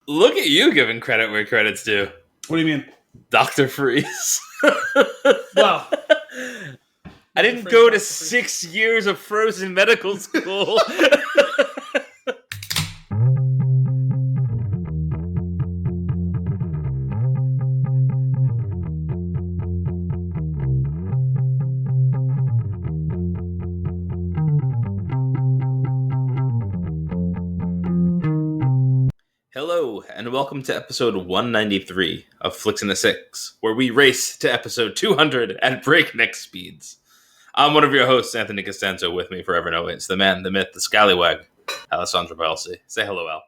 Look at you giving credit where credit's due. What do you mean? Dr. Freeze. Well, I didn't go to 6 years of frozen medical school. Hello, and welcome to episode 193 of Flix in the Six, where we race to episode 200 at breakneck speeds. I'm one of your hosts, Anthony Costanzo. With me forever and always, the man, the myth, the scallywag, Alessandro Balsi. Say hello, Al.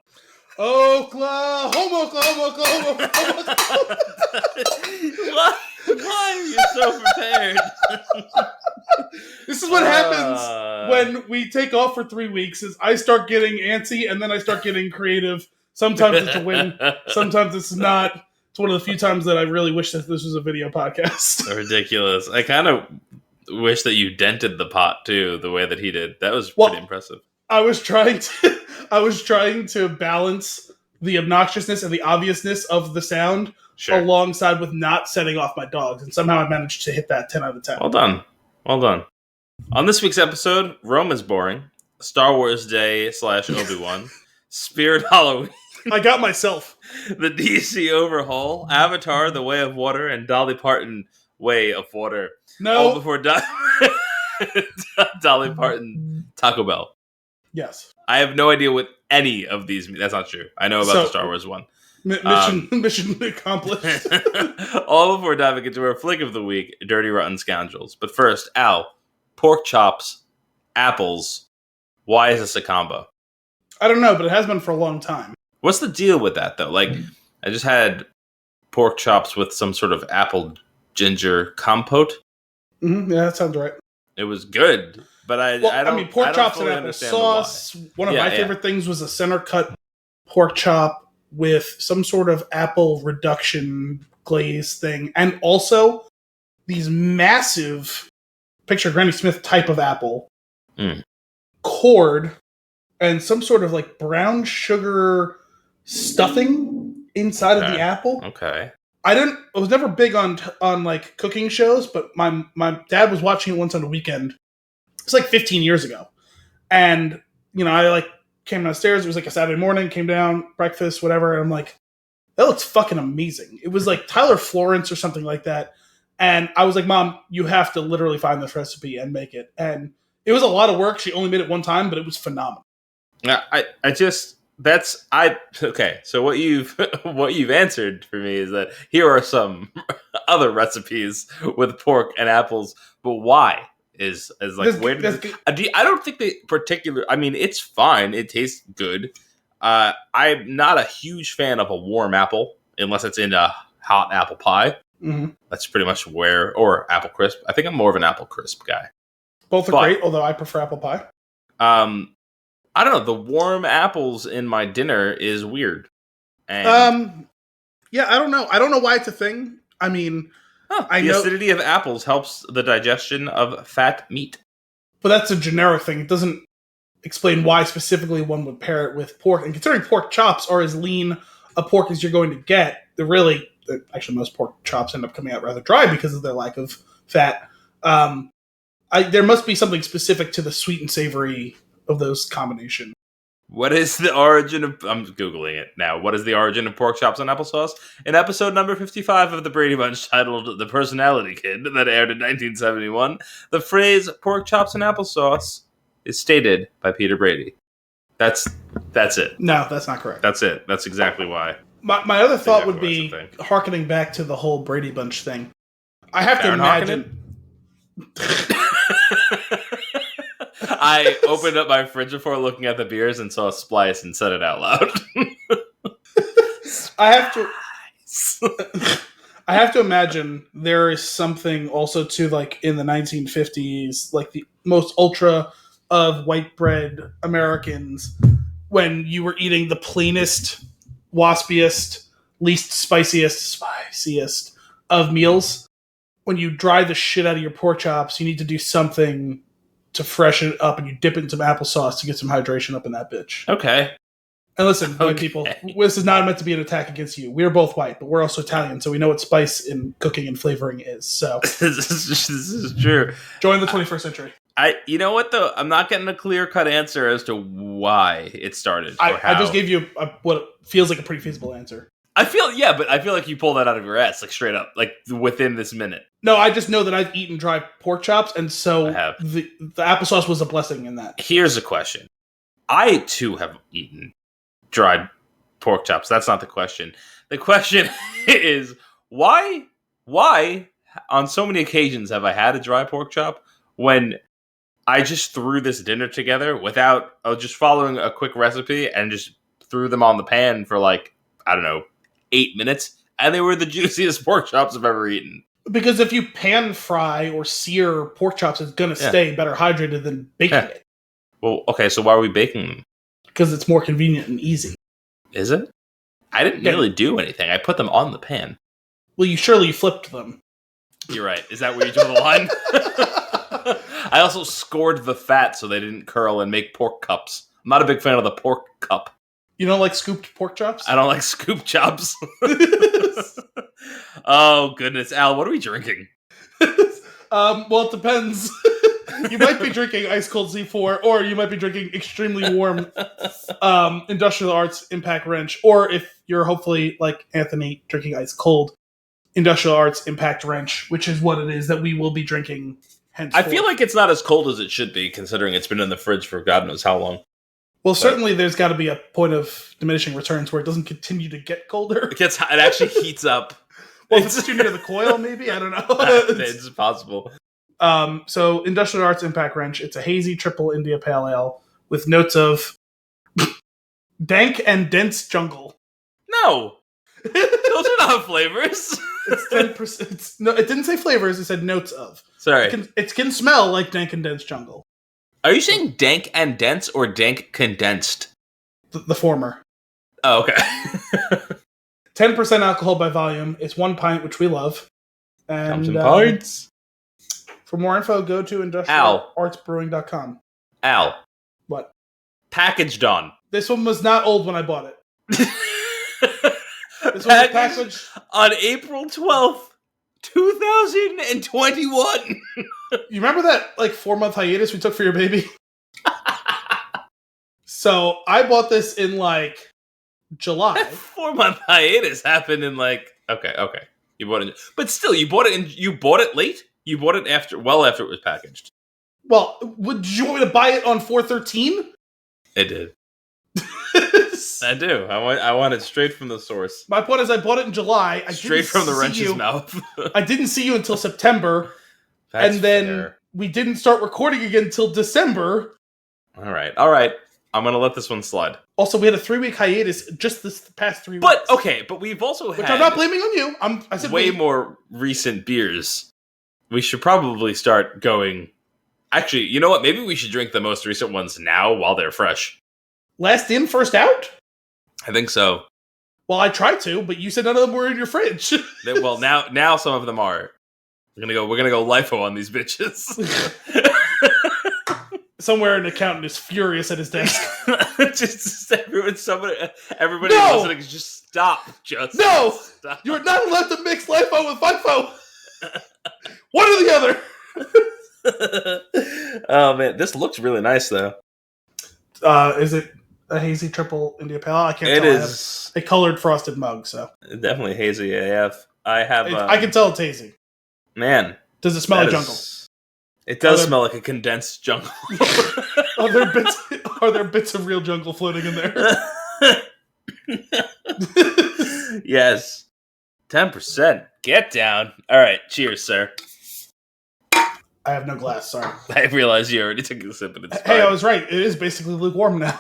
Oklahoma. Why are you so prepared? This is what happens when we take off for 3 weeks. Is I start getting antsy, and then I start getting creative. Sometimes it's a win, sometimes it's not. It's one of the few times that I really wish that this was a video podcast. Ridiculous. I kind of wish that you dented the pot too, the way that he did. That was pretty impressive. I was trying to balance the obnoxiousness and the obviousness of the sound alongside with not setting off my dogs, and somehow I managed to hit that 10 out of 10. Well done. On this week's episode, Rome is boring, Star Wars Day / Obi-Wan, Spirit Halloween, I got myself. The DC Overhaul, Avatar, The Way of Water, and Dolly Parton, Way of Water. No. All before Dolly Parton, Taco Bell. Yes. I have no idea what any of these mean. That's not true. I know about the Star Wars one. Mission accomplished. All before diving into our flick of the week, Dirty Rotten Scoundrels. But first, Al, pork chops, apples. Why is this a combo? I don't know, but it has been for a long time. What's the deal with that, though? Like, I just had pork chops with some sort of apple ginger compote. Mm-hmm, yeah, that sounds right. It was good, but I don't. I mean, pork chops and apple sauce. One of my favorite things was a center cut pork chop with some sort of apple reduction glaze thing, and also these massive picture Granny Smith type of apple cord and some sort of like brown sugar stuffing inside of the apple. Okay. I was never big on like cooking shows, but my dad was watching it once on a weekend. It's like 15 years ago. And, I like came downstairs. It was like a Saturday morning, came down, breakfast, whatever. And I'm like, that looks fucking amazing. It was like Tyler Florence or something like that. And I was like, Mom, you have to literally find this recipe and make it. And it was a lot of work. She only made it one time, but it was phenomenal. Okay. So what you've answered for me is that here are some other recipes with pork and apples, but why is like where did I don't think they particular. I mean, it's fine. It tastes good. I'm not a huge fan of a warm apple unless it's in a hot apple pie. Mm-hmm. That's pretty much or apple crisp. I think I'm more of an apple crisp guy. Both are great, although I prefer apple pie. I don't know. The warm apples in my dinner is weird. And yeah, I don't know. I don't know why it's a thing. I mean, the acidity of apples helps the digestion of fat meat. But that's a generic thing. It doesn't explain why specifically one would pair it with pork. And considering pork chops are as lean a pork as you're going to get, actually most pork chops end up coming out rather dry because of their lack of fat. There must be something specific to the sweet and savory of those combination. What is the origin of... I'm Googling it now. What is the origin of pork chops and applesauce? In episode number 55 of The Brady Bunch, titled The Personality Kid, that aired in 1971, the phrase pork chops and applesauce is stated by Peter Brady. That's it. No, that's not correct. That's it. That's exactly why. My other thought would be harkening back to the whole Brady Bunch thing. I have to imagine... I opened up my fridge before looking at the beers and saw Splice and said it out loud. I have to imagine there is something also to like in the 1950s, like the most ultra of white bread Americans, when you were eating the plainest, waspiest, least spiciest of meals. When you dry the shit out of your pork chops, you need to do something to freshen it up, and you dip it in some applesauce to get some hydration up in that bitch. Okay. And listen, white people, this is not meant to be an attack against you. We're both white, but we're also Italian, so we know what spice in cooking and flavoring is. So this is true. Join the 21st century. You know what though? I'm not getting a clear-cut answer as to why it started. I just gave you what feels like a pretty feasible answer. I feel like you pulled that out of your ass, like straight up, like within this minute. No, I just know that I've eaten dry pork chops, and so the applesauce was a blessing in that. Here's a question. I too have eaten dry pork chops. That's not the question. The question is why on so many occasions have I had a dry pork chop when I just threw this dinner together without just following a quick recipe and just threw them on the pan for like, I don't know, 8 minutes, and they were the juiciest pork chops I've ever eaten. Because if you pan fry or sear pork chops, it's going to stay better hydrated than baking it. Well, okay, so why are we baking them? Because it's more convenient and easy. Is it? I didn't really do anything. I put them on the pan. Well, you surely flipped them. You're right. Is that where you draw the line? I also scored the fat so they didn't curl and make pork cups. I'm not a big fan of the pork cup. You don't like scooped pork chops? I don't like scoop chops. Oh, goodness. Al, what are we drinking? Well, it depends. You might be drinking ice cold Z4, or you might be drinking extremely warm Industrial Arts Impact Wrench, or if you're hopefully like Anthony drinking ice cold Industrial Arts Impact Wrench, which is what it is that we will be drinking henceforth. I feel like it's not as cold as it should be, considering it's been in the fridge for God knows how long. Well, certainly there's got to be a point of diminishing returns where it doesn't continue to get colder. It actually heats up. Well, it's too near the coil, maybe? I don't know. It's possible. So Industrial Arts Impact Wrench, it's a hazy triple India Pale Ale with notes of dank and dense jungle. No! Those are not flavors. It's 10%. No, it didn't say flavors, it said notes of. Sorry. It can smell like dank and dense jungle. Are you saying dank and dense or dank condensed? The former. Oh, okay. 10% alcohol by volume. It's 1 pint, which we love. And pints. For more info, go to industrialartsbrewing.com. Al. What? Packaged on. This one was not old when I bought it. This was packaged on April 12th, 2021. You remember that 4-month hiatus we took for your baby? So I bought this in July. That 4-month hiatus happened in okay. You bought it, but still, you bought it late. You bought it after it was packaged. Well, did you want me to buy it on 4/13? It did. I do. I want it straight from the source. My point is, I bought it in July. Straight from the wrench's mouth. I didn't see you until September. That's and then fair. We didn't start recording again until December. All right. I'm going to let this one slide. Also, we had a 3-week hiatus just this past 3 weeks. But we've also had... Which I'm not blaming on you. I said way more recent beers. We should probably start going... Actually, you know what? Maybe we should drink the most recent ones now while they're fresh. Last in, first out? I think so. Well, I tried to, but you said none of them were in your fridge. Well, now some of them are. We're gonna go LIFO on these bitches. Somewhere an accountant is furious at his desk. Everybody listening, just stop. Stop. You're not allowed to mix LIFO with FIFO. One or the other. Oh man, this looks really nice though. Is it a hazy triple India Pale Ale? I can't tell. It is a colored frosted mug, so definitely hazy AF. I can tell it's hazy. Man, does it smell like jungle? It does smell like a condensed jungle. Are there bits of real jungle floating in there? Yes. 10%. Get down. All right. Cheers, sir. I have no glass. Sorry. I realized you already took a sip of it. Hey, I was right. It is basically lukewarm now.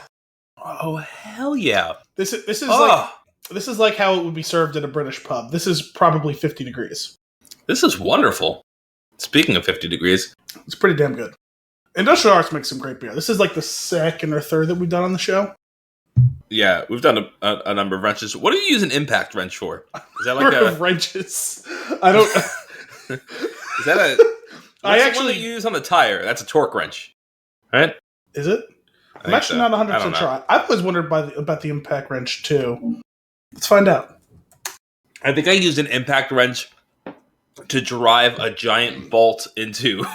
Oh hell yeah! This is like how it would be served at a British pub. This is probably 50 degrees. This is wonderful. Speaking of 50 degrees, it's pretty damn good. Industrial Arts makes some great beer. This is like the second or third that we've done on the show. Yeah, we've done a number of wrenches. What do you use an impact wrench for? Is that like a wrenches? I don't. Is that a? I actually use on the tire. That's a torque wrench, right? Is it? I'm actually not 100% sure. I've always wondered about the impact wrench too. Let's find out. I think I used an impact wrench to drive a giant bolt into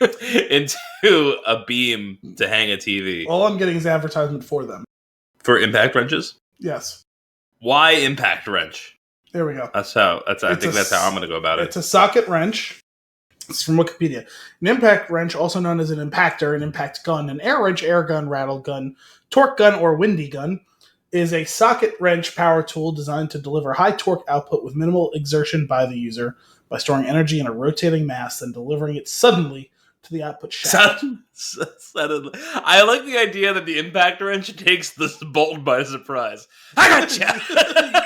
a beam to hang a TV. All I'm getting is advertisement for them. For impact wrenches? Yes. Why impact wrench? There we go. I think that's how I'm going to go about it. It's a socket wrench. It's from Wikipedia. An impact wrench, also known as an impactor, an impact gun, an air wrench, air gun, rattle gun, torque gun, or windy gun, is a socket wrench power tool designed to deliver high torque output with minimal exertion by the user by storing energy in a rotating mass and delivering it suddenly to the output shaft. Suddenly. I like the idea that the impact wrench takes this bolt by surprise. I gotcha!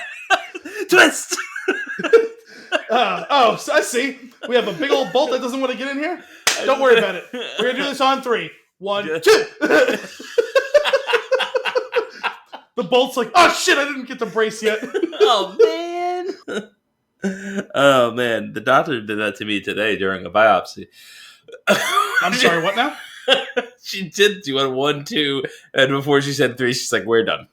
Twist! So I see. We have a big old bolt that doesn't want to get in here. Don't worry about it. We're going to do this on 3. 1, 2. The bolt's like, oh shit, I didn't get the brace yet. Oh man. Oh man. The doctor did that to me today during a biopsy. I'm sorry, what now? She did. She went 1, 2, and before she said 3, she's like, "We're done."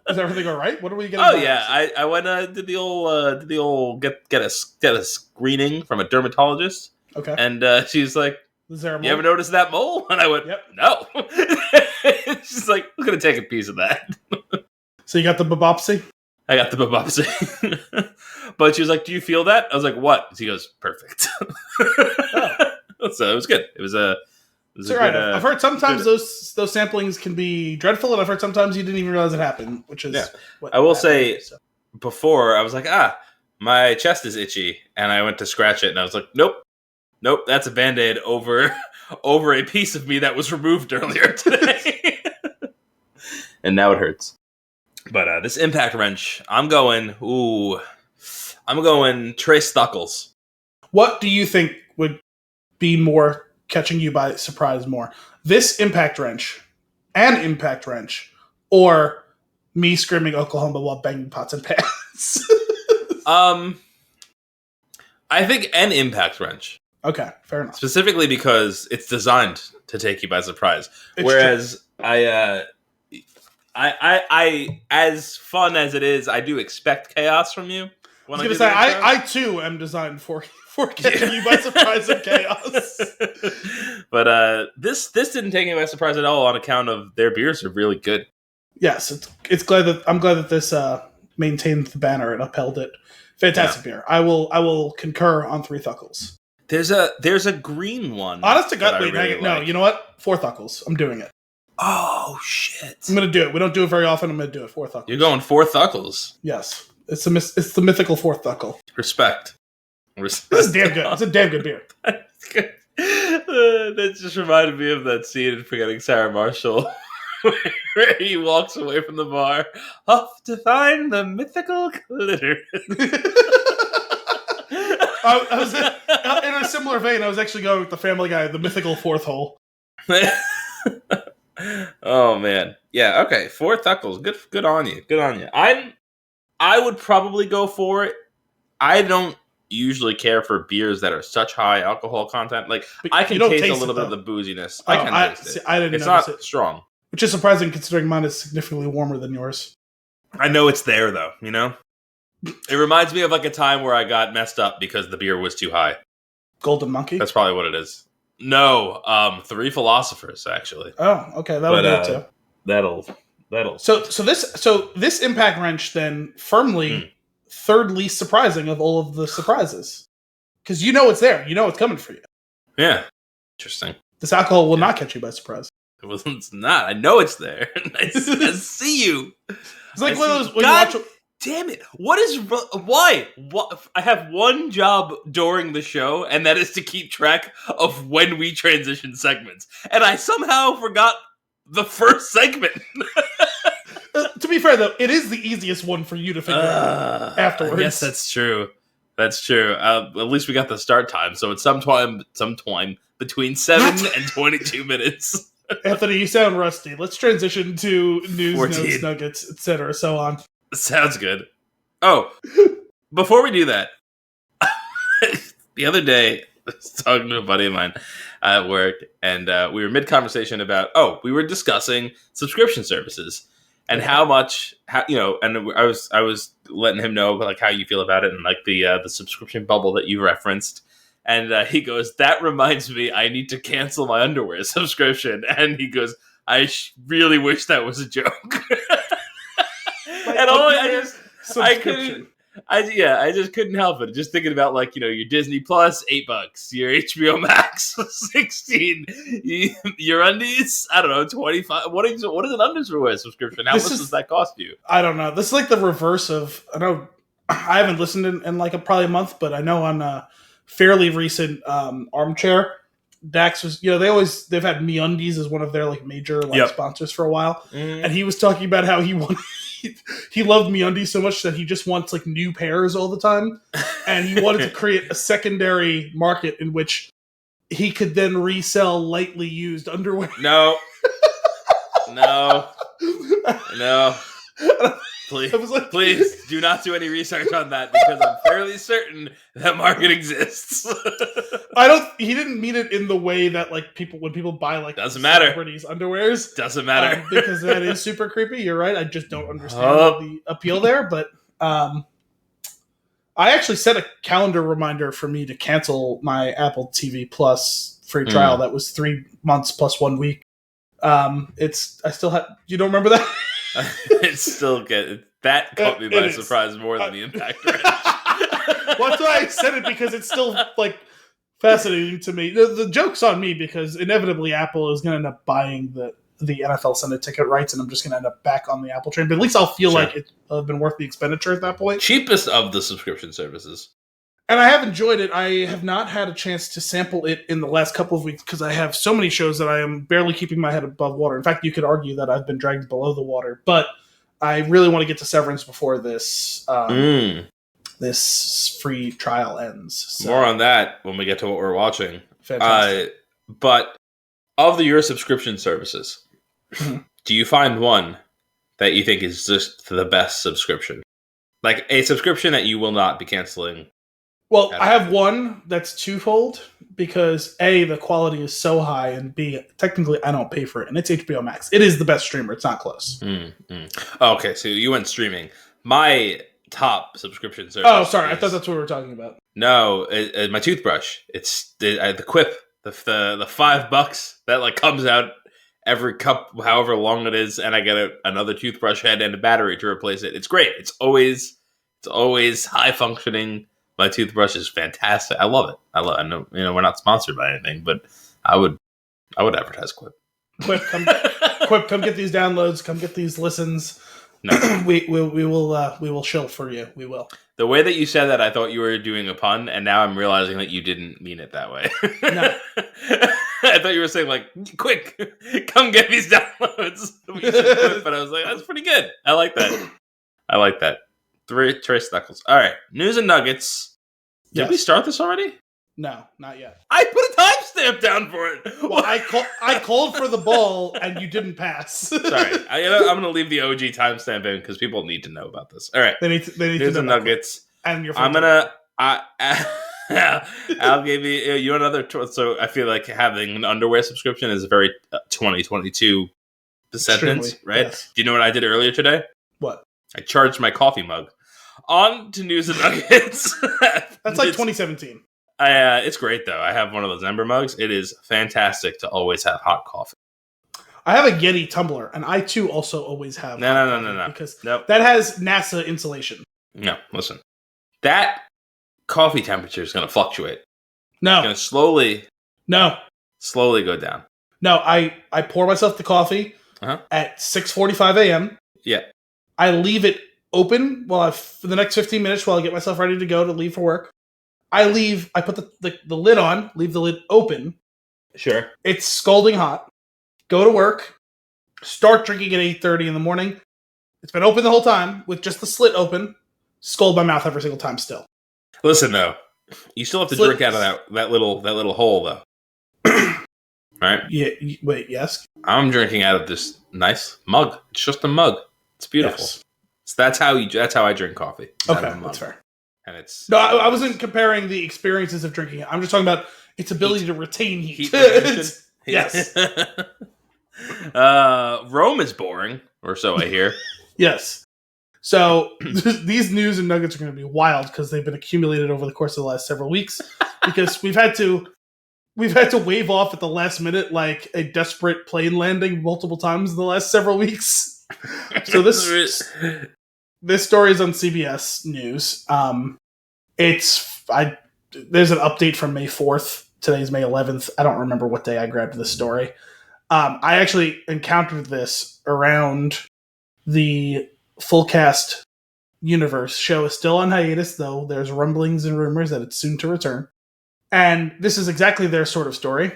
Is everything all right? What are we getting? Oh yeah, I went did the old get a screening from a dermatologist. Okay, and she's like, "Is there a mole? You ever noticed that mole?" And I went, "Yep." No. She's like, "I'm gonna take a piece of that." So you got the biopsy? I got the biopsy. But she was like, "Do you feel that?" I was like, "What?" She goes, "Perfect." So it was good. It was a. It's all right. I've heard sometimes those samplings can be dreadful, and I've heard sometimes you didn't even realize it happened, which is. What I will say, before I was like, my chest is itchy, and I went to scratch it, and I was like, nope, that's a Band-Aid over a piece of me that was removed earlier today, and now it hurts. But this impact wrench, I'm going Trace Thuckles. What do you think would be more catching you by surprise more? This impact wrench, an impact wrench, or me screaming Oklahoma while banging pots and pans? I think an impact wrench. Okay, fair enough. Specifically because it's designed to take you by surprise. Whereas I as fun as it is, I do expect chaos from you. I was going to say, I too am designed for catching you by surprise and chaos. But this didn't take me by surprise at all on account of their beers are really good. Yes, I'm glad that this maintained the banner and upheld it. Fantastic beer. I will concur on 3 Thuckles. There's a green one. Honest to God, wait, hang it. No, you know what? 4 Thuckles. I'm doing it. Oh shit! I'm gonna do it. We don't do it very often. I'm gonna do it. 4 Thuckles. You're going 4 Thuckles. Yes. It's the mythical 4th Thuckle. Respect. This is damn good. It's a damn good beer. That just reminded me of that scene in Forgetting Sarah Marshall, where he walks away from the bar, off to find the mythical glitter. I was in a similar vein. I was actually going with the Family Guy, the mythical 4th hole. Oh man, yeah. Okay, 4 Thuckles. Good on you. Good on you. I would probably go for it. I don't usually care for beers that are such high alcohol content. Like, I can taste a little bit of the booziness. I can taste it. I didn't it's notice not strong. Which is surprising considering mine is significantly warmer than yours. I know it's there, though, you know? It reminds me of like a time where I got messed up because the beer was too high. Golden Monkey? That's probably what it is. No, 3 Philosophers, actually. Oh, okay. That'll do it, too. That'll. So this impact wrench then firmly third least surprising of all of the surprises, because you know it's there, you know it's coming for you. Yeah, interesting. This alcohol will not catch you by surprise. It's not. I know it's there. I see you. It's like one of those. God damn it! Why? I have one job during the show, and that is to keep track of when we transition segments, and I somehow forgot the first segment. To be fair, though, it is the easiest one for you to figure out afterwards. Yes, that's true. That's true. At least we got the start time, so it's sometime between 7 and 22 minutes. Anthony, you sound rusty. Let's transition to news, 14. Notes, nuggets, etc., so on. Sounds good. Oh, before we do that, the other day, I was talking to a buddy of mine, at work, and we were mid-conversation about, we were discussing subscription services and how much, and I was letting him know like how you feel about it and like the subscription bubble that you referenced. And he goes, that reminds me, I need to cancel my underwear subscription. And he goes, I really wish that was a joke. And I just couldn't help it. Just thinking about like, your Disney Plus, $8, your HBO Max, 16, your undies, I don't know, 25. What is an underwear subscription? How much does that cost you? I don't know. This is like the reverse of, I know I haven't listened in like probably a month, but I know on fairly recent Armchair, Dax was, they've had MeUndies as one of their like major sponsors for a while, and he was talking about how he loved MeUndies so much that he just wants like new pairs all the time, and he wanted to create a secondary market in which he could then resell lightly used underwear. No. Please do not do any research on that because I'm fairly certain that market exists. He didn't mean it in the way that like when people buy like doesn't matter celebrities underwears. Doesn't matter because that is super creepy. You're right. I just don't understand the appeal there. But I actually set a calendar reminder for me to cancel my Apple TV Plus free trial. That was 3 months plus 1 week. I still have. You don't remember that? It's still good. That caught me by surprise more than the impact range. Well, that's why I said it, because it's still like fascinating to me. The joke's on me because inevitably Apple is going to end up buying the NFL Sunday ticket rights, and I'm just going to end up back on the Apple train. But at least I'll feel like it's been worth the expenditure at that point. Cheapest of the subscription services. And I have enjoyed it. I have not had a chance to sample it in the last couple of weeks because I have so many shows that I am barely keeping my head above water. In fact, you could argue that I've been dragged below the water. But I really want to get to Severance before this this free trial ends. So. More on that when we get to what we're watching. Fantastic. But of your subscription services, do you find one that you think is just the best subscription? Like a subscription that you will not be canceling? Well, I have one that's twofold because A, the quality is so high, and B, technically I don't pay for it, and it's HBO Max. It is the best streamer. It's not close. Okay, so you went streaming. My top subscription service. Oh, sorry. I thought that's what we were talking about. No, my toothbrush. It's the Quip, the $5 that like comes out every cup, however long it is, and I get another toothbrush head and a battery to replace it. It's great. It's always high functioning. My toothbrush is fantastic. I love it. I know, we're not sponsored by anything, but I would advertise Quip. Quip, come get these downloads. Come get these listens. No, we will shill for you. We will. The way that you said that, I thought you were doing a pun, and now I'm realizing that you didn't mean it that way. No. I thought you were saying like, quick, come get these downloads. But I was like, that's pretty good. I like that. Trace Knuckles. All right, news and nuggets. Did we start this already? No, not yet. I put a timestamp down for it. Well, I called for the ball and you didn't pass. Sorry, I'm going to leave the OG timestamp in because people need to know about this. All right, they need news to know and nuggets. And your I'm gonna. I'll give you another. So I feel like having an underwear subscription is a very 2022 sentence, right? Yes. Do you know what I did earlier today? What? I charged my coffee mug. On to news and nuggets. That's like 2017. It's great though. I have one of those Ember mugs. It is fantastic to always have hot coffee. I have a Yeti tumbler, and I too also always have. No. Because that has NASA insulation. No, listen. That coffee temperature is going to fluctuate. No, it's going to slowly go down. No, I pour myself the coffee at 6:45 a.m. Yeah, I leave it open for the next 15 minutes while I get myself ready to go to leave for work. I put the lid on, leave the lid open. Sure. It's scalding hot. Go to work. Start drinking at 8:30 in the morning. It's been open the whole time with just the slit open. Scald my mouth every single time still. Listen though, you still have to drink out of that little hole though. Right? Yeah. Wait. Yes. I'm drinking out of this nice mug. It's just a mug. It's beautiful. Yes. So that's how I drink coffee. Okay, that's fair. And it's no. I wasn't comparing the experiences of drinking it. I'm just talking about its ability to retain heat. Yes. Rome is boring, or so I hear. Yes. So these news and nuggets are going to be wild because they've been accumulated over the course of the last several weeks. Because we've had to wave off at the last minute like a desperate plane landing multiple times in the last several weeks. So this story is on CBS News. There's an update from May 4th. Today's May 11th. I don't remember what day I grabbed this story. I actually encountered this around the Full Cast Universe show is still on hiatus, though there's rumblings and rumors that it's soon to return. And this is exactly their sort of story.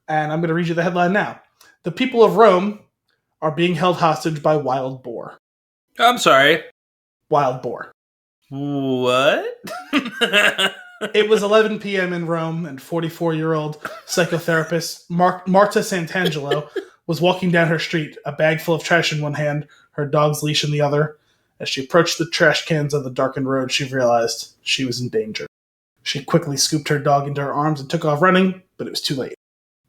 And I'm going to read you the headline now. The people of Rome are being held hostage by wild boar. I'm sorry. Wild boar. What? It was 11 p.m. in Rome, and 44-year-old psychotherapist Marta Santangelo was walking down her street, a bag full of trash in one hand, her dog's leash in the other. As she approached the trash cans on the darkened road, she realized she was in danger. She quickly scooped her dog into her arms and took off running, but it was too late.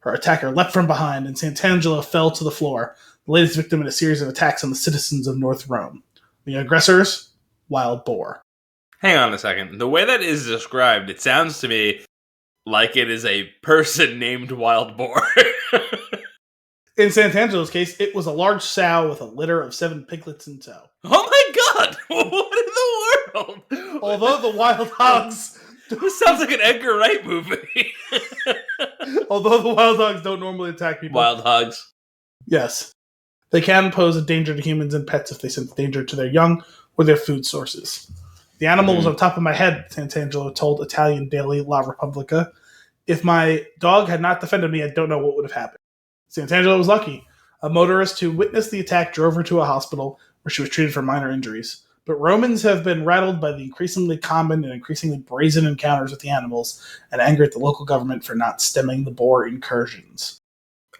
Her attacker leapt from behind, and Santangelo fell to the floor, the latest victim in a series of attacks on the citizens of North Rome. The aggressors? Wild boar. Hang on a second. The way that is described, it sounds to me like it is a person named Wild Boar. In Santangelo's case, it was a large sow with a litter of 7 piglets in tow. Oh my god! What in the world? Although the wild hogs... This sounds like an Edgar Wright movie. Although the wild hogs don't normally attack people. Wild hogs. Yes. They can pose a danger to humans and pets if they sense danger to their young or their food sources. The animal was on top of my head, Santangelo told Italian daily La Repubblica. If my dog had not defended me, I don't know what would have happened. Santangelo was lucky. A motorist who witnessed the attack drove her to a hospital where she was treated for minor injuries. But Romans have been rattled by the increasingly common and increasingly brazen encounters with the animals and anger at the local government for not stemming the boar incursions.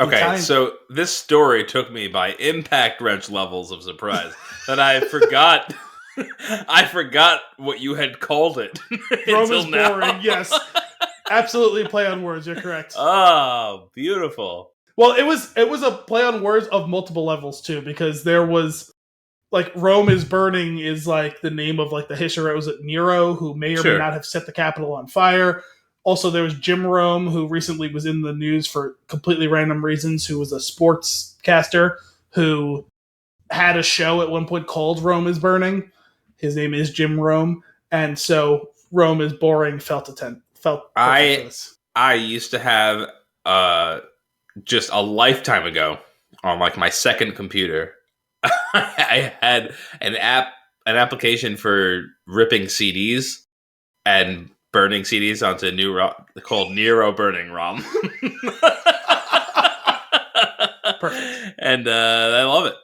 Okay, so this story took me by impact wrench levels of surprise that I forgot... I forgot what you had called it. Rome is boring, yes. Absolutely play on words, you're correct. Oh, beautiful. Well, it was a play on words of multiple levels, too, because there was, like, Rome is burning is, like, the name of, like, the history. Was it Nero, who may or may not have set the Capitol on fire. Also, there was Jim Rome, who recently was in the news for completely random reasons, who was a sportscaster, who had a show at one point called Rome is Burning. His name is Jim Rome, and so Rome is boring. Felt I used to have just a lifetime ago on like my second computer. I had an application for ripping CDs and burning CDs onto called Nero Burning ROM. Perfect. And I love it.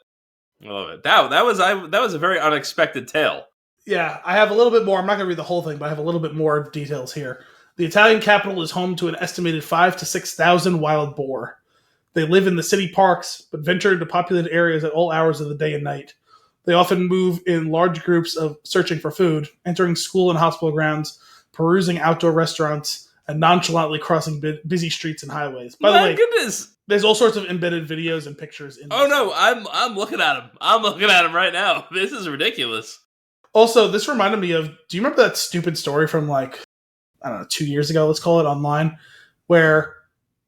I love it. That was a very unexpected tale. Yeah, I have a little bit more. I'm not going to read the whole thing, but I have a little bit more details here. The Italian capital is home to an estimated 5,000 to 6,000 wild boar. They live in the city parks, but venture into populated areas at all hours of the day and night. They often move in large groups of searching for food, entering school and hospital grounds, perusing outdoor restaurants, and nonchalantly crossing busy streets and highways. By the way, goodness. There's all sorts of embedded videos and pictures in this. Oh no, I'm looking at him. I'm looking at him right now. This is ridiculous. Also, this reminded me of, do you remember that stupid story from like, I don't know, 2 years ago, let's call it, online, where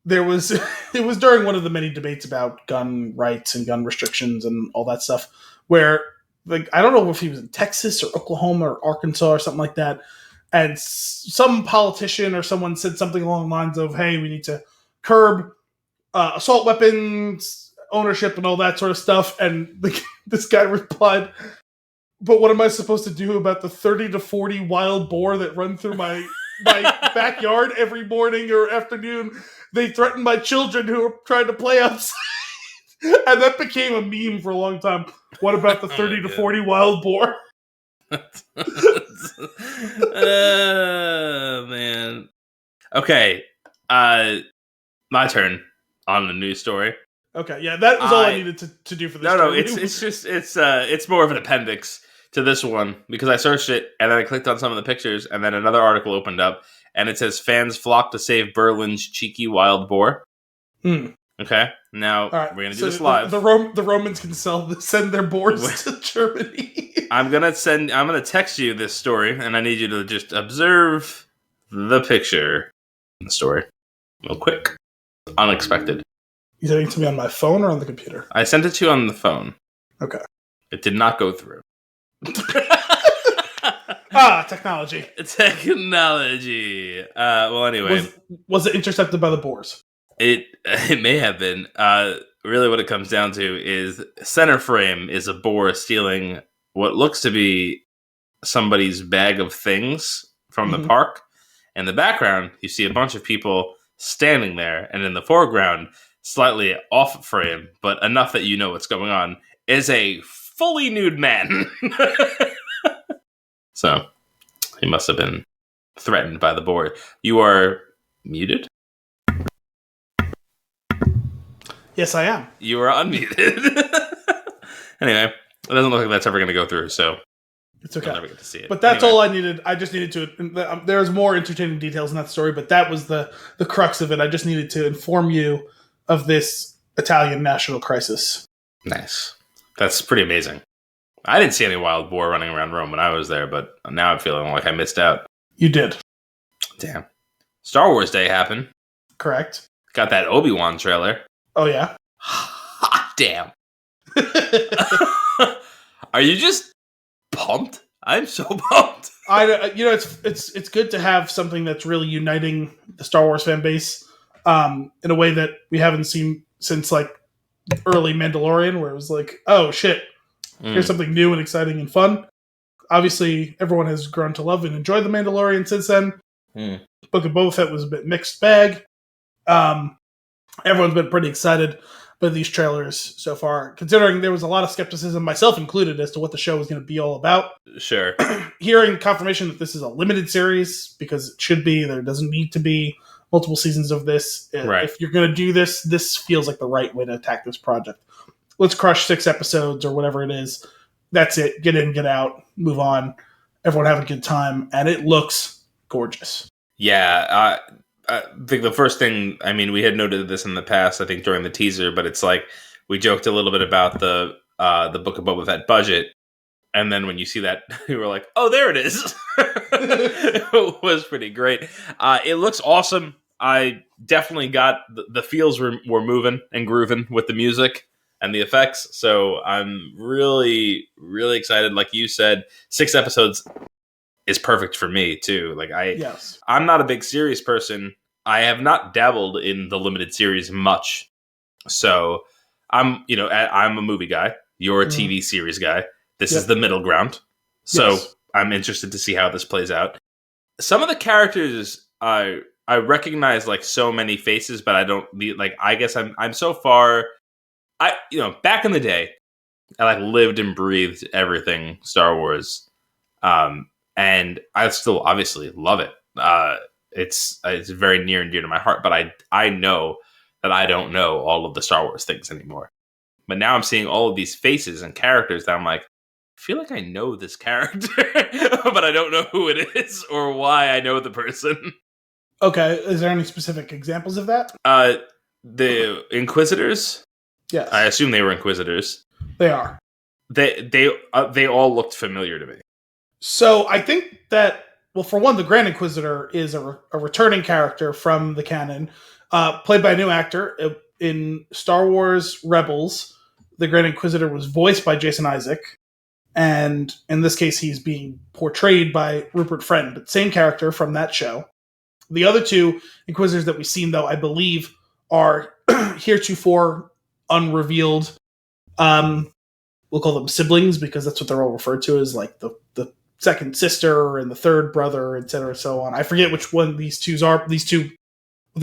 there was, it was during one of the many debates about gun rights and gun restrictions and all that stuff, where, like, I don't know if he was in Texas or Oklahoma or Arkansas or something like that, and some politician or someone said something along the lines of, hey, we need to curb assault weapons ownership and all that sort of stuff, and this guy replied, but what am I supposed to do about the 30 to 40 wild boar that run through my backyard every morning or afternoon? They threaten my children who are trying to play outside. And that became a meme for a long time. What about the 30 to 40 wild boar? Oh, man. Okay. My turn on the news story. Okay, yeah, that was all I needed to do for this. No, it's more of an appendix to this one because I searched it and then I clicked on some of the pictures and then another article opened up and it says fans flock to save Berlin's cheeky wild boar. Okay, now we're gonna do this live. The Romans can send their boars to Germany. I'm gonna text you this story, and I need you to just observe the picture in the story, real quick. Unexpected. You sending it to me on my phone or on the computer? I sent it to you on the phone. Okay. It did not go through. Technology. Technology. Well, anyway, was it intercepted by the boars? It may have been. Really, what it comes down to is center frame is a boar stealing what looks to be somebody's bag of things from the park. In the background, you see a bunch of people standing there, and in the foreground, slightly off frame, but enough that you know what's going on, is a fully nude man. So, he must have been threatened by the boar. You are muted? Yes, I am. You are unmuted. Anyway, it doesn't look like that's ever going to go through, so it's okay. You'll never get to see it. But that's all I needed. I just needed to. There's more entertaining details in that story, but that was the crux of it. I just needed to inform you of this Italian national crisis. Nice. That's pretty amazing. I didn't see any wild boar running around Rome when I was there, but now I'm feeling like I missed out. You did. Damn. Star Wars Day happened. Correct. Got that Obi-Wan trailer. Oh, yeah? Hot damn. Are you just pumped? I'm so pumped. It's good to have something that's really uniting the Star Wars fan base in a way that we haven't seen since like early Mandalorian, where it was like, oh shit, here's something new and exciting and fun. Obviously, everyone has grown to love and enjoy the Mandalorian since then. Book of Boba Fett was a bit mixed bag. Everyone's been pretty excited by these trailers so far, considering there was a lot of skepticism, myself included, as to what the show was going to be all about. Sure. Hearing confirmation that this is a limited series, because it should be, there doesn't need to be multiple seasons of this. Right. If you're going to do this, this feels like the right way to attack this project. Let's crush 6 episodes or whatever it is. That's it. Get in, get out, move on. Everyone have a good time. And it looks gorgeous. Yeah. I think the first thing, I mean, we had noted this in the past, I think during the teaser, but it's like we joked a little bit about the Book of Boba Fett budget. And then when you see that, you were like, oh, there it is. It was pretty great. It looks awesome. I definitely got the feels were moving and grooving with the music and the effects. So I'm really, really excited. Like you said, 6 episodes is perfect for me too. Like I'm not a big series person. I have not dabbled in the limited series much. So I'm a movie guy. You're a TV series guy. This is the middle ground. So I'm interested to see how this plays out. Some of the characters I recognize like so many faces, but I don't like, I guess I'm so far, back in the day, I like lived and breathed everything Star Wars. And I still obviously love it. It's very near and dear to my heart, but I know that I don't know all of the Star Wars things anymore. But now I'm seeing all of these faces and characters that I'm like, I feel like I know this character, but I don't know who it is or why I know the person. Okay, is there any specific examples of that? The Inquisitors. Yes, I assume they were Inquisitors. They are. They all looked familiar to me. So I think that, well, for one, the Grand Inquisitor is a returning character from the canon, played by a new actor. In Star Wars Rebels, the Grand Inquisitor was voiced by Jason Isaac, and in this case, he's being portrayed by Rupert Friend, but same character from that show. The other 2 Inquisitors that we've seen, though, I believe, are heretofore unrevealed. We'll call them siblings because that's what they're all referred to as, like the second sister and the third brother, etc., so on. I forget which one the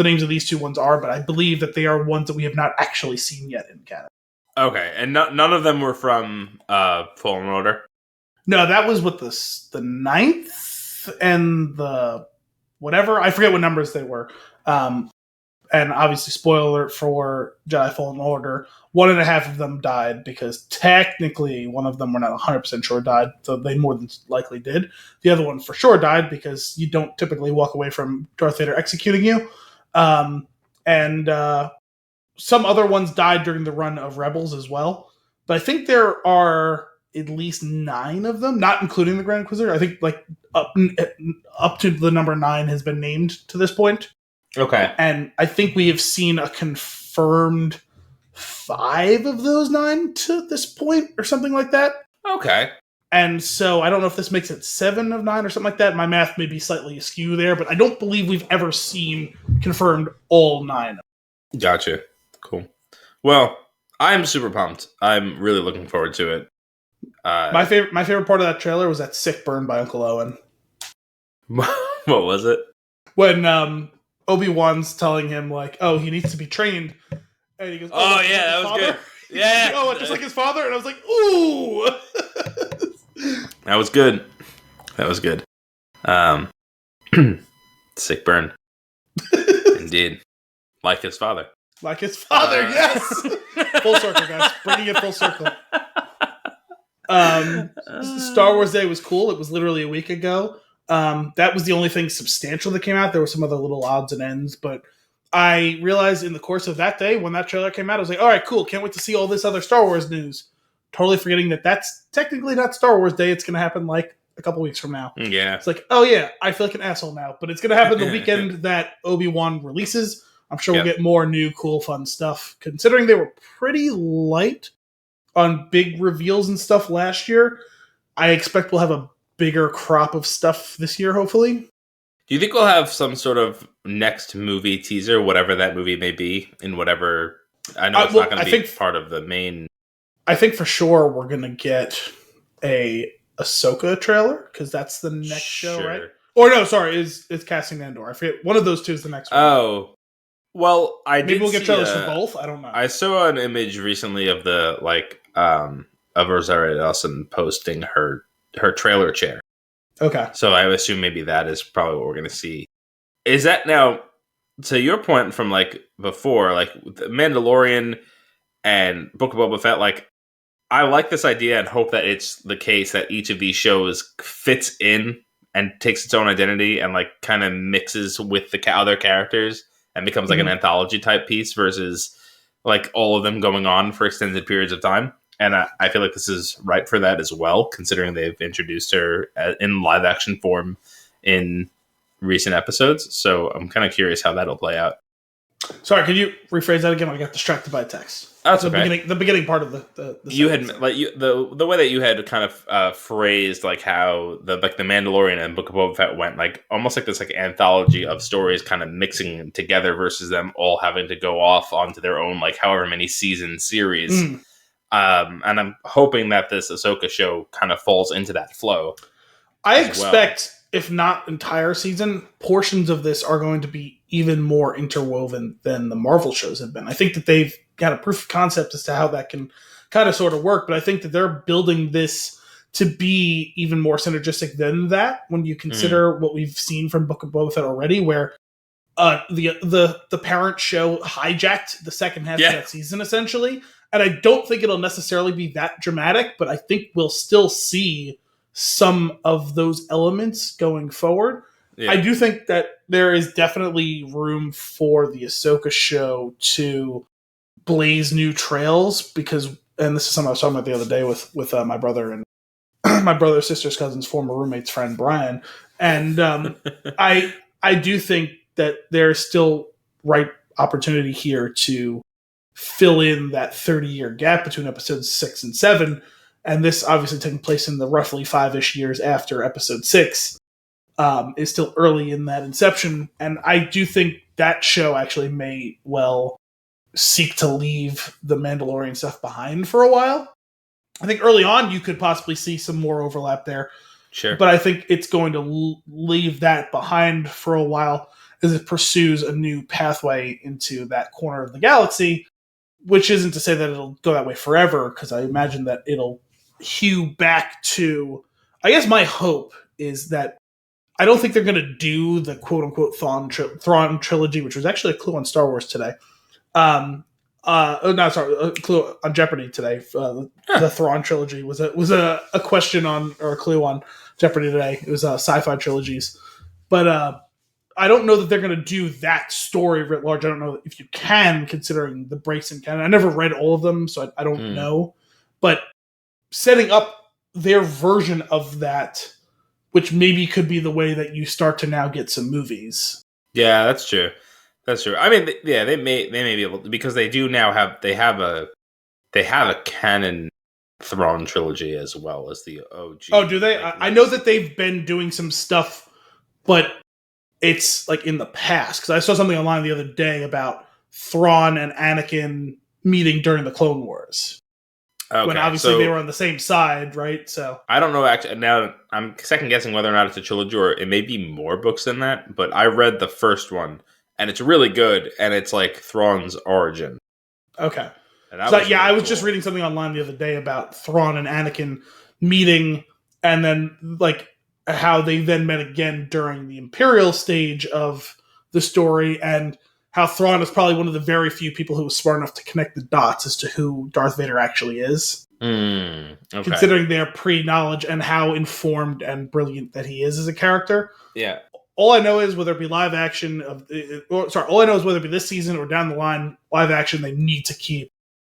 names of these 2 ones are, but I believe that they are ones that we have not actually seen yet in canon. Okay, and none of them were from Fallen Order? No, that was with the 9th and the whatever. I forget what numbers they were. And and obviously spoiler alert for Jedi Fallen Order, 1.5 of them died because technically one of them we're not 100% sure died, so they more than likely did. The other one for sure died because you don't typically walk away from Darth Vader executing you. And some other ones died during the run of Rebels as well. But I think there are at least 9 of them, not including the Grand Inquisitor. I think like up to the number 9 has been named to this point. Okay. And I think we have seen a confirmed 5 of those 9 to this point or something like that. Okay. And so I don't know if this makes it 7 of 9 or something like that. My math may be slightly askew there, but I don't believe we've ever seen confirmed all 9. Gotcha. Cool. Well, I'm super pumped. I'm really looking forward to it. My favorite part of that trailer was that sick burn by Uncle Owen. What was it? When Obi-Wan's telling him, like, oh, he needs to be trained. And he goes, oh yeah, that was good. Yeah. Oh, just like his father? And I was like, ooh! That was good. That was good. Sick burn. Indeed. Like his father. Like his father, yes! Full circle, guys. Bringing it full circle. Star Wars Day was cool. It was literally a week ago. That was the only thing substantial that came out. There were some other little odds and ends, but I realized in the course of that day, when that trailer came out, I was like, all right, cool. Can't wait to see all this other Star Wars news. Totally forgetting that that's technically not Star Wars Day. It's going to happen like a couple weeks from now. Yeah. It's like, oh yeah, I feel like an asshole now, but it's going to happen the weekend that Obi-Wan releases. I'm sure we'll get more new, cool, fun stuff. Considering they were pretty light on big reveals and stuff last year, I expect we'll have a bigger crop of stuff this year, hopefully. Do you think we'll have some sort of next movie teaser, whatever that movie may be, in whatever... I know it's not going to be part of the main... I think for sure we're going to get a Ahsoka trailer, because that's the next show, right? Or no, sorry, it's Cassian Andor. I forget. One of those two is the next one. Oh. Well, maybe we'll get trailers for both. I don't know. I saw an image recently of of Rosario Dawson posting her trailer chair. Okay. So I assume maybe that is probably what we're going to see. Is that now, to your point from like before, like the Mandalorian and Book of Boba Fett, like I like this idea and hope that it's the case that each of these shows fits in and takes its own identity and like kind of mixes with the other characters and becomes like an anthology type piece versus like all of them going on for extended periods of time. And I feel like this is right for that as well, considering they've introduced her in live action form in recent episodes. So I'm kind of curious how that'll play out. Sorry, could you rephrase that again? I got distracted by text. That's okay. The beginning part of the you had like the way that you had kind of phrased like how the Mandalorian and Book of Boba Fett went, like almost like this like anthology of stories kind of mixing together versus them all having to go off onto their own like however many season series. And I'm hoping that this Ahsoka show kind of falls into that flow. I expect, if not entire season, portions of this are going to be even more interwoven than the Marvel shows have been. I think that they've got a proof of concept as to how that can kind of sort of work, but I think that they're building this to be even more synergistic than that when you consider what we've seen from Book of Boba Fett already, where the parent show hijacked the second half of that season, essentially. And I don't think it'll necessarily be that dramatic, but I think we'll still see some of those elements going forward. Yeah. I do think that there is definitely room for the Ahsoka show to blaze new trails because, and this is something I was talking about the other day with my brother and my brother's sister's cousin's former roommate's friend, Brian. And I do think that there's still right opportunity here to fill in that 30-year gap between episodes 6 and 7. And this obviously taking place in the roughly 5-ish years after episode 6 is still early in that inception. And I do think that show actually may well seek to leave the Mandalorian stuff behind for a while. I think early on you could possibly see some more overlap there. Sure. But I think it's going to leave that behind for a while as it pursues a new pathway into that corner of the galaxy, which isn't to say that it'll go that way forever, because I imagine that it'll hew back to... I guess my hope is that I don't think they're going to do the quote unquote Thrawn trilogy, which was actually a clue on Star Wars today. A clue on Jeopardy today. The Thrawn trilogy was a question on, or a clue on Jeopardy today. It was sci-fi trilogies, but I don't know that they're going to do that story writ large. I don't know if you can, considering the breaks in canon. I never read all of them, so I don't know. But setting up their version of that, which maybe could be the way that you start to now get some movies. Yeah, that's true. That's true. I mean, yeah, they may be able to, because they do now have a canon Thrawn trilogy as well as the OG. Oh, do they? I know that they've been doing some stuff, but it's like in the past, because I saw something online the other day about Thrawn and Anakin meeting during the Clone Wars. Okay, when obviously they were on the same side, right? So I don't know. Actually, now I'm second guessing whether or not it's a trilogy or it may be more books than that. But I read the first one, and it's really good, and it's like Thrawn's origin. Okay. I was just reading something online the other day about Thrawn and Anakin meeting, and then like how they then met again during the Imperial stage of the story, and how Thrawn is probably one of the very few people who was smart enough to connect the dots as to who Darth Vader actually is. Okay. Considering their pre-knowledge and how informed and brilliant that he is as a character. Yeah. All I know is whether it be live action all I know is whether it be this season or down the line live action, they need to keep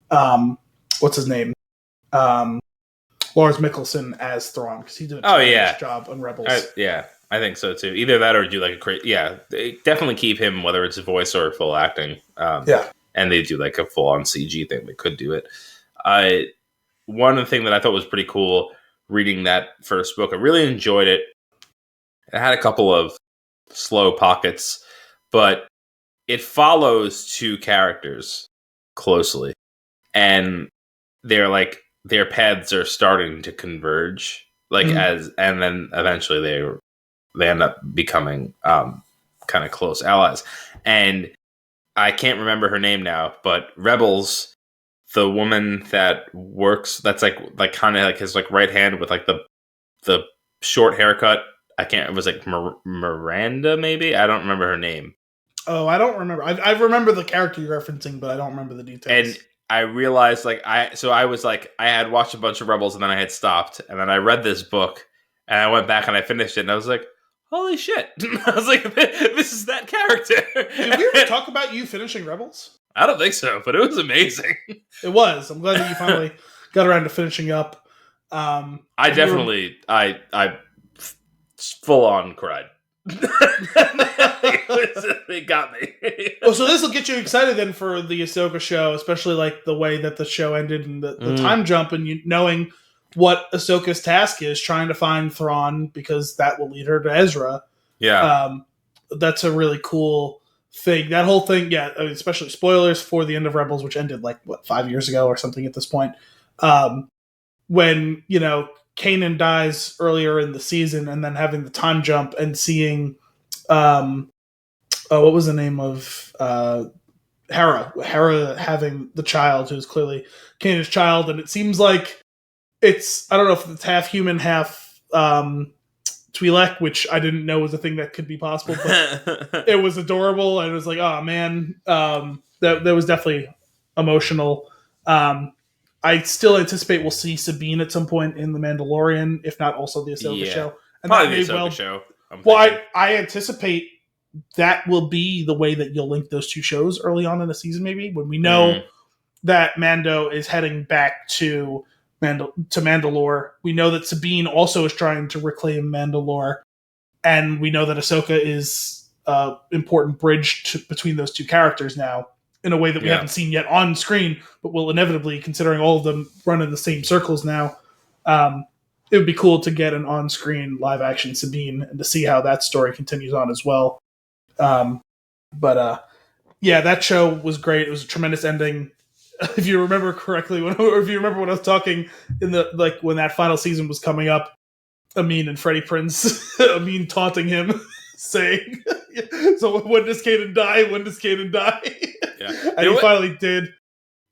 what's his name? Lars Mikkelsen as Thrawn, because he did a tremendous job on Rebels. I think so too. Either that or do like a great, they definitely keep him, whether it's voice or full acting. And they do like a full on CG thing. They could do it. One thing that I thought was pretty cool reading that first book, I really enjoyed it. It had a couple of slow pockets, but it follows two characters closely, and they're like their paths are starting to converge, and then eventually they end up becoming kind of close allies. And I can't remember her name now, but Rebels, the woman that works, that's like kind of like his like right hand with like the short haircut. It was like Miranda, maybe? I don't remember her name. Oh, I don't remember. I remember the character you're referencing, but I don't remember the details. And I realized, I had watched a bunch of Rebels, and then I had stopped, and then I read this book, and I went back and I finished it, and I was like, holy shit. I was like, this is that character. Did we ever talk about you finishing Rebels? I don't think so, but it was amazing. It was. I'm glad that you finally got around to finishing up. I full on cried. It got me. Well, so this will get you excited then for the Ahsoka show, especially like the way that the show ended and the time jump, and knowing what Ahsoka's task is, trying to find Thrawn, because that will lead her to Ezra. Yeah. That's a really cool thing. That whole thing, especially spoilers for the end of Rebels, which ended 5 years ago or something at this point. When, Kanan dies earlier in the season, and then having the time jump and seeing, what was the name of Hera? Hera having the child, who's clearly Kanan's child, and it seems like I don't know if it's half human, half Twi'lek, which I didn't know was a thing that could be possible, but it was adorable, and it was like, oh man, that was definitely emotional. I still anticipate we'll see Sabine at some point in The Mandalorian, if not also the Ahsoka show. And probably the Ahsoka show. I anticipate that will be the way that you'll link those two shows early on in the season, maybe, when we know that Mando is heading back to Mandalore. We know that Sabine also is trying to reclaim Mandalore, and we know that Ahsoka is an important bridge between those two characters now, in a way that we haven't seen yet on screen, but will inevitably, considering all of them run in the same circles now. It would be cool to get an on-screen live-action Sabine and to see how that story continues on as well. That show was great. It was a tremendous ending. If you remember correctly, when I was talking in the when that final season was coming up, Amin and Freddie Prinze, Amin taunting him, saying, "So when does Kanan die? When does Kanan die?" Yeah, and he finally did.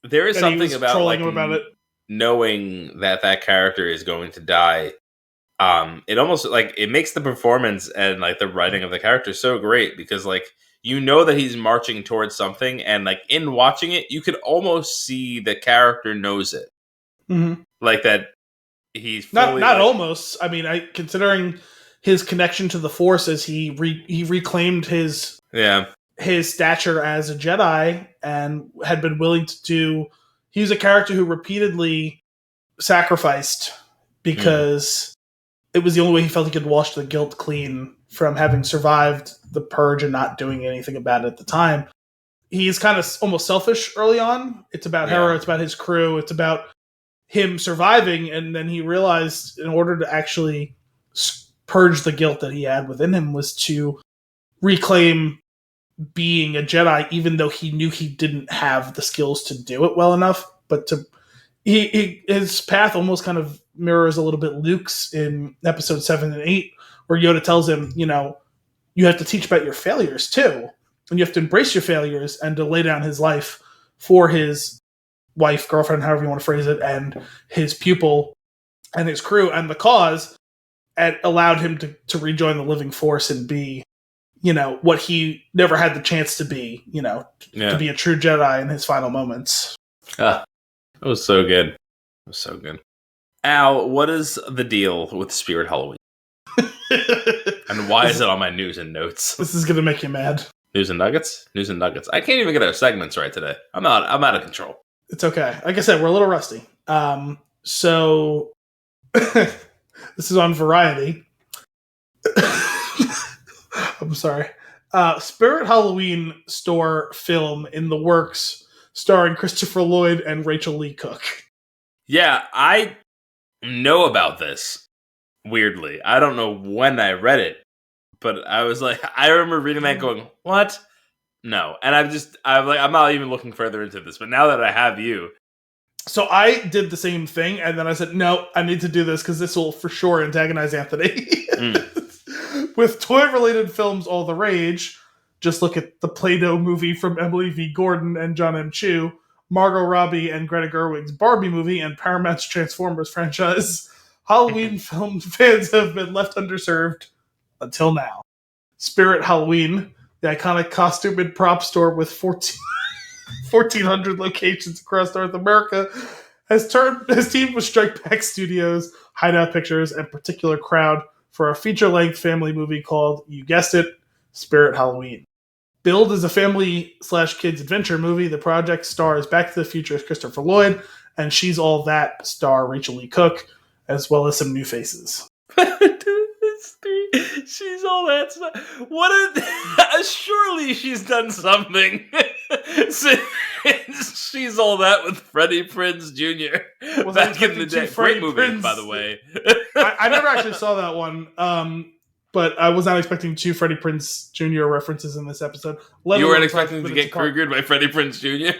There is something about him about it, knowing that character is going to die. it almost like it makes the performance and like the writing of the character so great because like you know that he's marching towards something, and like in watching it, you could almost see the character knows it, like that he's fully, not almost. I mean, considering his connection to the Force as he reclaimed his stature as a Jedi and had been willing to do. He's a character who repeatedly sacrificed because it was the only way he felt he could wash the guilt clean from having survived the purge and not doing anything about it at the time. He's kind of almost selfish early on. It's about Hera, it's about his crew, it's about him surviving, and then he realized in order to actually purge the guilt that he had within him was to reclaim being a Jedi, even though he knew he didn't have the skills to do it well enough. But his path almost kind of mirrors a little bit Luke's in episode 7 and 8, where Yoda tells him, you have to teach about your failures too, and you have to embrace your failures and to lay down his life for his wife, girlfriend, however you want to phrase it, and his pupil and his crew and the cause, and allowed him to rejoin the living force and be, what he never had the chance to be, to be a true Jedi in his final moments. It was so good. It was so good. Al, what is the deal with Spirit Halloween? And why is it on my news and notes? This is going to make you mad. News and nuggets? News and nuggets. I can't even get our segments right today. I'm out of control. It's okay. Like I said, we're a little rusty. So this is on Variety. I'm sorry. Spirit Halloween store film in the works starring Christopher Lloyd and Rachel Lee Cook. Yeah, I know about this. Weirdly, I don't know when I read it, but I was like, I remember reading that going, what? No. And I'm not even looking further into this, but now that I have you. So I did the same thing, and then I said, no, I need to do this because this will for sure antagonize Anthony. With toy-related films all the rage, just look at the Play-Doh movie from Emily V. Gordon and John M. Chu, Margot Robbie and Greta Gerwig's Barbie movie, and Paramount's Transformers franchise. Halloween film fans have been left underserved until now. Spirit Halloween, the iconic costume and prop store with 1,400 locations across North America, has teamed with Strike Back Studios, Hideout Pictures, and Particular Crowd for a feature-length family movie called, you guessed it, Spirit Halloween. Billed as a family/kids adventure movie, the project stars Back to the Future's Christopher Lloyd and She's All That star Rachel Lee Cook, as well as some new faces. She's all that stuff. Surely she's done something. She's all that with Freddie Prinze Jr. Back in the day. Great movie, Prinze, by the way. I never actually saw that one, but I was not expecting 2 Freddie Prinze Jr. references in this episode. You weren't expecting to get Krugered by Freddie Prinze Jr.?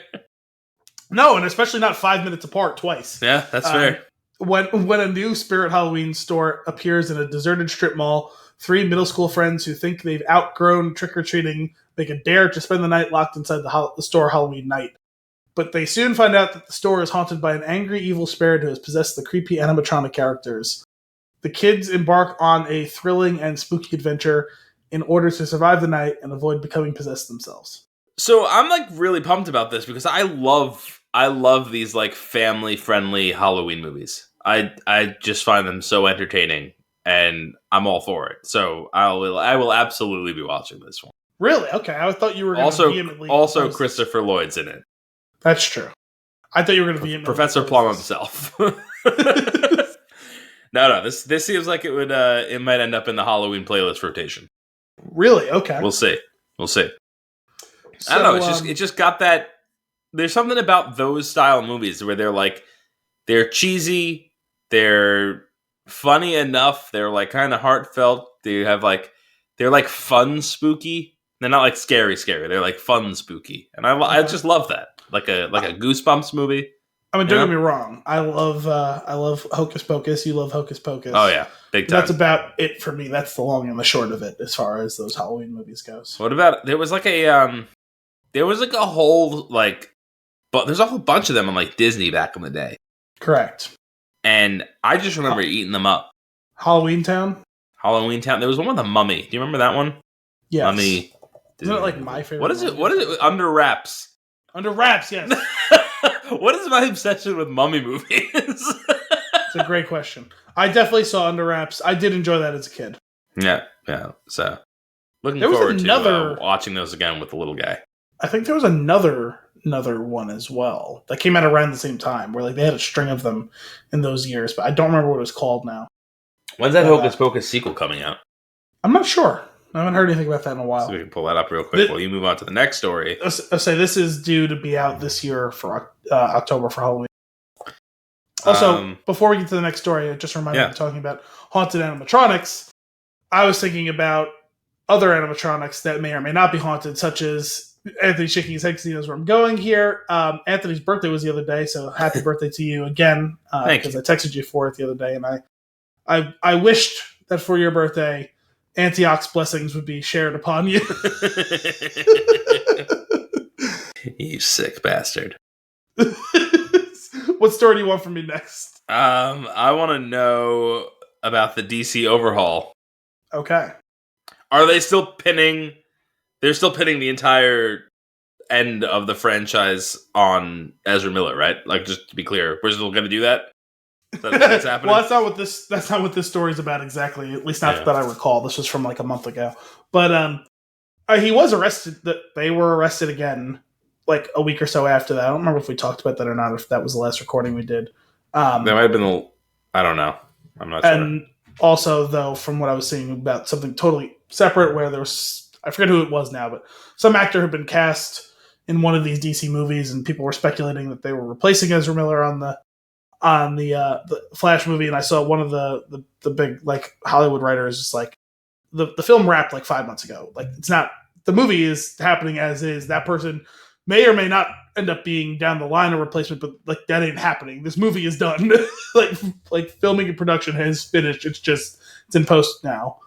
No, and especially not 5 minutes apart twice. Yeah, that's fair. When a new Spirit Halloween store appears in a deserted strip mall, 3 middle school friends who think they've outgrown trick-or-treating make a dare to spend the night locked inside the store Halloween night. But they soon find out that the store is haunted by an angry, evil spirit who has possessed the creepy animatronic characters. The kids embark on a thrilling and spooky adventure in order to survive the night and avoid becoming possessed themselves. So I'm like really pumped about this because I love these like family-friendly Halloween movies. I just find them so entertaining, and I'm all for it. So I will absolutely be watching this one. Really? Okay. I thought you were going to vehemently... Also, Christopher Lloyd's in it. That's true. I thought you were going to vehemently... Professor Plum himself. No. This seems like it might end up in the Halloween playlist rotation. Really? Okay. We'll see. So, I don't know. It just got that... There's something about those style movies where they're cheesy, they're funny enough, they're like kind of heartfelt, they're like fun spooky. They're not like scary. They're like fun spooky, and I just love that. Like a Goosebumps movie. I mean, don't get me wrong. I love Hocus Pocus. You love Hocus Pocus. Oh yeah, big time. That's about it for me. That's the long and the short of it as far as those Halloween movies goes. What about there was a whole but there's a whole bunch of them on like Disney back in the day. Correct. And I just remember eating them up. Halloween Town. Halloween Town. There was one with a mummy. Do you remember that one? Yes. Mummy. Isn't it like my favorite? What is it? What is it? Under Wraps. Under Wraps, yes. What is my obsession with mummy movies? It's a great question. I definitely saw Under Wraps. I did enjoy that as a kid. Yeah. So looking forward to watching those again with the little guy. I think there was another one as well that came out around the same time, where like they had a string of them in those years, but I don't remember what it was called now. When's that Hocus Pocus sequel coming out? I'm not sure. I haven't heard anything about that in a while. So we can pull that up real quick while you move on to the next story. I'll say this is due to be out this year for October for Halloween. Also, before we get to the next story, it just reminded me of talking about haunted animatronics. I was thinking about other animatronics that may or may not be haunted, such as Anthony shaking his head because he knows where I'm going here. Anthony's birthday was the other day, so happy birthday to you again. Because I texted you for it the other day, and I wished that for your birthday, Antioch's blessings would be shared upon you. You sick bastard. What story do you want from me next? I want to know about the DC Overhaul. Okay. Are they still pinning... They're still pinning the entire end of the franchise on Ezra Miller, right? Like, just to be clear, we're still going to do that? That's happening? Well, that's not what this story is about exactly. At least not that I recall. This was from like a month ago. But he was arrested. They were arrested again like a week or so after that. I don't remember if we talked about that or not, if that was the last recording we did. That might have been I don't know. I'm not sure. And also, though, from what I was seeing about something totally separate where there was... I forget who it was now, but some actor had been cast in one of these DC movies, and people were speculating that they were replacing Ezra Miller on the Flash movie. And I saw one of the big like Hollywood writers just like the film wrapped like 5 months ago. Like it's not, the movie is happening as is. That person may or may not end up being down the line a replacement, but like that ain't happening. This movie is done. like filming and production has finished. It's in post now.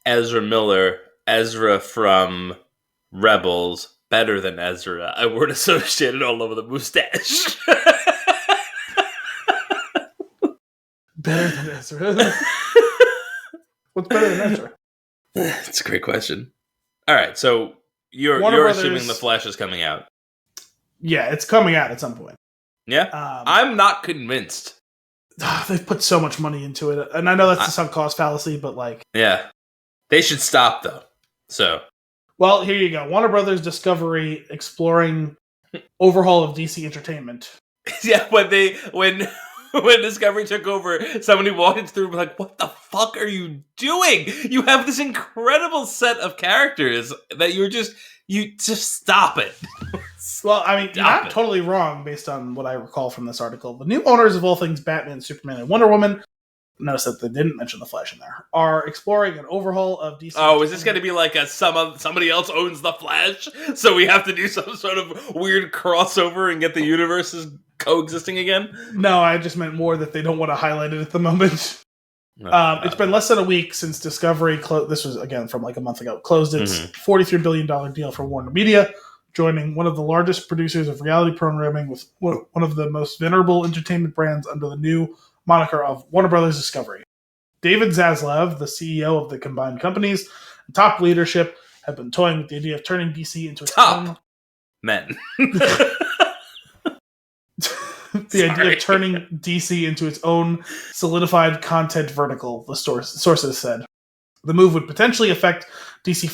Ezra Miller. Ezra from Rebels, better than Ezra. I word associated all over the mustache. Better than Ezra? What's better than Ezra? It's a great question. All right, so you're assuming The Flash is coming out. Yeah, it's coming out at some point. Yeah? I'm not convinced. They've put so much money into it. And I know that's the sunk cost fallacy, but like... Yeah. They should stop, though. So, well, here you go. Warner Brothers Discovery exploring overhaul of DC Entertainment. Yeah, when Discovery took over, somebody walked through and was like, "What the fuck are you doing? You have this incredible set of characters that you just stop it." Well, I mean, you're not totally wrong based on what I recall from this article. The new owners of all things Batman, Superman, and Wonder Woman, notice that they didn't mention the Flash in there, are exploring an overhaul of DC. Oh, is this going to be like somebody else owns the Flash, so we have to do some sort of weird crossover and get the universes coexisting again? No, I just meant more that they don't want to highlight it at the moment. It's been less than a week since Discovery this was again from like a month ago, closed its $43 billion deal for Warner Media, joining one of the largest producers of reality programming with one of the most venerable entertainment brands under the new moniker of Warner Brothers Discovery. David Zaslav, the CEO of the combined companies, and top leadership have been toying with the idea of turning DC into its own... men. idea of turning DC into its own solidified content vertical, the sources said. The move would potentially affect DC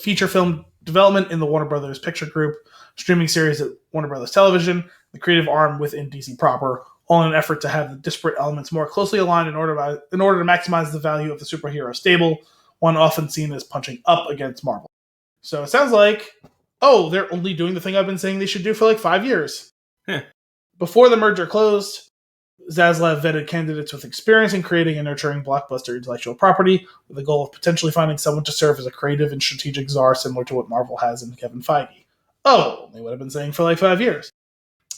feature film development in the Warner Brothers Picture Group, streaming series at Warner Brothers Television, the creative arm within DC proper, all in an effort to have the disparate elements more closely aligned in order to maximize the value of the superhero stable, one often seen as punching up against Marvel. So it sounds like, they're only doing the thing I've been saying they should do for like 5 years. Before the merger closed, Zaslav vetted candidates with experience in creating and nurturing blockbuster intellectual property with the goal of potentially finding someone to serve as a creative and strategic czar similar to what Marvel has in Kevin Feige. They would have been saying for like 5 years.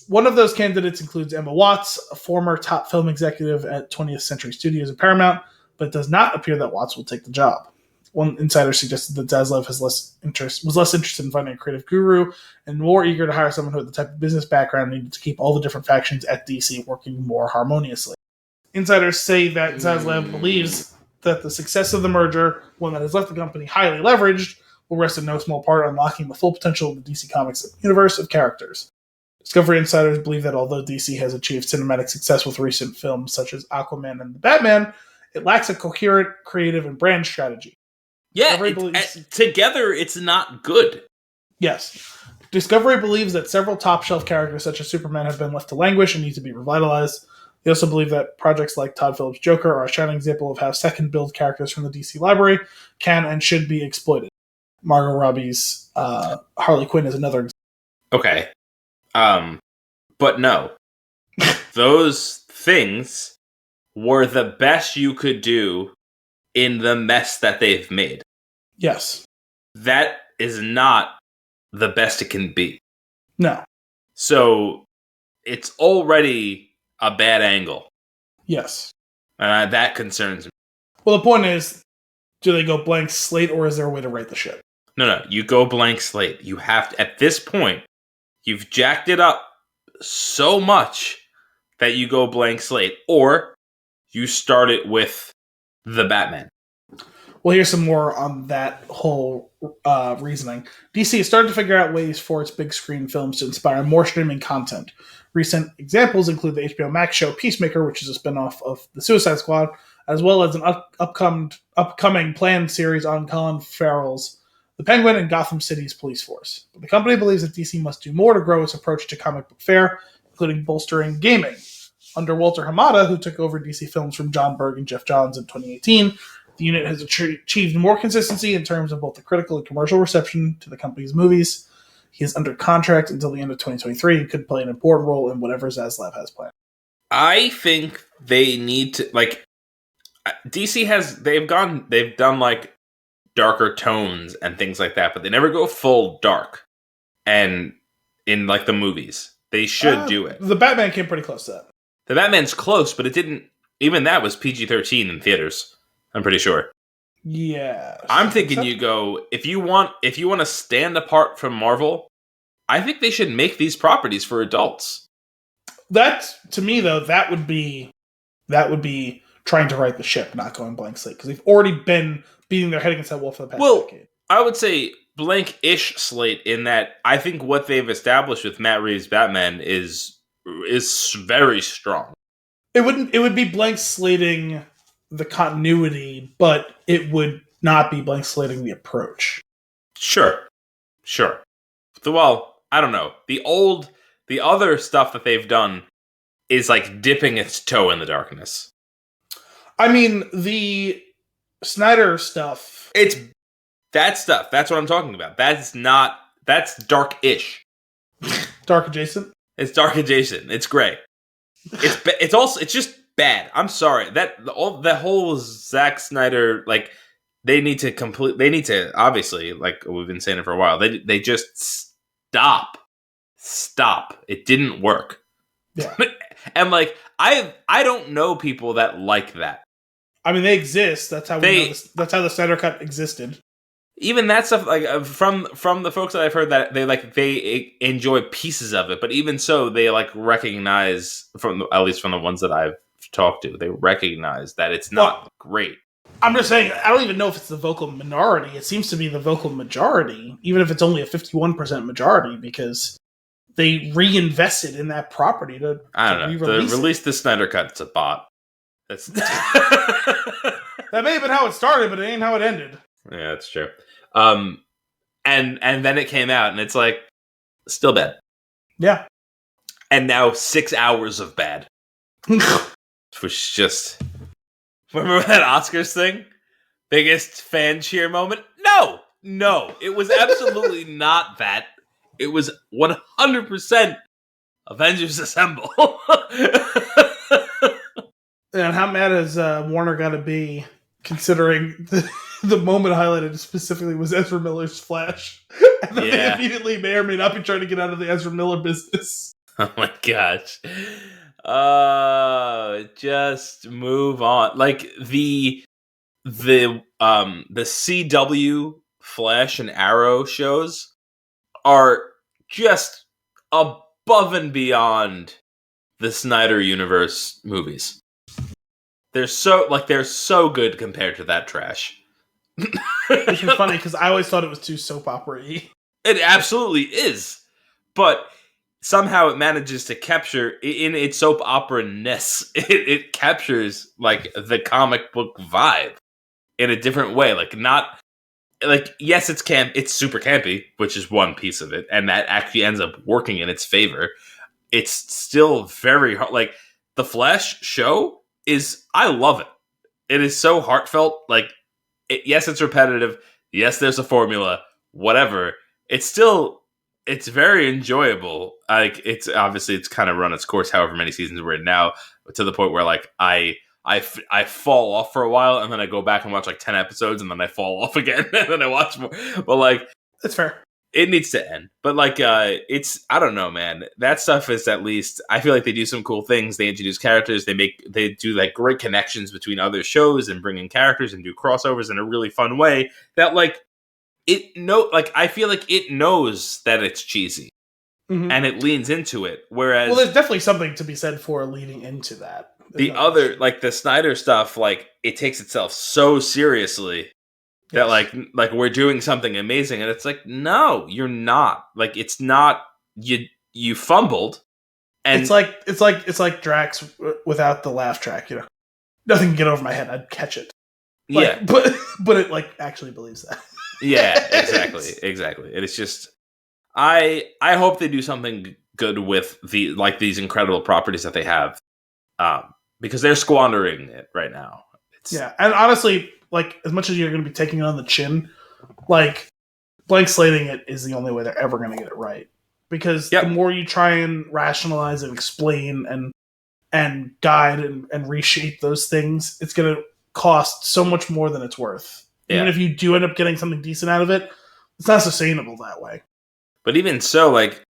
One of those candidates includes Emma Watts, a former top film executive at 20th Century Studios and Paramount, but it does not appear that Watts will take the job. One insider suggested that Zaslav was less interested in finding a creative guru and more eager to hire someone who had the type of business background needed to keep all the different factions at DC working more harmoniously. Insiders say that Zaslav believes that the success of the merger, one that has left the company highly leveraged, will rest in no small part on unlocking the full potential of the DC Comics universe of characters. Discovery insiders believe that although DC has achieved cinematic success with recent films such as Aquaman and The Batman, it lacks a coherent, creative, and brand strategy. Yeah, together it's not good. Yes. Discovery believes that several top-shelf characters such as Superman have been left to languish and need to be revitalized. They also believe that projects like Todd Phillips' Joker are a shining example of how second-build characters from the DC library can and should be exploited. Margot Robbie's Harley Quinn is another example. Okay. But no. Those things were the best you could do in the mess that they've made. Yes. That is not the best it can be. No. So, it's already a bad angle. Yes. That concerns me. Well, the point is, do they go blank slate, or is there a way to right the ship? No, you go blank slate. You have to, at this point, you've jacked it up so much that you go blank slate, or you start it with the Batman. Well, here's some more on that whole reasoning. DC has started to figure out ways for its big screen films to inspire more streaming content. Recent examples include the HBO Max show Peacemaker, which is a spinoff of The Suicide Squad, as well as an upcoming planned series on Colin Farrell's The Penguin and Gotham City's police force. But the company believes that DC must do more to grow its approach to comic book fare, including bolstering gaming. Under Walter Hamada, who took over DC Films from John Berg and Jeff Johns in 2018, the unit has achieved more consistency in terms of both the critical and commercial reception to the company's movies. He is under contract until the end of 2023 and could play an important role in whatever Zaslav has planned. I think they need to, DC they've done like darker tones and things like that, but they never go full dark. And in like the movies, they should do it. The Batman came pretty close to that. The Batman's close, but it didn't, even that was PG-13 in theaters. I'm pretty sure. Yeah. I'm thinking you go, if you want to stand apart from Marvel, I think they should make these properties for adults. That, to me though, that would be trying to right the ship, not going blank slate, because they've already been beating their head against that wall for the past decade. I would say blank-ish slate in that I think what they've established with Matt Reeves' Batman is very strong. It would be blank slating the continuity, but it would not be blank slating the approach. Sure. Well, I don't know. The other stuff that they've done is like dipping its toe in the darkness. I mean, the Snyder stuff. It's that stuff. That's what I'm talking about. That's dark-ish. Dark adjacent? It's dark adjacent. It's gray. It's just bad. I'm sorry. That whole Zack Snyder, like, they need to obviously, like we've been saying it for a while, they just stop. It didn't work. Yeah. And like I don't know people that like that. I mean, they exist. That's how that's how the Snyder Cut existed. Even that stuff, like from the folks that I've heard, that they enjoy pieces of it, but even so, they like recognize, at least from the ones that I've talked to, they recognize that it's not great. I'm just saying, I don't even know if it's the vocal minority. It seems to be the vocal majority, even if it's only a 51% majority, because they reinvested in that property to release the Snyder Cut. It's a bot. That may have been how it started, but it ain't how it ended. Yeah, that's true. And then it came out, and it's like still bad. Yeah. And now 6 hours of bad, which just remember that Oscars thing? Biggest fan cheer moment? No, it was absolutely not that. It was 100% Avengers Assemble. And how mad has Warner got to be, considering the moment highlighted specifically was Ezra Miller's Flash. And then they immediately may or may not be trying to get out of the Ezra Miller business. Oh my gosh. Just move on. Like the CW Flash and Arrow shows are just above and beyond the Snyder Universe movies. they're so good compared to that trash. Which is funny because I always thought it was too soap opera-y. It absolutely is, but somehow it manages to capture in its soap opera-ness. It captures like the comic book vibe in a different way. Like not like yes, it's super campy, which is one piece of it, and that actually ends up working in its favor. It's still very hard. Like the Flash show I love it. It is so heartfelt. Like yes, it's repetitive. Yes, there's a formula. Whatever. It's very enjoyable. Like it's kind of run its course. However many seasons we're in now, to the point where like I fall off for a while, and then I go back and watch like 10 episodes, and then I fall off again, and then I watch more. But like that's fair. It needs to end. But like I don't know, man. That stuff is at least I feel like they do some cool things. They introduce characters. They do like great connections between other shows and bring in characters and do crossovers in a really fun way. That like I feel like it knows that it's cheesy. Mm-hmm. And it leans into it. Whereas there's definitely something to be said for leaning into that. The other, like the Snyder stuff, like it takes itself so seriously that like we're doing something amazing, and it's like, no, you're not. Like it's not. You fumbled, and it's like Drax without the laugh track. You know, nothing can get over my head. I'd catch it. Like, yeah, but it like actually believes that. Yeah, exactly. And it's just, I hope they do something good with these incredible properties that they have, because they're squandering it right now. And honestly, like as much as you're going to be taking it on the chin, like blank slating it is the only way they're ever going to get it right. Because the more you try and rationalize and explain and guide and reshape those things, it's going to cost so much more than it's worth. Even if you do end up getting something decent out of it, it's not sustainable that way. But even so, like,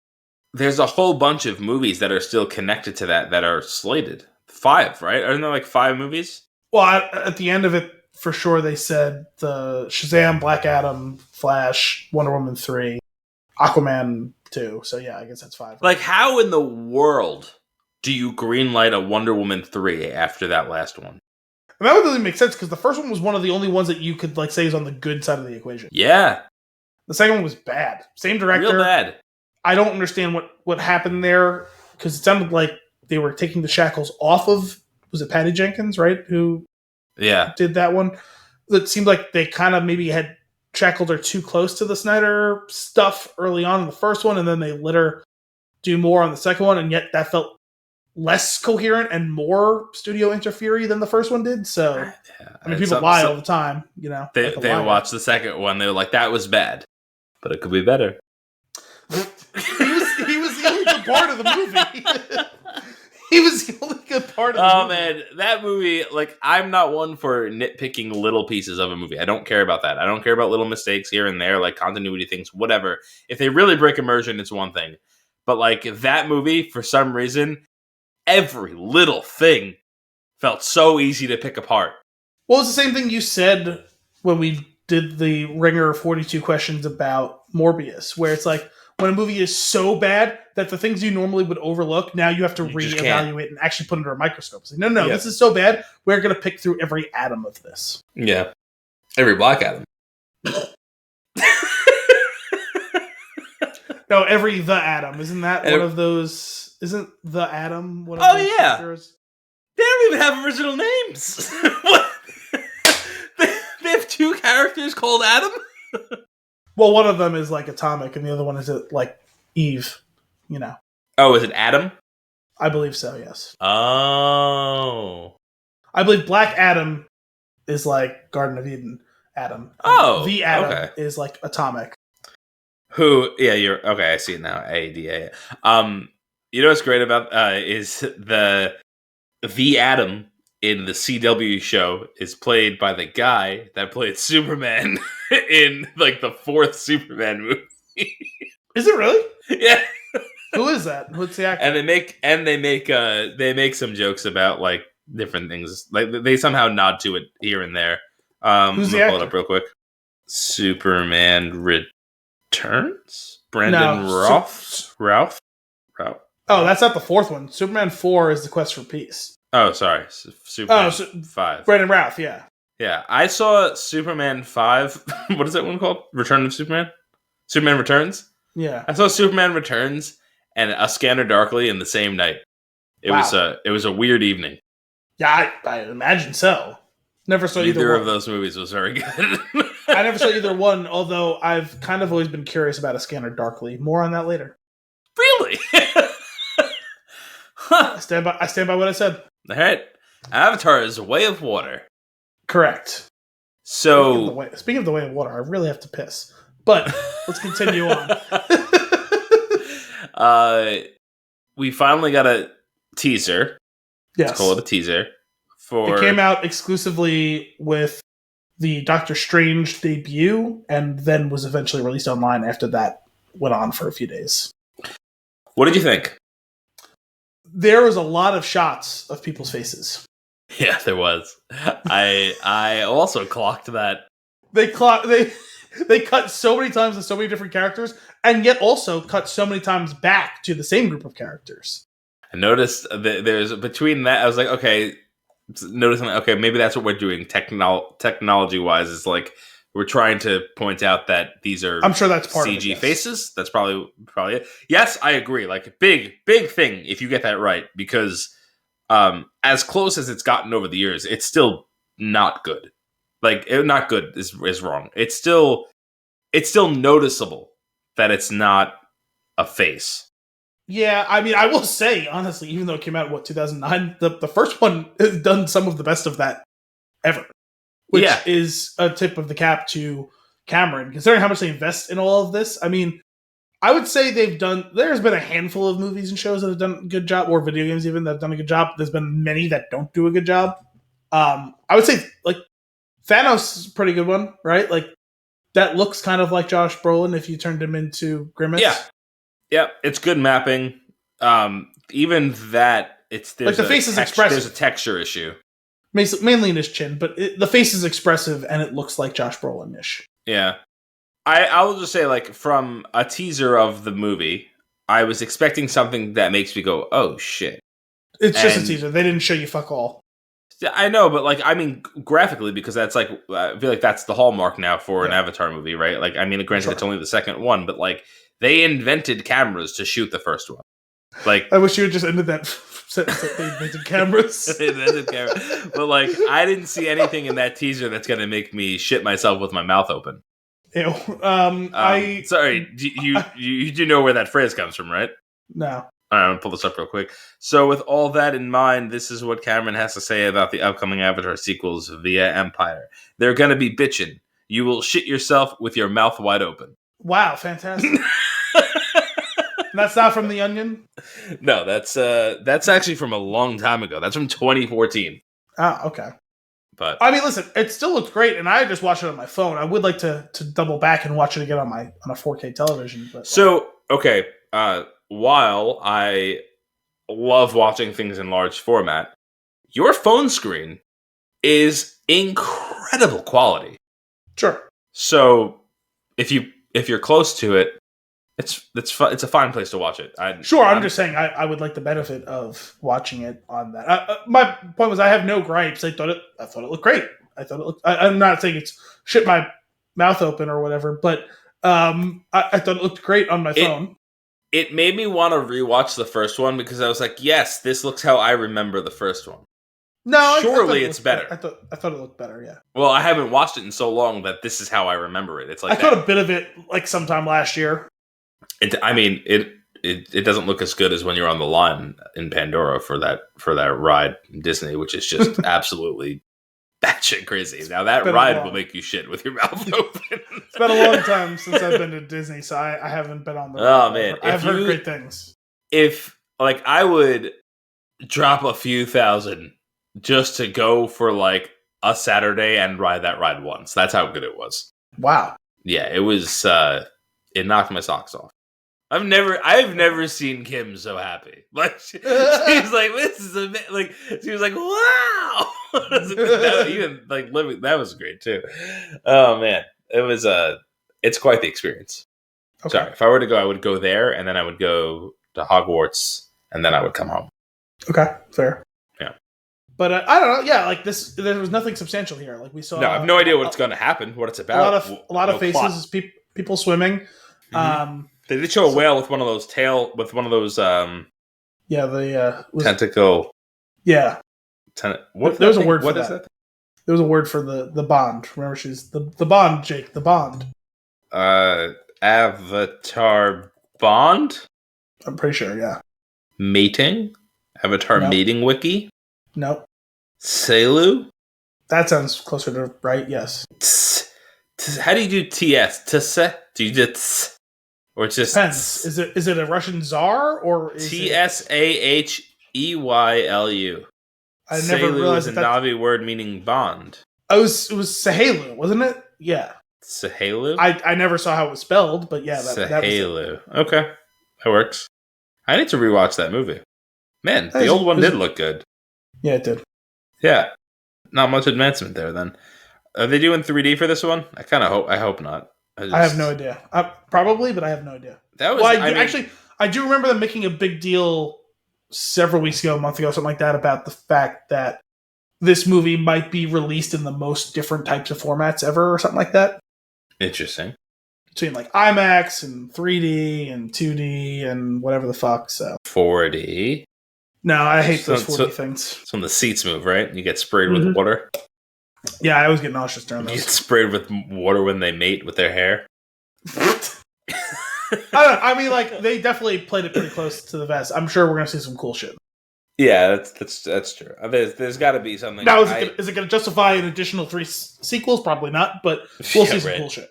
there's a whole bunch of movies that are still connected to that are slated. 5, right? Aren't there like 5 movies? Well, at the end of it, for sure, they said the Shazam, Black Adam, Flash, Wonder Woman 3, Aquaman 2. So yeah, I guess that's 5. Like, how in the world do you greenlight a Wonder Woman 3 after that last one? And that would really make sense, because the first one was one of the only ones that you could like say is on the good side of the equation. Yeah. The second one was bad. Same director. Real bad. I don't understand what happened there, because it sounded like they were taking the shackles off of, was it Patty Jenkins, right? Who did that one? It seemed like they kind of maybe had shackled her too close to the Snyder stuff early on in the first one, and then they let her do more on the second one, and yet that felt less coherent and more studio interference than the first one did. So, I mean, people lie all the time, you know. They watched the second one, they were like, that was bad, but it could be better. he was the only good part of the movie. He was the only good part of the movie. Oh, man, that movie, like, I'm not one for nitpicking little pieces of a movie. I don't care about that. I don't care about little mistakes here and there, like continuity things, whatever. If they really break immersion, it's one thing. But, like, that movie, for some reason, every little thing felt so easy to pick apart. Well, it's the same thing you said when we did the Ringer 42 questions about Morbius, where it's like, when a movie is so bad that the things you normally would overlook, now you have to reevaluate and actually put under a microscope. Say, no, this is so bad, we're going to pick through every atom of this. Yeah. Every Black Adam. No, every The Atom. Isn't that one of those? Isn't The Atom one of those characters? They don't even have original names. What? They have 2 characters called Adam? Well, one of them is like Atomic, and the other one is like Eve, you know. Oh, is it Adam? I believe so, yes. Oh. I believe Black Adam is like Garden of Eden Adam. Oh. The Atom is like Atomic. You're okay, I see it now. ADA. You know what's great about is the Atom in the CW show is played by the guy that played Superman in like the 4th Superman movie. Is it really? Yeah. Who is that? What's the actor? And they make some jokes about like different things. Like they somehow nod to it here and there. Who's the actor? Pull it up real quick. Superman Returns? Brandon Routh? Oh, that's not the 4th one. Superman 4 is The Quest for Peace. Oh, sorry, Superman 5. Brandon Routh, yeah. Yeah, I saw Superman 5. What is that one called? Return of Superman? Superman Returns? Yeah. I saw Superman Returns and A Scanner Darkly in the same night. It was a weird evening. Yeah, I imagine so. Never saw either one. Of those movies was very good. I never saw either one, although I've kind of always been curious about A Scanner Darkly. More on that later. Really? I stand by what I said. All right. Avatar is a way of water. Correct. So, speaking of the way of water, I really have to piss. But let's continue on. We finally got a teaser. Yes. Let's call it a teaser. It came out exclusively with the Doctor Strange debut, and then was eventually released online after that went on for a few days. What did you think? There was a lot of shots of people's faces. Yeah, there was. I also clocked that. They cut so many times to so many different characters, and yet also cut so many times back to the same group of characters. I noticed that there's between that. I was like, okay, noticing. Okay, maybe that's what we're doing technology wise. Is like we're trying to point out that these are. I'm sure that's part CG of it, yes. faces. That's probably it. Yes, I agree. Like big thing if you get that right, because as close as it's gotten over the years, it's still not good. Like not good is wrong. It's still noticeable that it's not a face. Yeah, I mean, I will say, honestly, even though it came out in, 2009, the first one has done some of the best of that ever. Which is a tip of the cap to Cameron, considering how much they invest in all of this. I mean, I would say there's been a handful of movies and shows that have done a good job, or video games even, that have done a good job. There's been many that don't do a good job. I would say, like, Thanos is a pretty good one, right? Like, that looks kind of like Josh Brolin if you turned him into Grimace. Yeah, it's good mapping. Even that, there's like the face is expressive. There's a texture issue, mainly in his chin, but the face is expressive and it looks like Josh Brolin-ish. Yeah, I will just say, like, from a teaser of the movie, I was expecting something that makes me go, "Oh shit!" It's just a teaser. They didn't show you fuck all. I know, but like, I mean, graphically, because that's like, I feel like that's the hallmark now for an Avatar movie, right? Like, I mean, granted, it's only the second one, but like. They invented cameras to shoot the first one. Like, I wish you had just ended that sentence that they invented cameras. They invented cameras. But like, I didn't see anything in that teaser that's going to make me shit myself with my mouth open. Ew. Sorry, you do know where that phrase comes from, right? No. All right, I'm going to pull this up real quick. So with all that in mind, this is what Cameron has to say about the upcoming Avatar sequels via Empire. They're going to be bitchin'. You will shit yourself with your mouth wide open. Wow, fantastic. That's not from The Onion? No, that's actually from a long time ago. That's from 2014. Ah, okay. But I mean, listen, it still looks great, and I just watched it on my phone. I would like to double back and watch it again on a 4K television. But so, okay, while I love watching things in large format, your phone screen is incredible quality. Sure. So, if you're close to it, it's a fine place to watch it. I'm just saying I would like the benefit of watching it on that. My point was I have no gripes. I thought it looked great. I'm not saying it's shit my mouth open or whatever, but I thought it looked great on my phone. It made me want to rewatch the first one because I was like, yes, this looks how I remember the first one. No, surely it's better. I thought it looked better. Yeah. Well, I haven't watched it in so long that this is how I remember it. It's like I caught a bit of it like sometime last year. It doesn't look as good as when you're on the line in Pandora for that ride in Disney, which is just absolutely batshit crazy. Now that ride will make you shit with your mouth open. It's been a long time since I've been to Disney, so I haven't been on the ride. Oh man, I've heard great things. If like I would drop a few thousand just to go for like a Saturday and ride that ride once. That's how good it was. Wow. Yeah, it was. It knocked my socks off. I've never seen Kim so happy. Like she's like, this is like she was like, wow. That was great too. Oh man, it was it's quite the experience. Okay. Sorry, if I were to go, I would go there, and then I would go to Hogwarts, and then I would come home. Okay, fair. Yeah. But I don't know. Yeah, like this, there was nothing substantial here. Like we saw. No, I have no idea what's going to happen, what it's about. A lot of faces, people swimming. Mm-hmm. They did show a whale with one of those yeah, the tentacle. Yeah. What? There's a word for what that. Is that? There was a word for the bond. Remember, she's the bond, Jake. The bond. Avatar bond. I'm pretty sure. Yeah. Mating. Avatar mating wiki. Nope. Selu. That sounds closer to right. Yes. How do you do ts? Tse? Do you do ts? Or just depends. Is it a Russian czar or is Tsaheylu? I never realized is a Navi word meaning bond. It was Sahelu, wasn't it? Yeah. Sahelu? I never saw how it was spelled, but yeah, that was it. Okay. That works. I need to rewatch that movie. Man, the old one did look good. Yeah, it did. Yeah. Not much advancement there then. Are they doing 3D for this one? I hope not. I have no idea. Probably, but I have no idea. I do remember them making a big deal several weeks ago, a month ago, something like that, about the fact that this movie might be released in the most different types of formats ever, or something like that. Interesting. Between like IMAX and 3D and 2D and whatever the fuck. So 4D. No, I hate those 4D things. It's when the seats move, right? You get sprayed with water. Yeah, I always get nauseous during those. You get sprayed with water when they mate with their hair. I mean, like, they definitely played it pretty close to the vest. I'm sure we're going to see some cool shit. Yeah, that's true. There's got to be something. Now, is it going to justify an additional 3 sequels? Probably not, but we'll see some cool shit.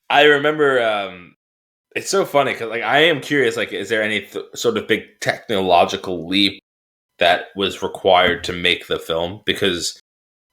I remember, it's so funny, because like, I am curious, like, is there any sort of big technological leap that was required to make the film? Because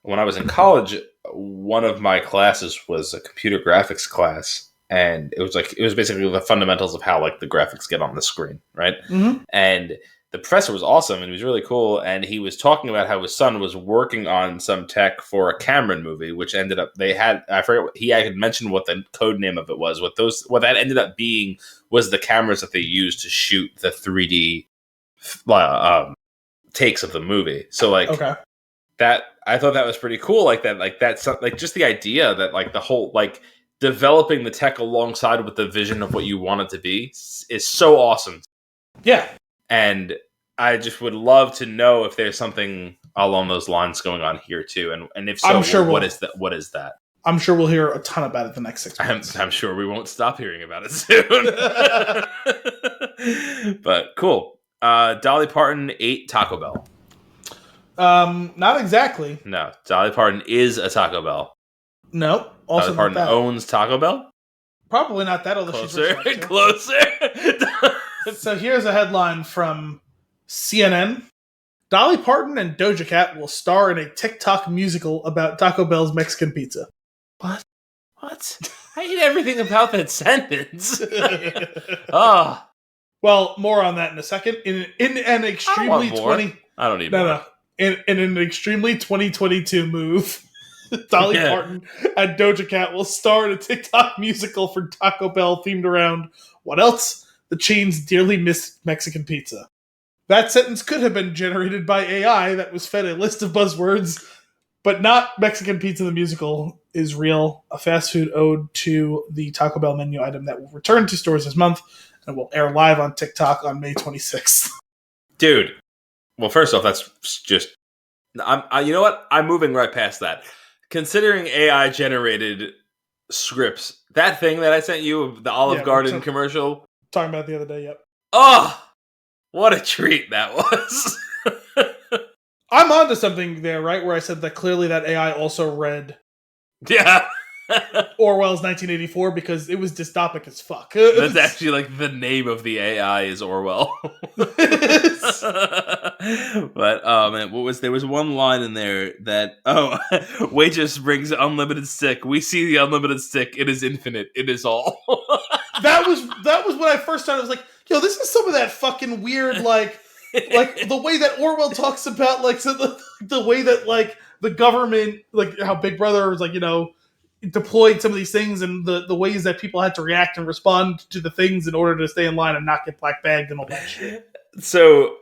when I was in college, one of my classes was a computer graphics class. And it was basically the fundamentals of how like the graphics get on the screen, right? Mm-hmm. And the professor was awesome and he was really cool. And he was talking about how his son was working on some tech for a Cameron movie, which ended up I forget he had mentioned what the code name of it was. What that ended up being was the cameras that they used to shoot the 3D takes of the movie. So like that, I thought that was pretty cool. Like that's like just the idea that like the whole like. Developing the tech alongside with the vision of what you want it to be is so awesome. Yeah. And I just would love to know if there's something along those lines going on here too. And if so, I'm sure what is that? I'm sure we'll hear a ton about it the next 6 months. I'm sure we won't stop hearing about it soon. But cool. Dolly Parton ate Taco Bell. Not exactly. No. Dolly Parton is a Taco Bell. No. Also, Dolly Parton owns Taco Bell? Probably not that, although closer, she's closer. So here's a headline from CNN. Dolly Parton and Doja Cat will star in a TikTok musical about Taco Bell's Mexican pizza. What? I hate everything about that sentence. Oh. Well, more on that in a second. In an extremely I don't need more. In an extremely 2022 move. Dolly Parton and Doja Cat will star in a TikTok musical for Taco Bell themed around what else? The chain's dearly missed Mexican pizza. That sentence could have been generated by AI that was fed a list of buzzwords, but not Mexican pizza the musical is real, a fast food ode to the Taco Bell menu item that will return to stores this month and will air live on TikTok on May 26th. Dude. Well, first off, that's just... you know what? I'm moving right past that. Considering AI generated scripts, that thing that I sent you, the Olive Garden commercial. Talking about it the other day, yep. Oh, what a treat that was. I'm onto something there, right? Where I said that clearly that AI also read Orwell's 1984 because it was dystopic as fuck. That's actually like the name of the AI is Orwell. But man, there was one line in there that waitress brings unlimited stick. We see the unlimited stick. It is infinite. It is all. that was when I first started. I was like, yo, this is some of that fucking weird like the way that Orwell talks about like the way that like the government, like how Big Brother was like, you know, deployed some of these things and the ways that people had to react and respond to the things in order to stay in line and not get black bagged and all that shit. So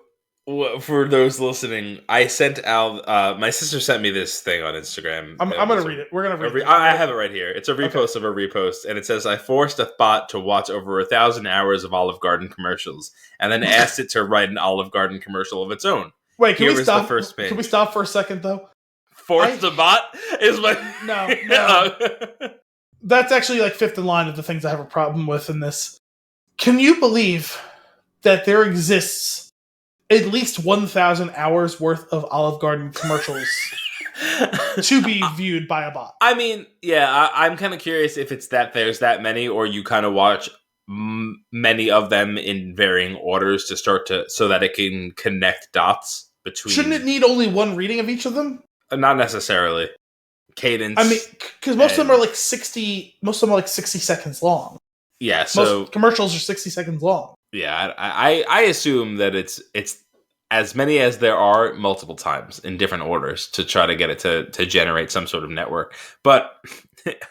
For those listening, I sent Al. My sister sent me this thing on Instagram. I'm going to read it. We're going to read it. I have it right here. It's a repost of a repost, and it says, "I forced a bot to watch over 1,000 hours of Olive Garden commercials, and then asked it to write an Olive Garden commercial of its own." Wait, can we stop? The first page. Can we stop for a second, though? Forced a bot is my no. That's actually like fifth in line of the things I have a problem with in this. Can you believe that there exists at least 1,000 hours worth of Olive Garden commercials to be viewed by a bot? I mean, yeah, I'm kind of curious if it's that there's that many, or you kind of watch many of them in varying orders to start to, so that it can connect dots between. Shouldn't it need only one reading of each of them? Not necessarily. Cadence. I mean, because most of them are like 60. Most of them are like 60 seconds long. Yeah, so most commercials are 60 seconds long. Yeah, I assume that it's as many as there are multiple times in different orders to try to get it to generate some sort of network. But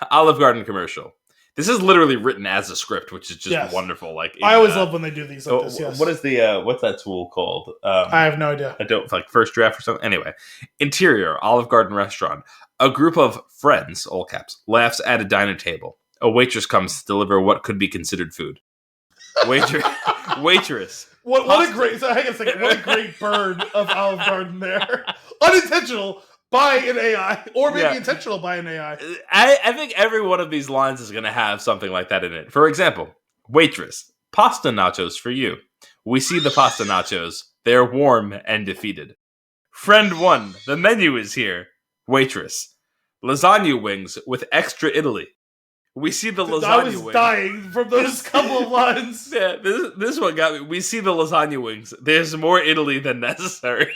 Olive Garden commercial. This is literally written as a script, which is just wonderful. Like I always love when they do these like this. Yes. What is the what's that tool called? I have no idea. I don't like first draft or something. Anyway, interior Olive Garden restaurant. A group of friends, all caps, laughs at a dining table. A waitress comes to deliver what could be considered food. Waitress. What a great! So hang on a second. What a great burn of Olive Garden there. Unintentional by an AI, or maybe intentional by an AI. I think every one of these lines is going to have something like that in it. For example, waitress, pasta nachos for you. We see the pasta nachos. They're warm and defeated. Friend 1, the menu is here. Waitress, lasagna wings with extra Italy. We see the lasagna wings. I was dying from those couple of lines. Yeah, this one got me. We see the lasagna wings. There's more Italy than necessary.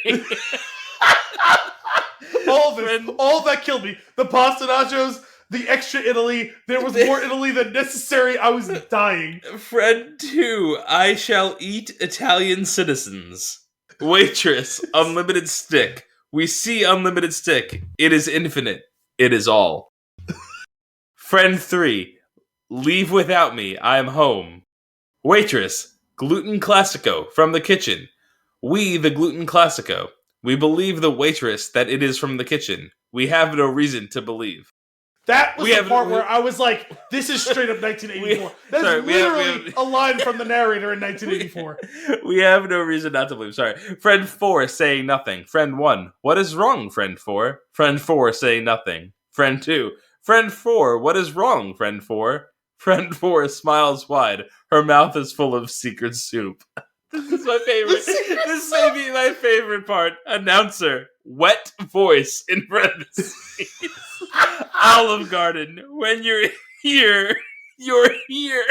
All of that killed me. The pasta nachos, the extra Italy. There was more Italy than necessary. I was dying. Friend 2, I shall eat Italian citizens. Waitress, unlimited stick. We see unlimited stick. It is infinite. It is all. Friend 3, leave without me, I am home. Waitress, gluten classico from the kitchen. We, the gluten classico. We believe the waitress that it is from the kitchen. We have no reason to believe. That was the part where I was like, this is straight up 1984. That's literally a line from the narrator in 1984. We have no reason not to believe. Sorry. Friend 4 saying nothing. Friend 1, what is wrong, friend 4? Friend 4 saying nothing. Friend 2, Friend 4, what is wrong, friend 4? Friend 4 smiles wide. Her mouth is full of secret soup. This is my favorite. This may be my favorite part. Announcer, wet voice in parentheses. Olive Garden, when you're here, you're here.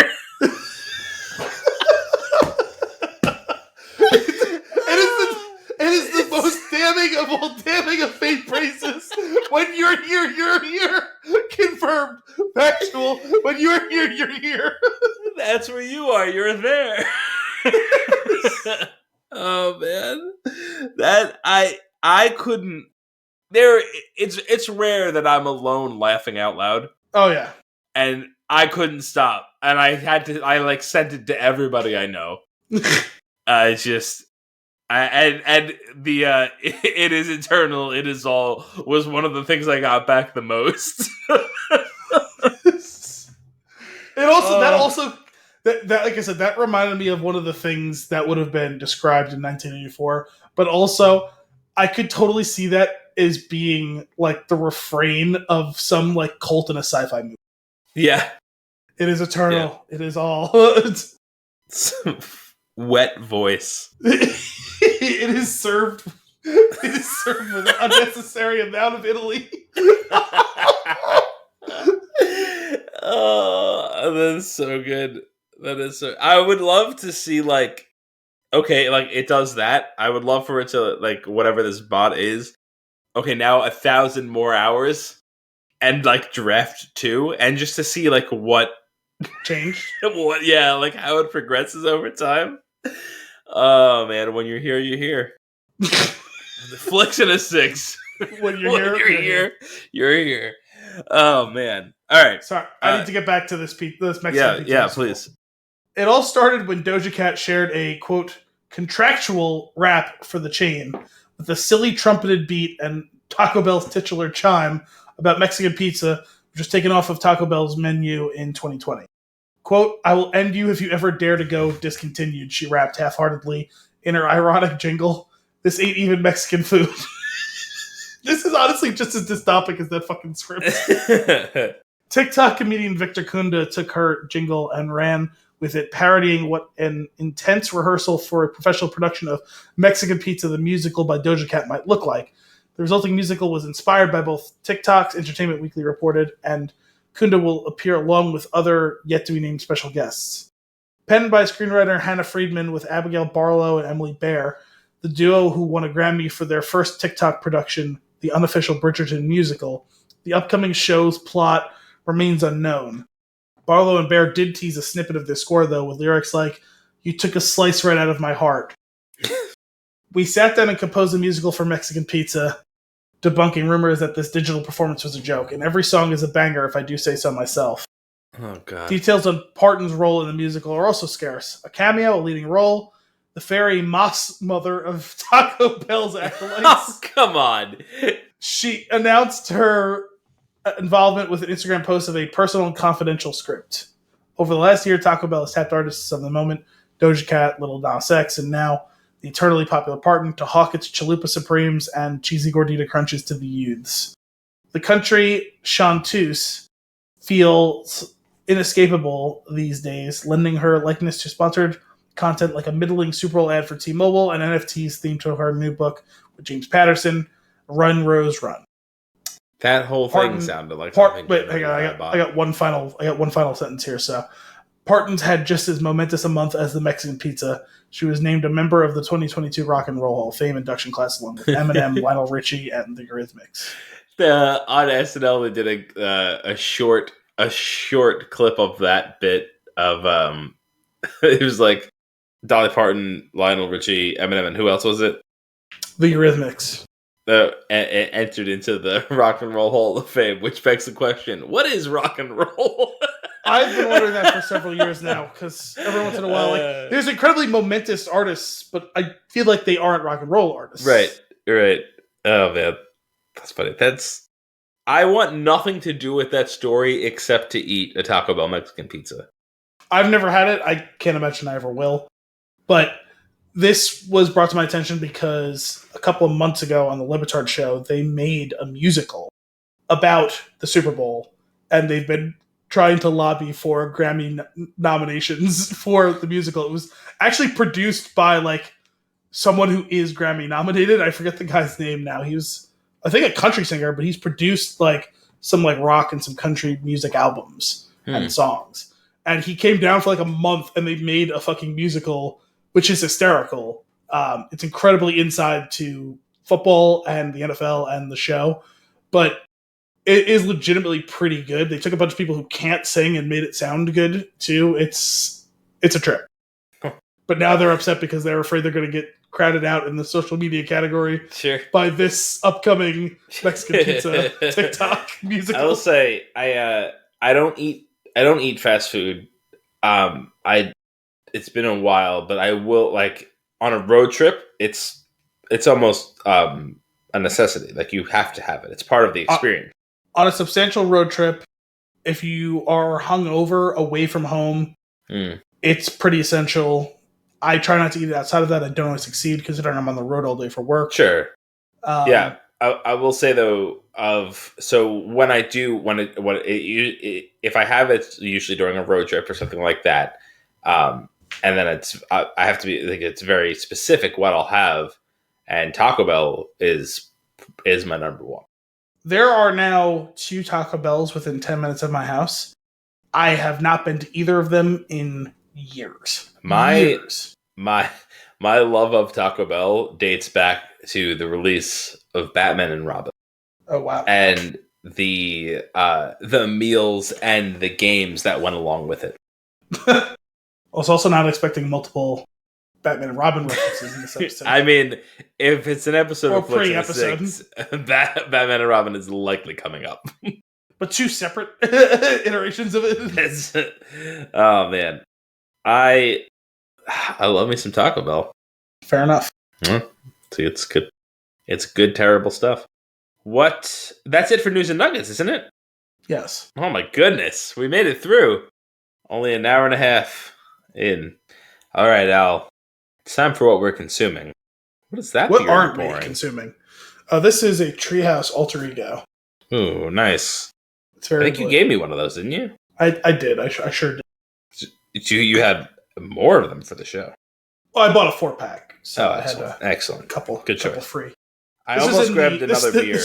It is the most damning of all damning of faith praises. When you're here, you're here. Confirmed. Factual. When you're here, you're here. That's where you are. You're there. Oh man, that I couldn't. There, it's rare that I'm alone laughing out loud. Oh yeah, and I couldn't stop, and I had to. I like sent it to everybody I know. Just. And the it is eternal. It is all was one of the things I got back the most. That like I said, that reminded me of one of the things that would have been described in 1984. But also, I could totally see that as being like the refrain of some like cult in a sci-fi movie. Yeah, it is eternal. Yeah. It is all. Wet voice. It is served. It is served with an unnecessary amount of Italy. Oh, that is so good. That is so. I would love to see like, okay, like it does that. I would love for it to like whatever this bot is. Okay, now 1,000 more hours, and like draft 2, and just to see like what changed. What? Yeah, like how it progresses over time. Oh man, when you're here, you're here. The Flix and a 6. When you're here, you're here. Oh man. All right. Sorry, I need to get back to this Mexican. Yeah, please. It all started when Doja Cat shared a quote contractual rap for the chain with a silly trumpeted beat and Taco Bell's titular chime about Mexican pizza, which was taken off of Taco Bell's menu in 2020. Quote, "I will end you if you ever dare to go discontinued," she rapped half-heartedly in her ironic jingle. "This ain't even Mexican food." This is honestly just as dystopic as that fucking script. TikTok comedian Victor Kunda took her jingle and ran with it, parodying what an intense rehearsal for a professional production of Mexican Pizza, the musical by Doja Cat, might look like. The resulting musical was inspired by both TikTok's Entertainment Weekly reported, and Kunda will appear along with other yet-to-be-named special guests. Penned by screenwriter Hannah Friedman with Abigail Barlow and Emily Baer, the duo who won a Grammy for their first TikTok production, the unofficial Bridgerton musical, the upcoming show's plot remains unknown. Barlow and Baer did tease a snippet of their score, though, with lyrics like, "You took a slice right out of my heart." We sat down and composed a musical for Mexican Pizza, debunking rumors that this digital performance was a joke, and every song is a banger if I do say so myself. Oh, God. Details on Parton's role in the musical are also scarce. A cameo, a leading role, the fairy Moss mother of Taco Bell's acolytes. Oh, come on. She announced her involvement with an Instagram post of a personal and confidential script. Over the last year, Taco Bell has tapped artists of the moment, Doja Cat, Lil Nas X, and now the eternally popular Parton, to hawk its Chalupa Supremes and cheesy gordita crunches to the youths. The country chanteuse feels inescapable these days, lending her likeness to sponsored content like a middling Super Bowl ad for T-Mobile and NFTs themed to her new book with James Patterson, Run, Rose, Run. That whole thing sounded like something. Wait, hang on. I got one final sentence here. So, Parton's had just as momentous a month as the Mexican Pizza. She was named a member of the 2022 Rock and Roll Hall of Fame induction class, along with Eminem, Lionel Richie, and the Eurythmics. On SNL, they did a short clip of that bit of it was like Dolly Parton, Lionel Richie, Eminem, and who else was it? The Eurythmics. Entered into the Rock and Roll Hall of Fame, which begs the question: what is rock and roll? I've been wondering that for several years now, because every once in a while, there's incredibly momentous artists, but I feel like they aren't rock and roll artists. Right. Oh man, that's funny. I want nothing to do with that story except to eat a Taco Bell Mexican pizza. I've never had it. I can't imagine I ever will. But this was brought to my attention because a couple of months ago on the Libitard show, they made a musical about the Super Bowl, and they've been trying to lobby for Grammy nominations for the musical. It was actually produced by someone who is Grammy nominated. I forget the guy's name now. He was, I think, a country singer, but he's produced some rock and some country music albums and songs. And he came down for a month, and they made a fucking musical, which is hysterical. It's incredibly inside to football and the NFL and the show, but it is legitimately pretty good. They took a bunch of people who can't sing and made it sound good too. It's a trip. Huh. But now they're upset because they're afraid they're going to get crowded out in the social media category by this upcoming Mexican pizza TikTok musical. I will say I don't eat fast food. It's been a while, but I will on a road trip. It's almost a necessity. You have to have it. It's part of the experience. On a substantial road trip, if you are hungover away from home, it's pretty essential. I try not to eat it outside of that. I don't always succeed considering I'm on the road all day for work. Sure. Yeah. I will say though, when I do, if I have it, it's usually during a road trip or something like that. And then I have to be, it's very specific what I'll have. And Taco Bell is my number one. There are now 2 Taco Bells within 10 minutes of my house. I have not been to either of them in years. My love of Taco Bell dates back to the release of Batman and Robin. Oh wow! And the meals and the games that went along with it. I was also not expecting multiple Batman and Robin references in this episode. I mean, if it's an episode of Flix and Six, Batman and Robin is likely coming up. But 2 separate iterations of it. Oh man, I love me some Taco Bell. Fair enough. See, it's good. It's good, terrible stuff. What? That's it for News and Nuggets, isn't it? Yes. Oh my goodness. We made it through. Only an hour and a half in. All right, Al. It's time for what we're consuming. What is that? What aren't we consuming? This is a Treehouse alter ego. Ooh, nice. It's very. I think you gave me one of those, didn't you? I did. I sure did. You had more of them for the show. Well, I bought a 4-pack, so I excellent. had excellent. Couple free. I almost grabbed another beer.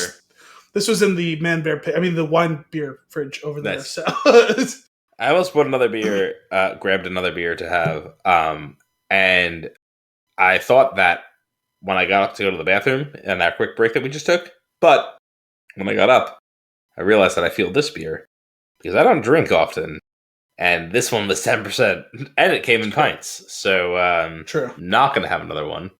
This was in the the wine beer fridge over there. Nice. So I almost bought another beer, grabbed another beer to have, and I thought that when I got up to go to the bathroom and that quick break that we just took, but when I got up, I realized that I feel this beer because I don't drink often, and this one was 10%, and it came in pints, so true. Not going to have another one.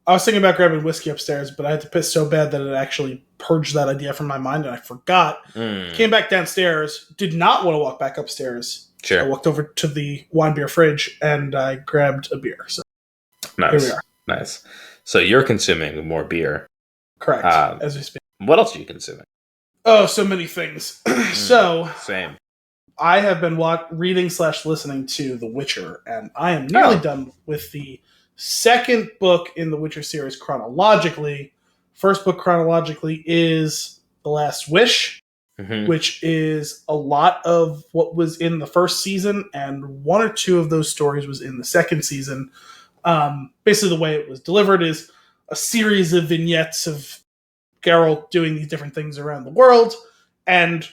I was thinking about grabbing whiskey upstairs, but I had to piss so bad that it actually purged that idea from my mind, and I forgot. Came back downstairs, did not want to walk back upstairs. Sure. I walked over to the wine beer fridge, and I grabbed a beer. So nice. Here we are. Nice. So you're consuming more beer. Correct, as we speak. What else are you consuming? Oh, so many things. Same. I have been reading/listening to The Witcher, and I am nearly done with the second book in the Witcher series chronologically. First book chronologically is The Last Wish, which is a lot of what was in the first season, and one or two of those stories was in the second season. Basically, the way it was delivered is a series of vignettes of Geralt doing these different things around the world, and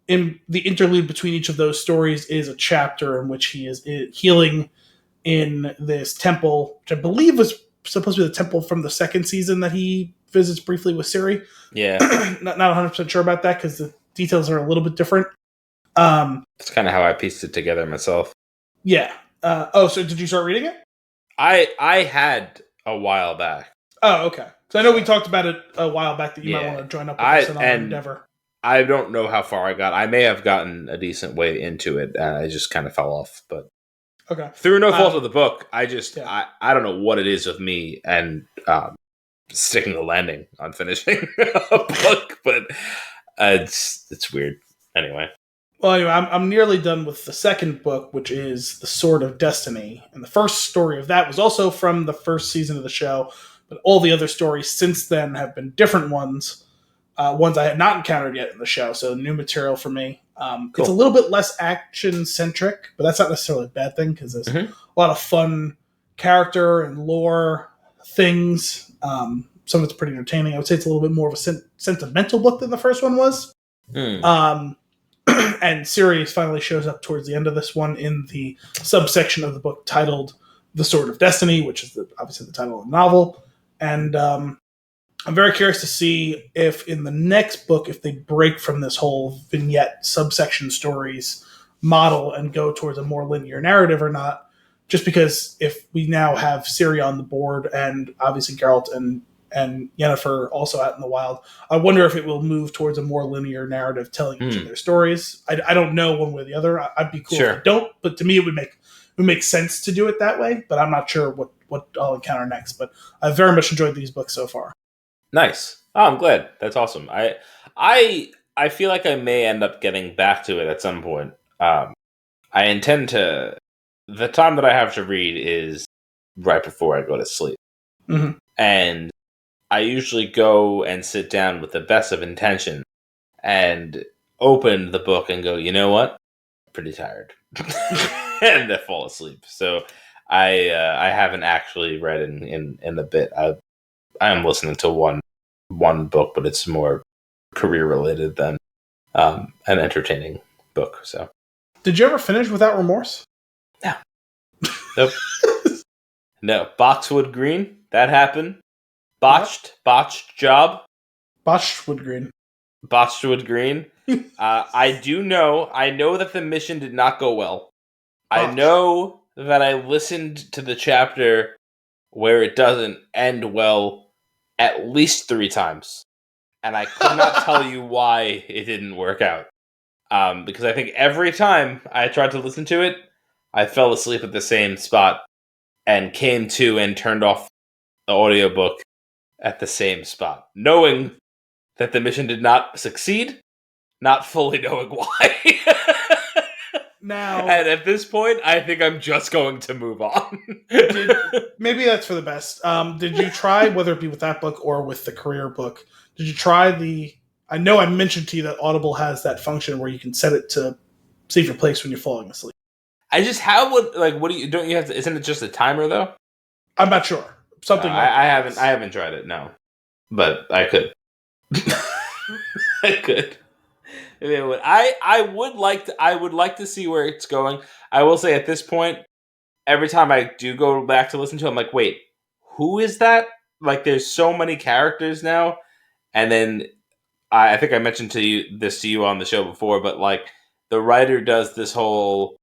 in the interlude between each of those stories is a chapter in which he is healing in this temple, which I believe was supposed to be the temple from the second season that he visits briefly with Ciri. Yeah. not 100% sure about that because the details are a little bit different. That's kind of how I pieced it together myself. Yeah. So did you start reading it? I had a while back. Oh, okay. So I know we talked about it a while back that you might want to join up with us in our endeavor. I don't know how far I got. I may have gotten a decent way into it, and I just kind of fell off. But okay, through no fault of the book, I don't know what it is with me and sticking the landing on finishing a book, but it's weird. Anyway. Well, anyway, I'm nearly done with the second book, which is The Sword of Destiny. And the first story of that was also from the first season of the show, but all the other stories since then have been different ones. Ones I had not encountered yet in the show, so new material for me. Cool. It's a little bit less action-centric, but that's not necessarily a bad thing, because there's a lot of fun character and lore things. Some of it's pretty entertaining. I would say it's a little bit more of a sentimental book than the first one was. And Sirius finally shows up towards the end of this one in the subsection of the book titled The Sword of Destiny, which is obviously the title of the novel. And I'm very curious to see if in the next book, if they break from this whole vignette subsection stories model and go towards a more linear narrative or not. Just because if we now have Ciri on the board and obviously Geralt and Yennefer also out in the wild, I wonder if it will move towards a more linear narrative telling each of their stories. I don't know one way or the other. I'd be cool if I don't, but to me it would make sense to do it that way, but I'm not sure what I'll encounter next. But I've very much enjoyed these books so far. Nice. Oh, I'm glad. That's awesome. I feel like I may end up getting back to it at some point. I intend to. The time that I have to read is right before I go to sleep. And I usually go and sit down with the best of intention and open the book and go, you know what? I'm pretty tired. And I fall asleep. So I haven't actually read in a bit. I am listening to one book, but it's more career related than an entertaining book. So, did you ever finish Without Remorse? No. Nope. No. Boxwood Green. That happened. Botched job. Botchwood Green. Botchwood Green. I know that the mission did not go well. I know that I listened to the chapter where it doesn't end well at least 3 times. And I could not tell you why it didn't work out. Because I think every time I tried to listen to it, I fell asleep at the same spot and came to and turned off the audiobook at the same spot, knowing that the mission did not succeed, not fully knowing why. Now, and at this point, I think I'm just going to move on. Maybe that's for the best. Did you try, whether it be with that book or with the career book, did you try I know I mentioned to you that Audible has that function where you can set it to save your place when you're falling asleep. Don't you have to, isn't it just a timer though? I'm not sure. I haven't tried it, no. But I could. I could. I would like to see where it's going. I will say at this point, every time I do go back to listen to it, I'm like, wait, who is that? Like, there's so many characters now. And then I think I mentioned to you on the show before, but like the writer does this whole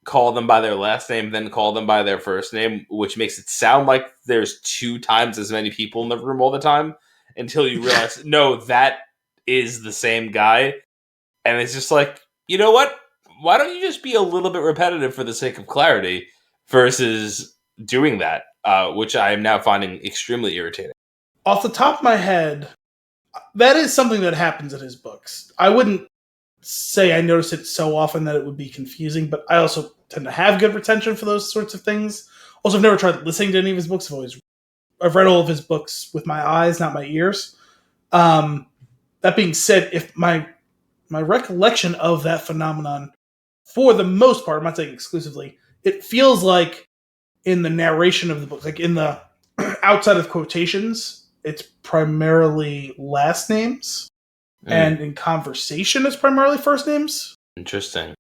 call them by their last name, then call them by their first name, which makes it sound like there's 2 times as many people in the room all the time until you realize, no, that is the same guy. And it's just like, you know what? Why don't you just be a little bit repetitive for the sake of clarity versus doing that, which I am now finding extremely irritating. Off the top of my head, that is something that happens in his books. I wouldn't say I notice it so often that it would be confusing, but I also tend to have good retention for those sorts of things. Also, I've never tried listening to any of his books. I've read all of his books with my eyes, not my ears. That being said, if my recollection of that phenomenon, for the most part, I'm not saying exclusively, it feels like in the narration of the book, like in the outside of quotations, it's primarily last names. And in conversation, it's primarily first names. Interesting.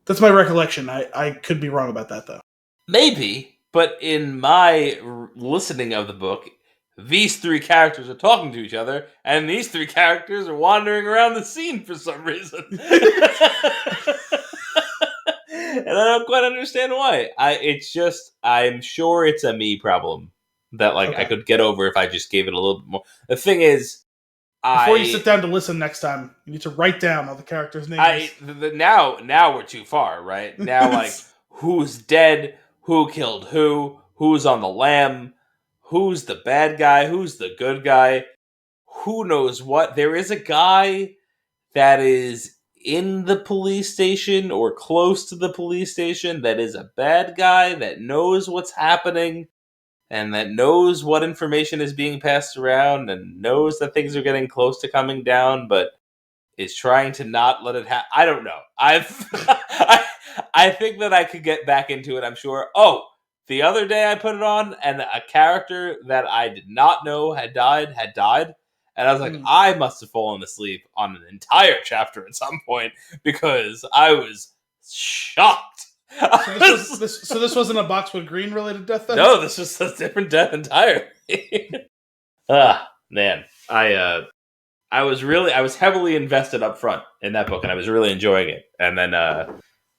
That's my recollection. I could be wrong about that, though. Maybe, but in my listening of the book, these 3 characters are talking to each other, and these 3 characters are wandering around the scene for some reason. And I don't quite understand why. I'm sure it's a me problem that I could get over if I just gave it a little bit more. The thing is, before you sit down to listen next time, you need to write down all the characters' names. Now we're too far, right? Now, who's dead, who killed who's on the lam, who's the bad guy, who's the good guy, who knows what. There is a guy that is in the police station or close to the police station that is a bad guy that knows what's happening and that knows what information is being passed around and knows that things are getting close to coming down, but is trying to not let it happen. I don't know. I think that I could get back into it, I'm sure. Oh, the other day I put it on, and a character that I did not know had died. And I was like, I must have fallen asleep on an entire chapter at some point because I was shocked. So this wasn't a Boxwood Green related death then? No, this was a different death entirely. Man. I was heavily invested up front in that book and I was really enjoying it. And then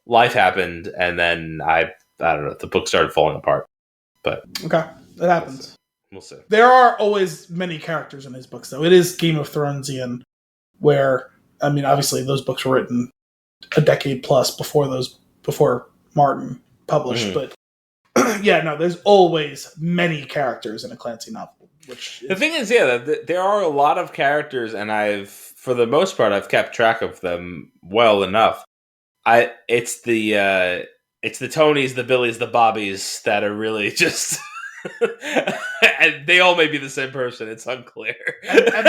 life happened and then I don't know, the book started falling apart. But okay, that happens. We'll see. There are always many characters in his books, though. It is Game of Thronesian, where, I mean, obviously those books were written a decade plus before Martin published, but yeah, no, there's always many characters in a Clancy novel. The thing is, there are a lot of characters, and for the most part, I've kept track of them well enough. It's the Tonys, the Billies, the Bobbies that are really just, and they all may be the same person. It's unclear. and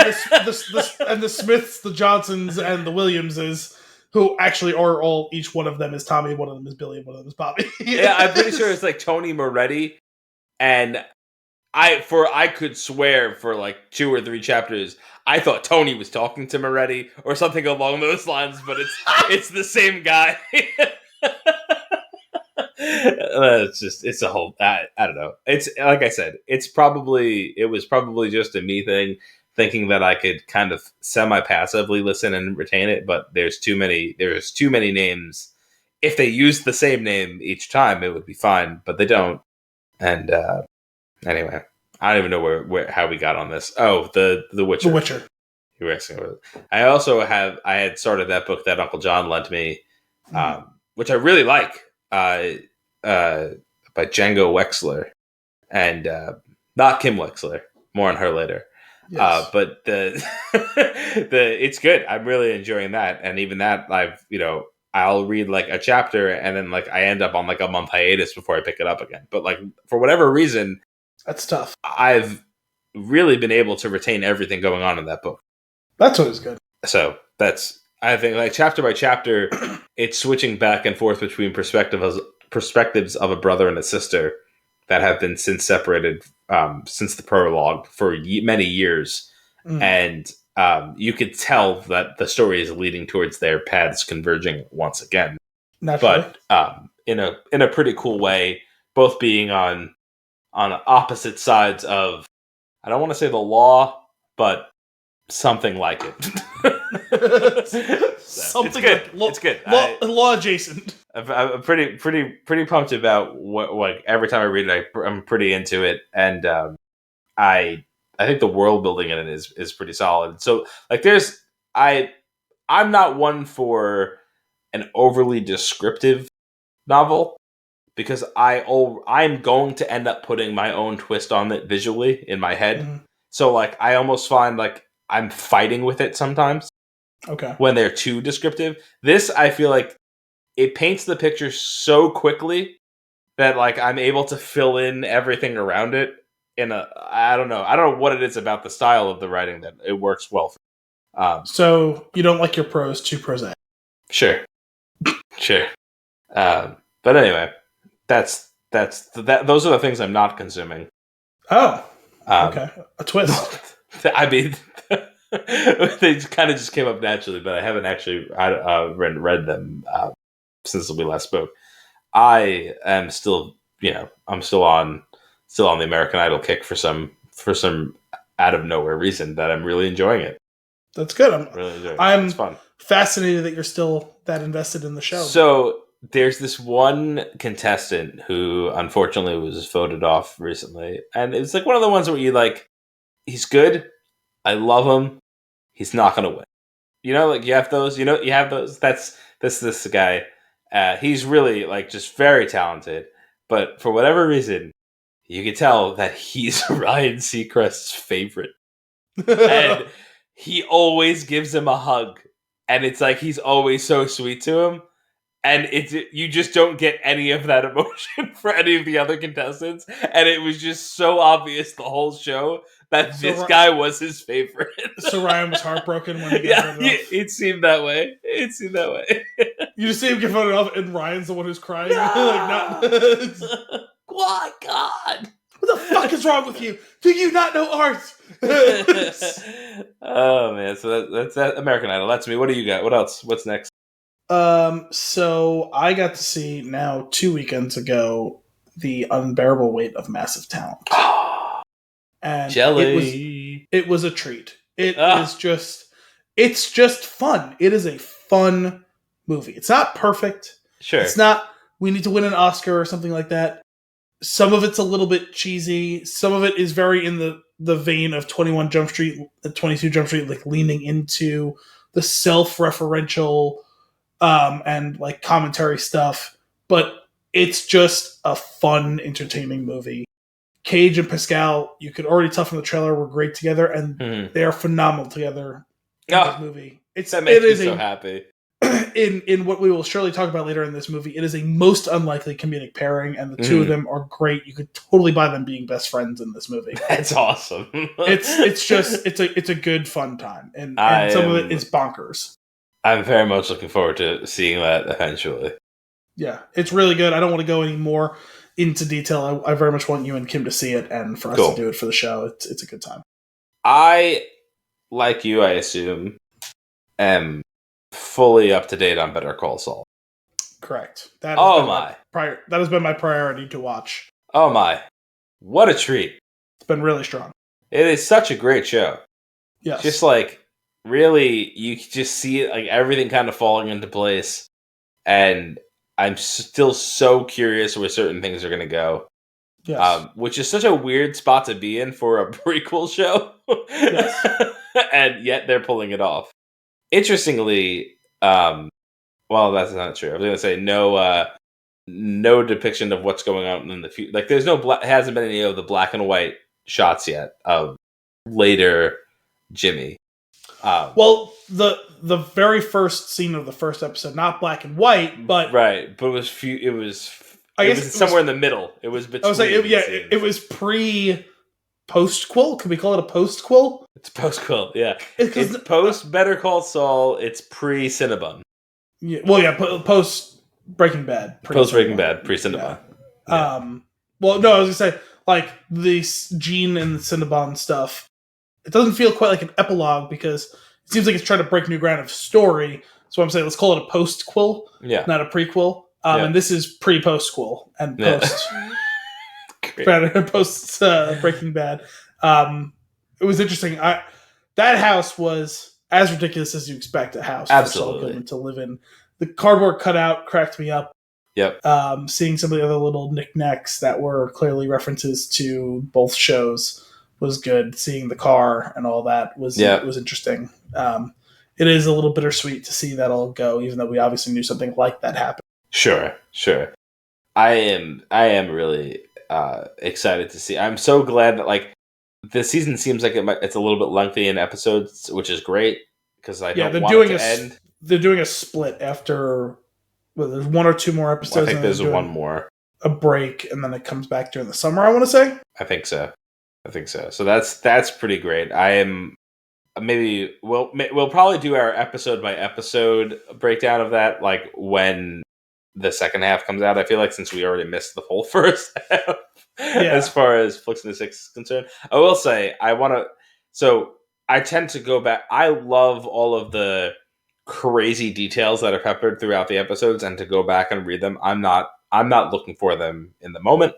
the Smiths, the Johnsons, and the Williamses, who actually are each one of them is Tommy, one of them is Billy, and one of them is Bobby. Yeah, I'm pretty sure it's like Tony Moretti, and I could swear for like 2 or 3 chapters, I thought Tony was talking to Moretti or something along those lines, but it's the same guy. It's a whole, I don't know. It's like I said, it was probably just a me thing, thinking that I could kind of semi-passively listen and retain it, but there's too many names. If they used the same name each time, it would be fine, but they don't. And anyway, I don't even know how we got on this. Oh, the Witcher. The Witcher. You were asking about it. I had started that book that Uncle John lent me, which I really like, by Django Wexler. And Not Kim Wexler. More on her later. Yes. But the it's good. I'm really enjoying that, and even that I'll read like a chapter and then like I end up on like a month hiatus before I pick it up again. But like for whatever reason, that's tough. I've really been able to retain everything going on in that book. That's always good. So I think like chapter by chapter, it's switching back and forth between perspectives of a brother and a sister that have been since separated since the prologue for many years, and you could tell that the story is leading towards their paths converging once again. Naturally. But in a pretty cool way, both being on opposite sides of, I don't want to say the law, but something like it. Something it's good. Like law, it's good. Law adjacent. I'm pretty pumped about what, like, every time I read it, I'm pretty into it, and I think the world building in it is pretty solid. So like I'm not one for an overly descriptive novel, because I'm going to end up putting my own twist on it visually in my head. Mm-hmm. So like I almost find like I'm fighting with it sometimes. Okay. When they're too descriptive. This, I feel like it paints the picture so quickly that like I'm able to fill in everything around it I don't know what it is about the style of the writing that it works well for. So you don't like your prose too prosaic? Sure. But anyway, those are the things I'm not consuming. Oh, okay. A twist. I mean, they kind of just came up naturally, but I haven't actually read them since we last spoke. I am still, I'm still on the American Idol kick for some out of nowhere reason that I'm really enjoying it. That's good. I'm really enjoying it. I'm it's fun. Fascinated that you're still that invested in the show. So there's this one contestant who unfortunately was voted off recently, and it's like one of the ones where you like, he's good, I love him, he's not gonna win. Like you have those. You have those. That's this guy. He's really like just very talented, but for whatever reason, you can tell that he's Ryan Seacrest's favorite, and he always gives him a hug, and it's like he's always so sweet to him, and you just don't get any of that emotion for any of the other contestants, and it was just so obvious the whole show that this guy was his favorite. So Ryan was heartbroken when he got voted off? It seemed that way. You just see him get voted off, and Ryan's the one who's crying. No! Like, my God! What the fuck is wrong with you? Do you not know art? Oh man, so that's that American Idol. That's me. What do you got? What else? What's next? So I got to see now 2 weekends ago The Unbearable Weight of Massive Talent. And jelly. It was a treat. It's just fun. It is a fun movie. It's not perfect. Sure. It's not, we need to win an Oscar or something like that. Some of it's a little bit cheesy. Some of it is very in the vein of 21 Jump Street, 22 Jump Street, like leaning into the self-referential and like commentary stuff. But it's just a fun, entertaining movie. Cage and Pascal, you could already tell from the trailer, were great together, and they are phenomenal together in this movie. That makes me so happy. In what we will surely talk about later in this movie, it is a most unlikely comedic pairing, and the two of them are great. You could totally buy them being best friends in this movie. That's awesome. it's a good fun time, and some of it is bonkers. I'm very much looking forward to seeing that eventually. Yeah, it's really good. I don't want to go any more into detail. I very much want you and Kim to see it, and for us to do it for the show. It's a good time. I, like you, I assume, am fully up to date on Better Call Saul. Correct. That has been my priority to watch. Oh my. What a treat. It's been really strong. It is such a great show. Yes. Just like, really, you just see it, like everything kind of falling into place. And I'm still so curious where certain things are going to go. Yes. Which is such a weird spot to be in for a prequel show. Yes. And yet they're pulling it off. Interestingly, well, that's not true. I was going to say no depiction of what's going on in the future. Like, there's hasn't been any of the black and white shots yet of later Jimmy. Well, the very first scene of the first episode, not black and white, but right, but it was somewhere in the middle. It was between. I was like, it was post-quill. Could we call it a post-quill? It's post-quill, yeah. It's post Better Call Saul. It's pre-Cinnabon. Yeah, well, yeah, post Breaking Bad. Post Breaking Bad, pre-Cinnabon. Yeah. Well, no, I was gonna say like the Gene and the Cinnabon stuff. It doesn't feel quite like an epilogue because it seems like it's trying to break new ground of story. So I'm saying let's call it a post-quill, not a prequel. And this is pre-post-quill and post. Post Breaking Bad. It was interesting. That house was as ridiculous as you expect a house for Saul Goodman to live in. The cardboard cutout cracked me up. Yep. Seeing some of the other little knickknacks that were clearly references to both shows was good. Seeing the car and all that was interesting. It is a little bittersweet to see that all go, even though we obviously knew something like that happened. Sure. I am really excited to see. I'm so glad that like the season seems like it's a little bit lengthy in episodes, which is great because I don't want it to end. They're doing a split after. Well, there's one or two more episodes. I think there's one more. A break, and then it comes back during the summer. I want to say. I think so. So that's pretty great. I am. Maybe we'll probably do our episode by episode breakdown of that, like when the second half comes out. I feel like since we already missed the whole first half, as far as Flix and the Six is concerned, I will say I tend to go back. I love all of the crazy details that are peppered throughout the episodes, and to go back and read them, I'm not looking for them in the moment.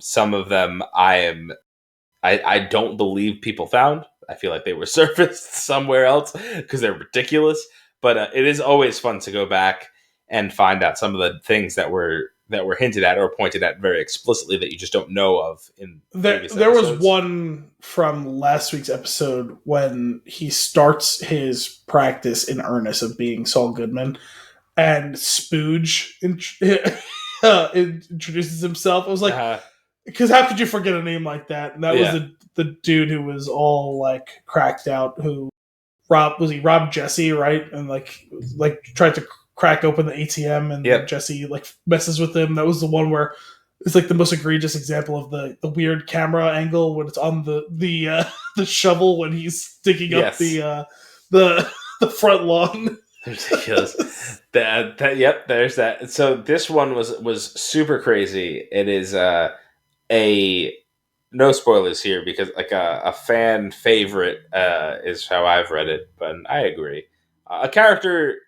Some of them I don't believe people found. I feel like they were surfaced somewhere else because they're ridiculous. But it is always fun to go back and find out some of the things that were hinted at or pointed at very explicitly that you just don't know of in previous episodes. There was one from last week's episode when he starts his practice in earnest of being Saul Goodman, and Spooge introduces himself. I was like, because how could you forget a name like that? And that was the dude who was all like cracked out, who robbed Jesse, right? And like tried to crack open the ATM, and Jesse like messes with him. That was the one where it's like the most egregious example of the weird camera angle when it's on the shovel when he's digging up the front lawn. Ridiculous. There's that. So this one was super crazy. It is no spoilers here because like a fan favorite is how I've read it, but I agree. A character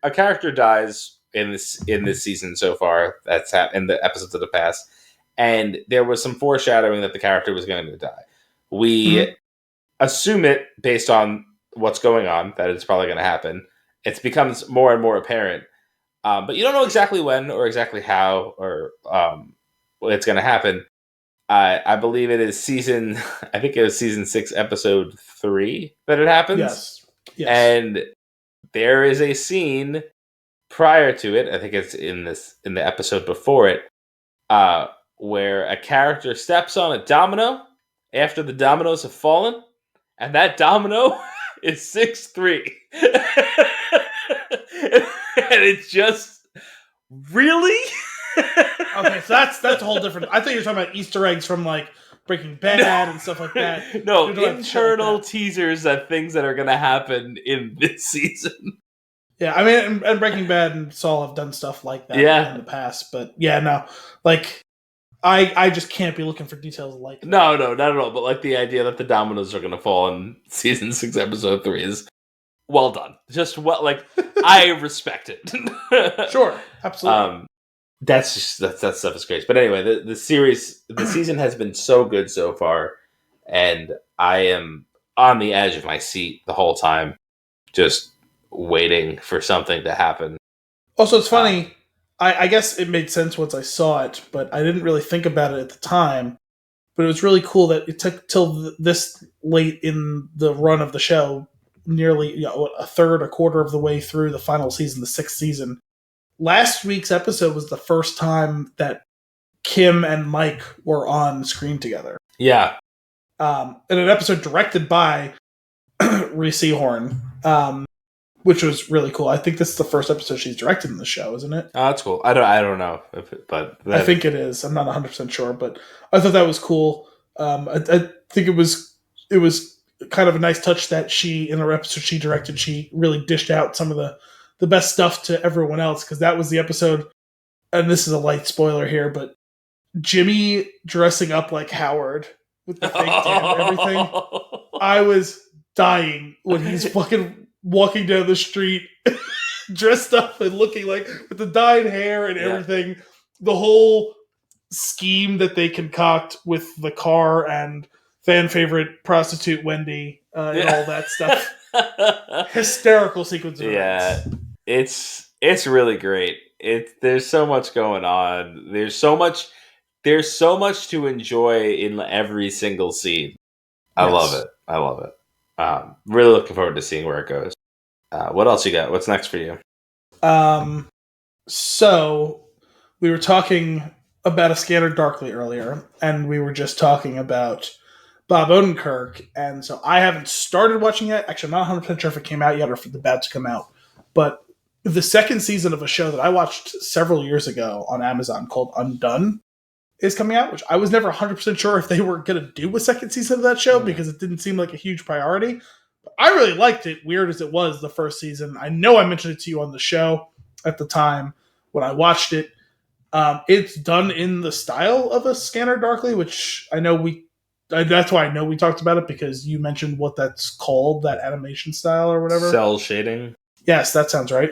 dies in this season so far. That's in the episodes of the past, and there was some foreshadowing that the character was going to die. We assume it based on what's going on that it's probably going to happen. It becomes more and more apparent, but you don't know exactly when or exactly how or it's going to happen. I believe it is season 6, episode 3 that it happens. Yes. And there is a scene prior to it. I think it's in the episode before it, where a character steps on a domino after the dominoes have fallen, and that domino is 6'3". And it's just really. Okay, so that's a whole different. I think you're talking about Easter eggs from like Breaking Bad and stuff like that. No, internal teasers of things that are going to happen in this season. Yeah, I mean, and Breaking Bad and Saul have done stuff like that in the past, but no, like I just can't be looking for details like that. No, not at all. But like the idea that the dominoes are going to fall in season 6, episode 3 is well done. Just I respect it. Sure, absolutely. That stuff is great. But anyway, the season has been so good so far, and I am on the edge of my seat the whole time, just waiting for something to happen. Also, it's funny. I guess it made sense once I saw it, but I didn't really think about it at the time. But it was really cool that it took till this late in the run of the show, nearly a quarter of the way through the final season, the 6th season. Last week's episode was the first time that Kim and Mike were on screen together. Yeah. in an episode directed by Reese Horn, which was really cool. I think this is the first episode she's directed in the show, isn't it? Oh, that's cool. I don't know, but I think it is. I'm not 100% sure, but I thought that was cool. I think it was kind of a nice touch that she, in her episode she directed, she really dished out some of the best stuff to everyone else, because that was the episode, and this is a light spoiler here, but Jimmy dressing up like Howard with the fake tan and everything. I was dying when he's fucking walking down the street dressed up and looking like, with the dyed hair and everything. The whole scheme that they concoct with the car and fan favorite prostitute Wendy and all that stuff. Hysterical sequence of events. It's really great. There's so much going on. There's so much to enjoy in every single scene. I love it. Really looking forward to seeing where it goes. What else you got? What's next for you? So we were talking about A Scanner Darkly earlier, and we were just talking about Bob Odenkirk, and so I haven't started watching it. Actually, I'm not 100% sure if it came out yet or if it's about to come out, but the second season of a show that I watched several years ago on Amazon called Undone is coming out, which I was never 100% sure if they were going to do a second season of that show because it didn't seem like a huge priority. But I really liked it, weird as it was the first season. I know I mentioned it to you on the show at the time when I watched it. It's done in the style of A Scanner Darkly, which I know that's why I know we talked about it, because you mentioned what that's called, that animation style or whatever. Cell shading. Yes, that sounds right.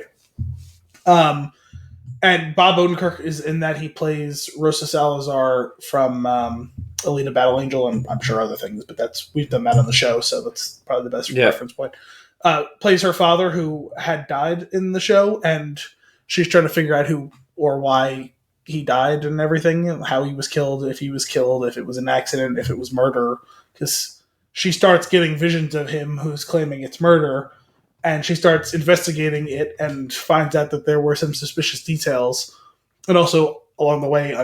And Bob Odenkirk is in that. He plays Rosa Salazar from Alita Battle Angel, and I'm sure other things, but we've done that on the show, so that's probably the best reference point. Plays her father, who had died in the show, and she's trying to figure out who or why he died and everything, how he was killed, if he was killed, if it was an accident, if it was murder, because she starts getting visions of him who's claiming it's murder, and she starts investigating it and finds out that there were some suspicious details, and also along the way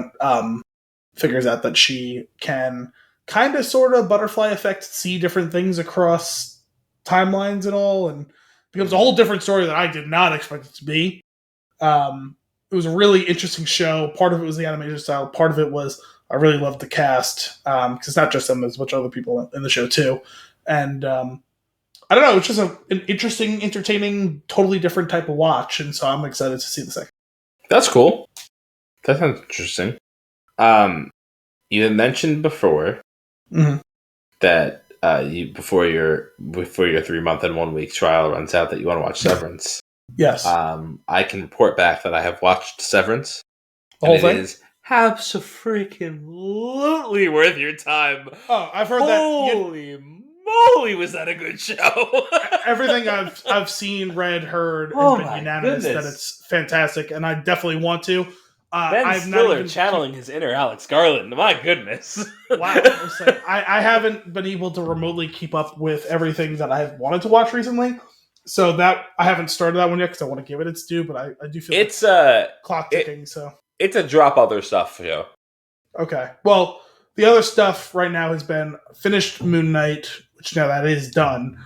figures out that she can kind of sort of butterfly effect see different things across timelines and all, and becomes a whole different story that I did not expect it to be. It was a really interesting show. Part of it was the animation style. Part of it was I really loved the cast, because it's not just them, there's a bunch of other people in the show too. And I don't know, it's just an interesting, entertaining, totally different type of watch, and so I'm excited to see the second. That's cool. That sounds interesting. You had mentioned before that before your 3-month and 1 week trial runs out that you want to watch Severance. Yes. I can report back that I have watched Severance. The whole thing? It is absolutely worth your time. Oh, I've heard Holy moly, was that a good show? Everything I've seen, read, heard has been unanimous that it's fantastic, and I definitely want to. Ben Stiller channeling his inner Alex Garland. My goodness. Wow. I haven't been able to remotely keep up with everything that I've wanted to watch recently. So that I haven't started that one yet because I want to give it its due, but I do feel it's clock ticking. So it's a drop other stuff show. Okay. Well, the other stuff right now has been finished Moon Knight, which now that is done.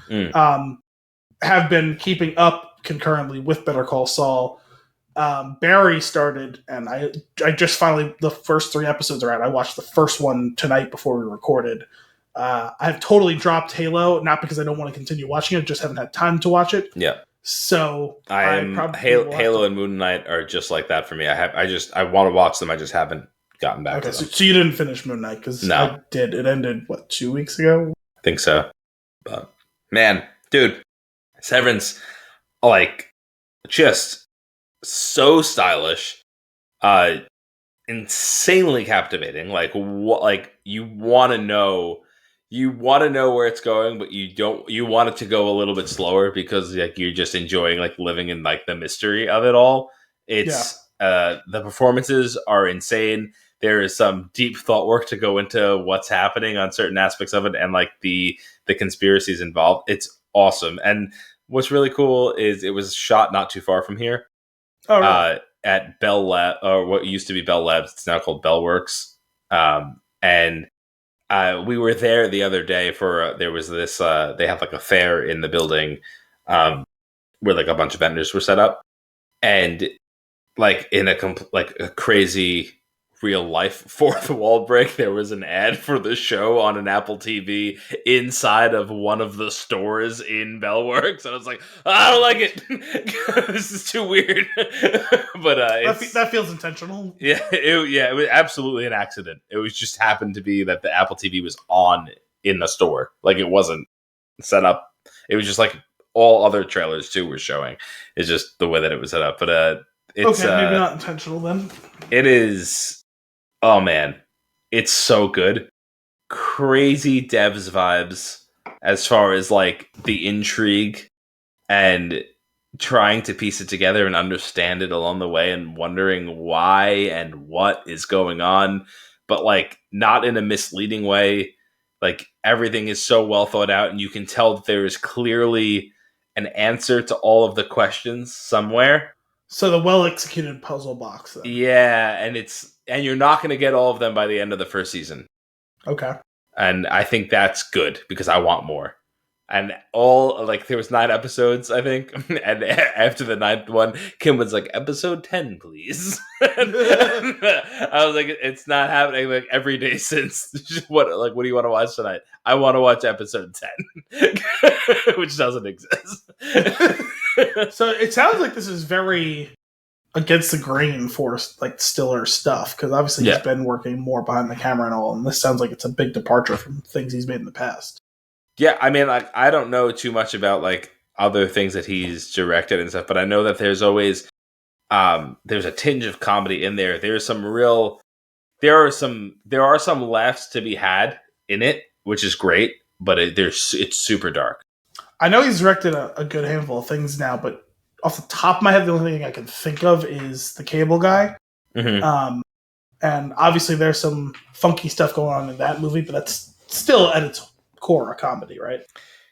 Have been keeping up concurrently with Better Call Saul. Barry started, and I just finally, the first 3 episodes are out. I watched the first one tonight before we recorded. I've totally dropped Halo, not because I don't want to continue watching it, just haven't had time to watch it. Yeah. So Halo and Moon Knight are just like that for me. I want to watch them. I just haven't gotten back to them. So you didn't finish Moon Knight? Because no. I did. It ended, 2 weeks ago? I think so. But man, dude, Severance, just so stylish, insanely captivating. You want to know where it's going, but you want it to go a little bit slower because you're just enjoying living in the mystery of it all. It's the performances are insane. There is some deep thought work to go into what's happening on certain aspects of it, and the conspiracies involved. It's awesome. And what's really cool is it was shot not too far from here. Oh, really? At Bell Lab, or what used to be Bell Labs. It's now called Bell Works. And We were there the other day for there was this. They have like a fair in the building, where like a bunch of vendors were set up, and like in a crazy real life fourth wall break, there was an ad for the show on an Apple TV inside of one of the stores in Bellworks, and I was like, I don't like it. This is too weird. But that feels intentional. Yeah, it was absolutely an accident. It was just happened to be that the Apple TV was on in the store, like it wasn't set up. It was just like all other trailers too were showing. It's just the way that it was set up, but it's okay, maybe not intentional then. It is. Oh man, it's so good. Crazy devs vibes as far as like the intrigue and trying to piece it together and understand it along the way and wondering why and what is going on, but like not in a misleading way. Like everything is so well thought out, and you can tell that there is clearly an answer to all of the questions somewhere. So the well-executed puzzle box, then. Yeah, and you're not going to get all of them by the end of the first season. Okay. And I think that's good because I want more. And there was 9 episodes, I think. And after the 9th one, Kim was like, episode 10, please. I was like, it's not happening like every day since. What do you want to watch tonight? I want to watch episode 10, which doesn't exist. So it sounds like this is very against the grain for like Stiller stuff, because obviously he's been working more behind the camera and all, and this sounds like it's a big departure from things he's made in the past. Yeah, I mean, like I don't know too much about like other things that he's directed and stuff, but I know that there's always there's a tinge of comedy in there. There are some laughs to be had in it, which is great, but it's super dark. I know he's directed a good handful of things now, but off the top of my head, the only thing I can think of is The Cable Guy. Mm-hmm. And obviously there's some funky stuff going on in that movie, but that's still at its core a comedy, right?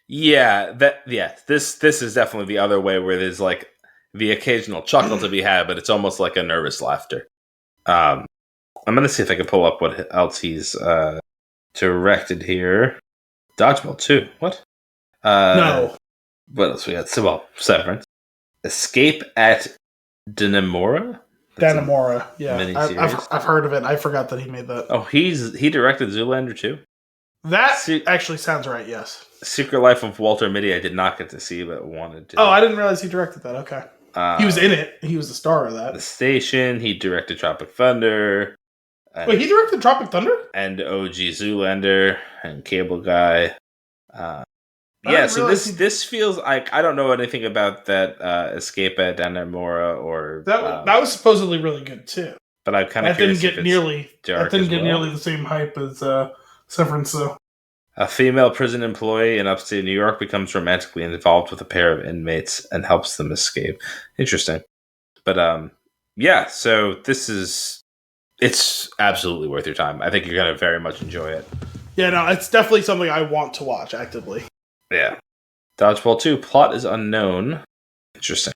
Yeah, this is definitely the other way, where there's like the occasional chuckle to be had, but it's almost like a nervous laughter. I'm gonna see if I can pull up what else he's directed here. Dodgeball 2. What? No. What else we got? Severance. Escape at Dannemora? Dannemora, yeah. Miniseries. I've heard of it. I forgot that he made that. Oh, he directed Zoolander 2? That actually sounds right, yes. Secret Life of Walter Mitty I did not get to see, but wanted to. Oh, I didn't realize he directed that. Okay. He was in it. He was the star of that. The Station. He directed Tropic Thunder. Wait, he directed Tropic Thunder? And OG Zoolander and Cable Guy. So this feels like I don't know anything about that Escape at Dannemora or that was supposedly really good too. But I'm kind of curious. That didn't get nearly the same hype as Severance, though. A female prison employee in upstate New York becomes romantically involved with a pair of inmates and helps them escape. Interesting. But so it's absolutely worth your time. I think you're going to very much enjoy it. Yeah, no, it's definitely something I want to watch actively. Yeah. Dodgeball 2, plot is unknown. Interesting.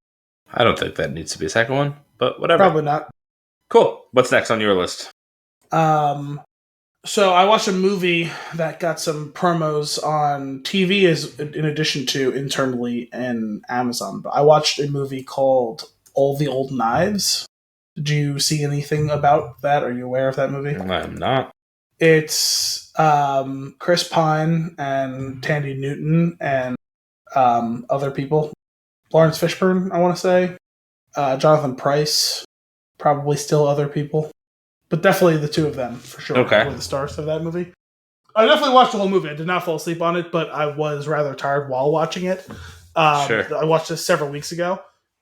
I don't think that needs to be a second one, but whatever. Probably not. Cool. What's next on your list? So I watched a movie that got some promos on TV in addition to internally in Amazon. But I watched a movie called All the Old Knives. Did you see anything about that? Are you aware of that movie? I'm not. It's Chris Pine and Tandy Newton and other people. Lawrence Fishburne, I want to say. Jonathan Pryce. Probably still other people. But definitely the two of them, for sure, were the stars of that movie. I definitely watched the whole movie. I did not fall asleep on it, but I was rather tired while watching it. Sure. I watched this several weeks ago.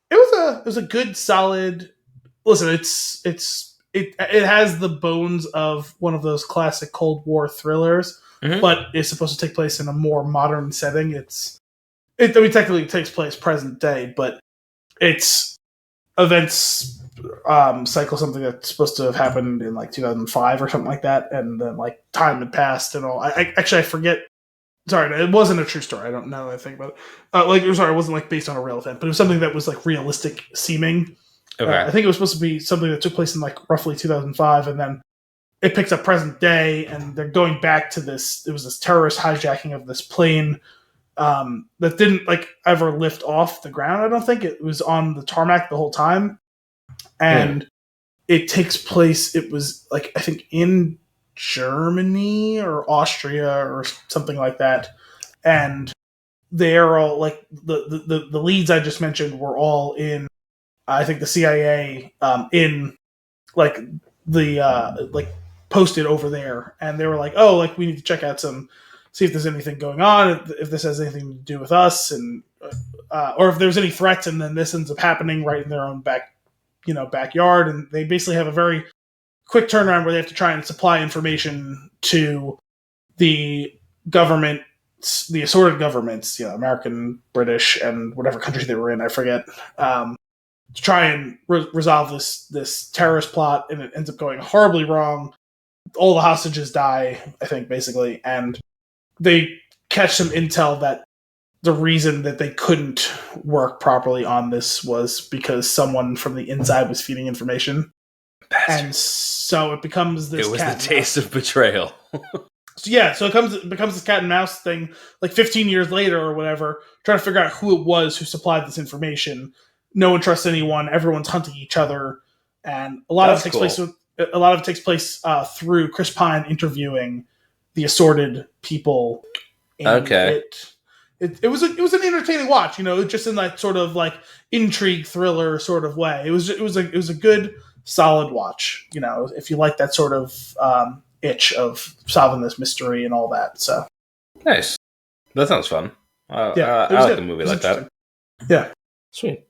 It was a good, solid... Listen, it has the bones of one of those classic Cold War thrillers, but it's supposed to take place in a more modern setting. Technically it takes place present day, but it's events cycle something that's supposed to have happened in like 2005 or something like that, and then like time had passed and all. I forget. Sorry, it wasn't a true story. I don't know anything about it. It wasn't like based on a real event, but it was something that was like realistic seeming. Okay. I think it was supposed to be something that took place in like roughly 2005, and then it picks up present day, and they're going back to this. It was this terrorist hijacking of this plane that didn't ever lift off the ground. I don't think it was on the tarmac the whole time, and it takes place. It was I think in Germany or Austria or something like that, and they're all the leads I just mentioned were all in. I think the CIA in the posted over there, and they were like, "Oh, we need to check out see if there's anything going on, if this has anything to do with us, and or if there's any threats." And then this ends up happening right in their own backyard, and they basically have a very quick turnaround where they have to try and supply information to the government, the assorted governments, American, British, and whatever country they were in, I forget. To try and resolve this terrorist plot, and it ends up going horribly wrong. All the hostages die, I think, basically, and they catch some intel that the reason that they couldn't work properly on this was because someone from the inside was feeding information. Bastard. And so it becomes this. It was the taste of betrayal. So it becomes this cat and mouse thing, 15 years later or whatever, trying to figure out who it was who supplied this information. No one trusts anyone. Everyone's hunting each other, and a lot of it takes place through Chris Pine interviewing the assorted people. Okay, it was an entertaining watch. Just in that sort of intrigue thriller sort of way. It was a good solid watch. If you like that sort of itch of solving this mystery and all that. So nice. That sounds fun. I like a movie like that. Yeah, sweet.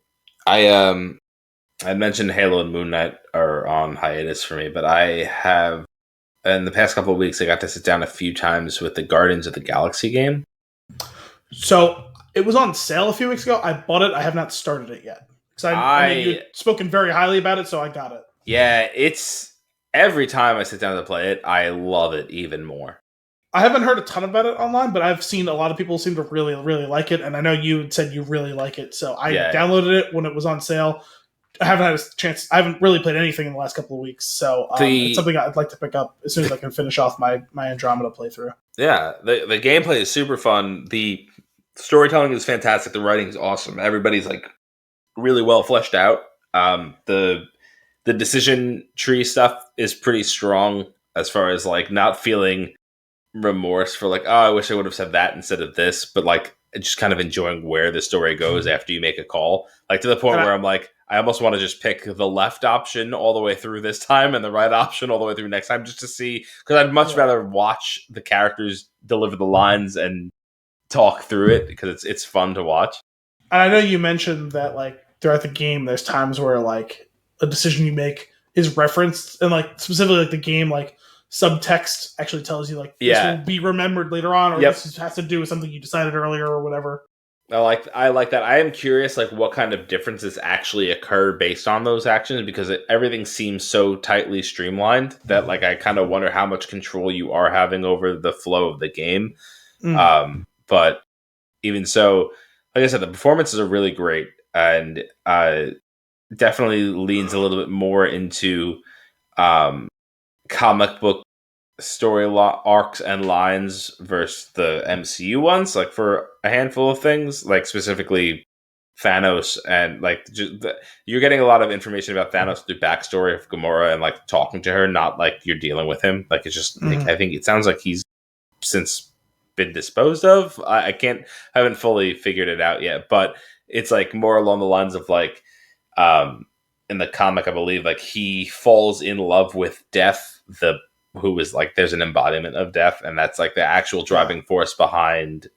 I mentioned Halo and Moon Knight are on hiatus for me, but I have, in the past couple of weeks, I got to sit down a few times with the Guardians of the Galaxy game. So it was on sale a few weeks ago. I bought it. I have not started it yet. Because I mean, you'd spoken very highly about it, so I got it. Yeah, it's every time I sit down to play it, I love it even more. I haven't heard a ton about it online, but I've seen a lot of people seem to really, really like it, and I know you said you really like it, so I downloaded it when it was on sale. I haven't had a chance. I haven't really played anything in the last couple of weeks, so it's something I'd like to pick up as soon as I can finish off my Andromeda playthrough. Yeah, the gameplay is super fun. The storytelling is fantastic. The writing is awesome. Everybody's really well fleshed out. The decision tree stuff is pretty strong as far as not feeling remorse for I wish I would have said that instead of this, but just kind of enjoying where the story goes after you make a call, to the point where I'm I almost want to just pick the left option all the way through this time and the right option all the way through next time, just to see, because I'd much rather watch the characters deliver the lines and talk through it, because it's fun to watch. And I know you mentioned that throughout the game there's times where a decision you make is referenced, and specifically the game subtext actually tells you this will be remembered later on, or this has to do with something you decided earlier or whatever. I like that. I am curious what kind of differences actually occur based on those actions, because everything seems so tightly streamlined that I kind of wonder how much control you are having over the flow of the game. But even so, like I said, the performances are really great, and definitely leans a little bit more into comic book story arcs and lines versus the MCU ones, for a handful of things, specifically Thanos, and you're getting a lot of information about Thanos through backstory of Gamora and talking to her, not you're dealing with him. It's just I think it sounds like he's since been disposed of. I haven't fully figured it out yet, but it's more along the lines of in the comic, I believe he falls in love with Death, who is there's an embodiment of Death, and that's the actual driving force behind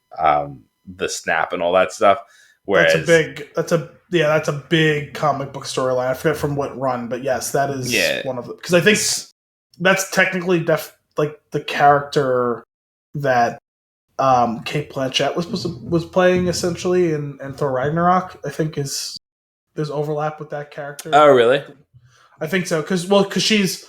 the snap and all that stuff. Whereas that's a big comic book storyline. I forget from what run, but yes, that is one of them, because I think that's technically the character that Kate Blanchett was playing essentially in Thor Ragnarok. I think there's overlap with that character. Oh, really? I think so, because she's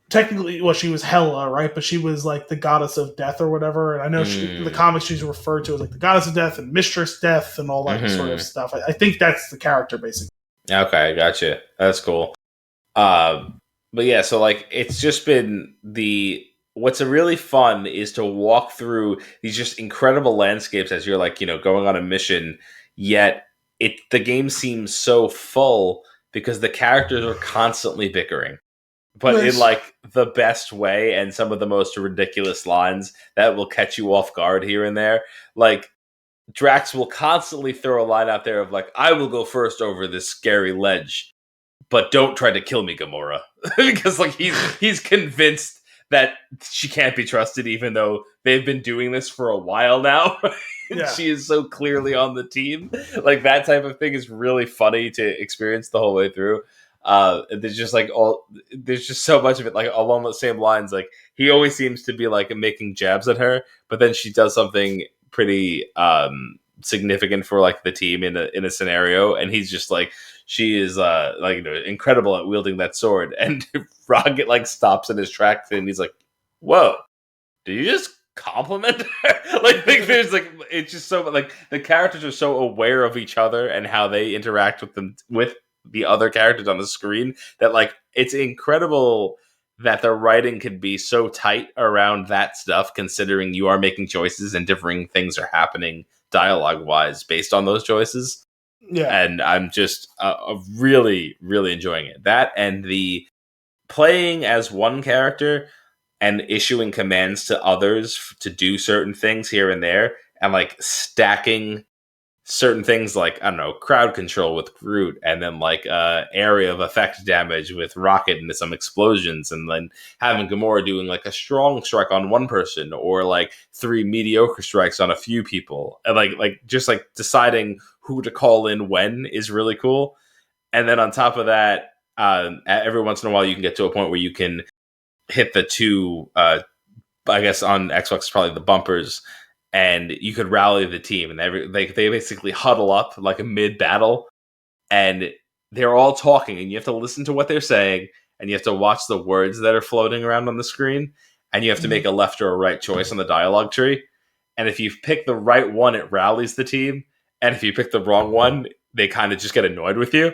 technically, she was Hela, right? But she was the goddess of death or whatever. And I know in the comics she's referred to as the goddess of death and mistress death and all that sort of stuff. I think that's the character, basically. Okay, gotcha. That's cool. But yeah, so like it's just been what's really fun is to walk through these just incredible landscapes as you're like, going on a mission, yet the game seems so full because the characters are constantly bickering. But in Nice. like the best way and some of the most ridiculous lines that will catch you off guard here and there. Like Drax will constantly throw a line out there of like, I will go first over this scary ledge, but don't try to kill me, Gamora. Because like he's convinced that she can't be trusted, even though they've been doing this for a while now. Yeah. She is so clearly on the team. Like that type of thing is really funny to experience the whole way through. There's just so much of it like along the same lines. Like he always seems to be like making jabs at her, but then she does something pretty significant for like the team in a scenario, and he's just like, she is incredible at wielding that sword, and Rocket like stops in his tracks and he's like, whoa, did you just compliment her? Like there's like, it's just so like the characters are so aware of each other and how they interact with the other characters on the screen that like it's incredible that the writing could be so tight around that stuff, considering you are making choices and differing things are happening dialogue wise based on those choices. Yeah. And I'm just really, really enjoying it. That and the playing as one character and issuing commands to others to do certain things here and there, and like stacking certain things like, I don't know, crowd control with Groot, and then like area of effect damage with Rocket and some explosions, and then having Gamora doing like a strong strike on one person or like 3 mediocre strikes on a few people, and like just like deciding who to call in when is really cool. And then on top of that, every once in a while you can get to a point where you can hit the two, I guess on Xbox probably the bumpers, and you could rally the team, and they basically huddle up like a mid battle, and they're all talking, and you have to listen to what they're saying, and you have to watch the words that are floating around on the screen, and you have to make a left or a right choice on the dialogue tree. And if you pick the right one, it rallies the team, and if you pick the wrong one, they kind of just get annoyed with you.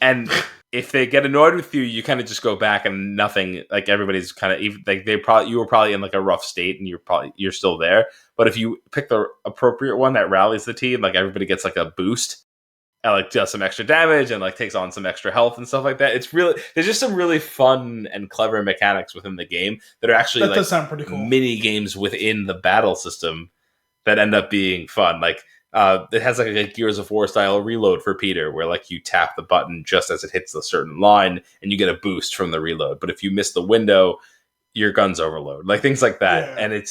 And if they get annoyed with you, you kind of just go back and nothing. Like everybody's kind of like you were probably in like a rough state, and you're still there. But if you pick the appropriate one that rallies the team, like everybody gets like a boost and like does some extra damage and like takes on some extra health and stuff like that. It's really, there's just some really fun and clever mechanics within the game that are actually that does sound pretty cool. Mini games within the battle system that end up being fun. Like it has like a Gears of War style reload for Peter, where like you tap the button just as it hits a certain line, and you get a boost from the reload. But if you miss the window, your guns overload, like things like that. Yeah. And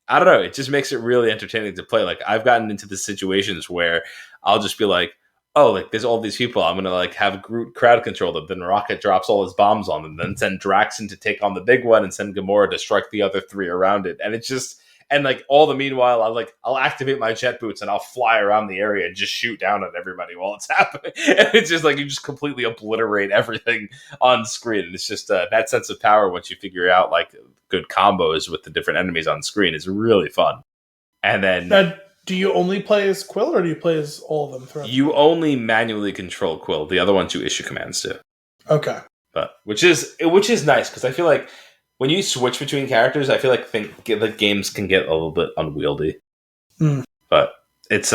I don't know, it just makes it really entertaining to play. Like I've gotten into the situations where I'll just be like, oh, like there's all these people, I'm gonna like have Groot crowd control them. Then Rocket drops all his bombs on them, then send Drax in to take on the big one, and send Gamora to strike the other 3 around it. And it's just. And like all the meanwhile, I'll activate my jet boots and I'll fly around the area and just shoot down at everybody while it's happening. And it's just like you just completely obliterate everything on screen. And it's just that sense of power once you figure out like good combos with the different enemies on screen is really fun. And then now, do you only play as Quill, or do you play as all of them throughout? You only manually control Quill. The other ones you issue commands to. Okay, but which is nice because I feel like. When you switch between characters, I feel like the games can get a little bit unwieldy. But it's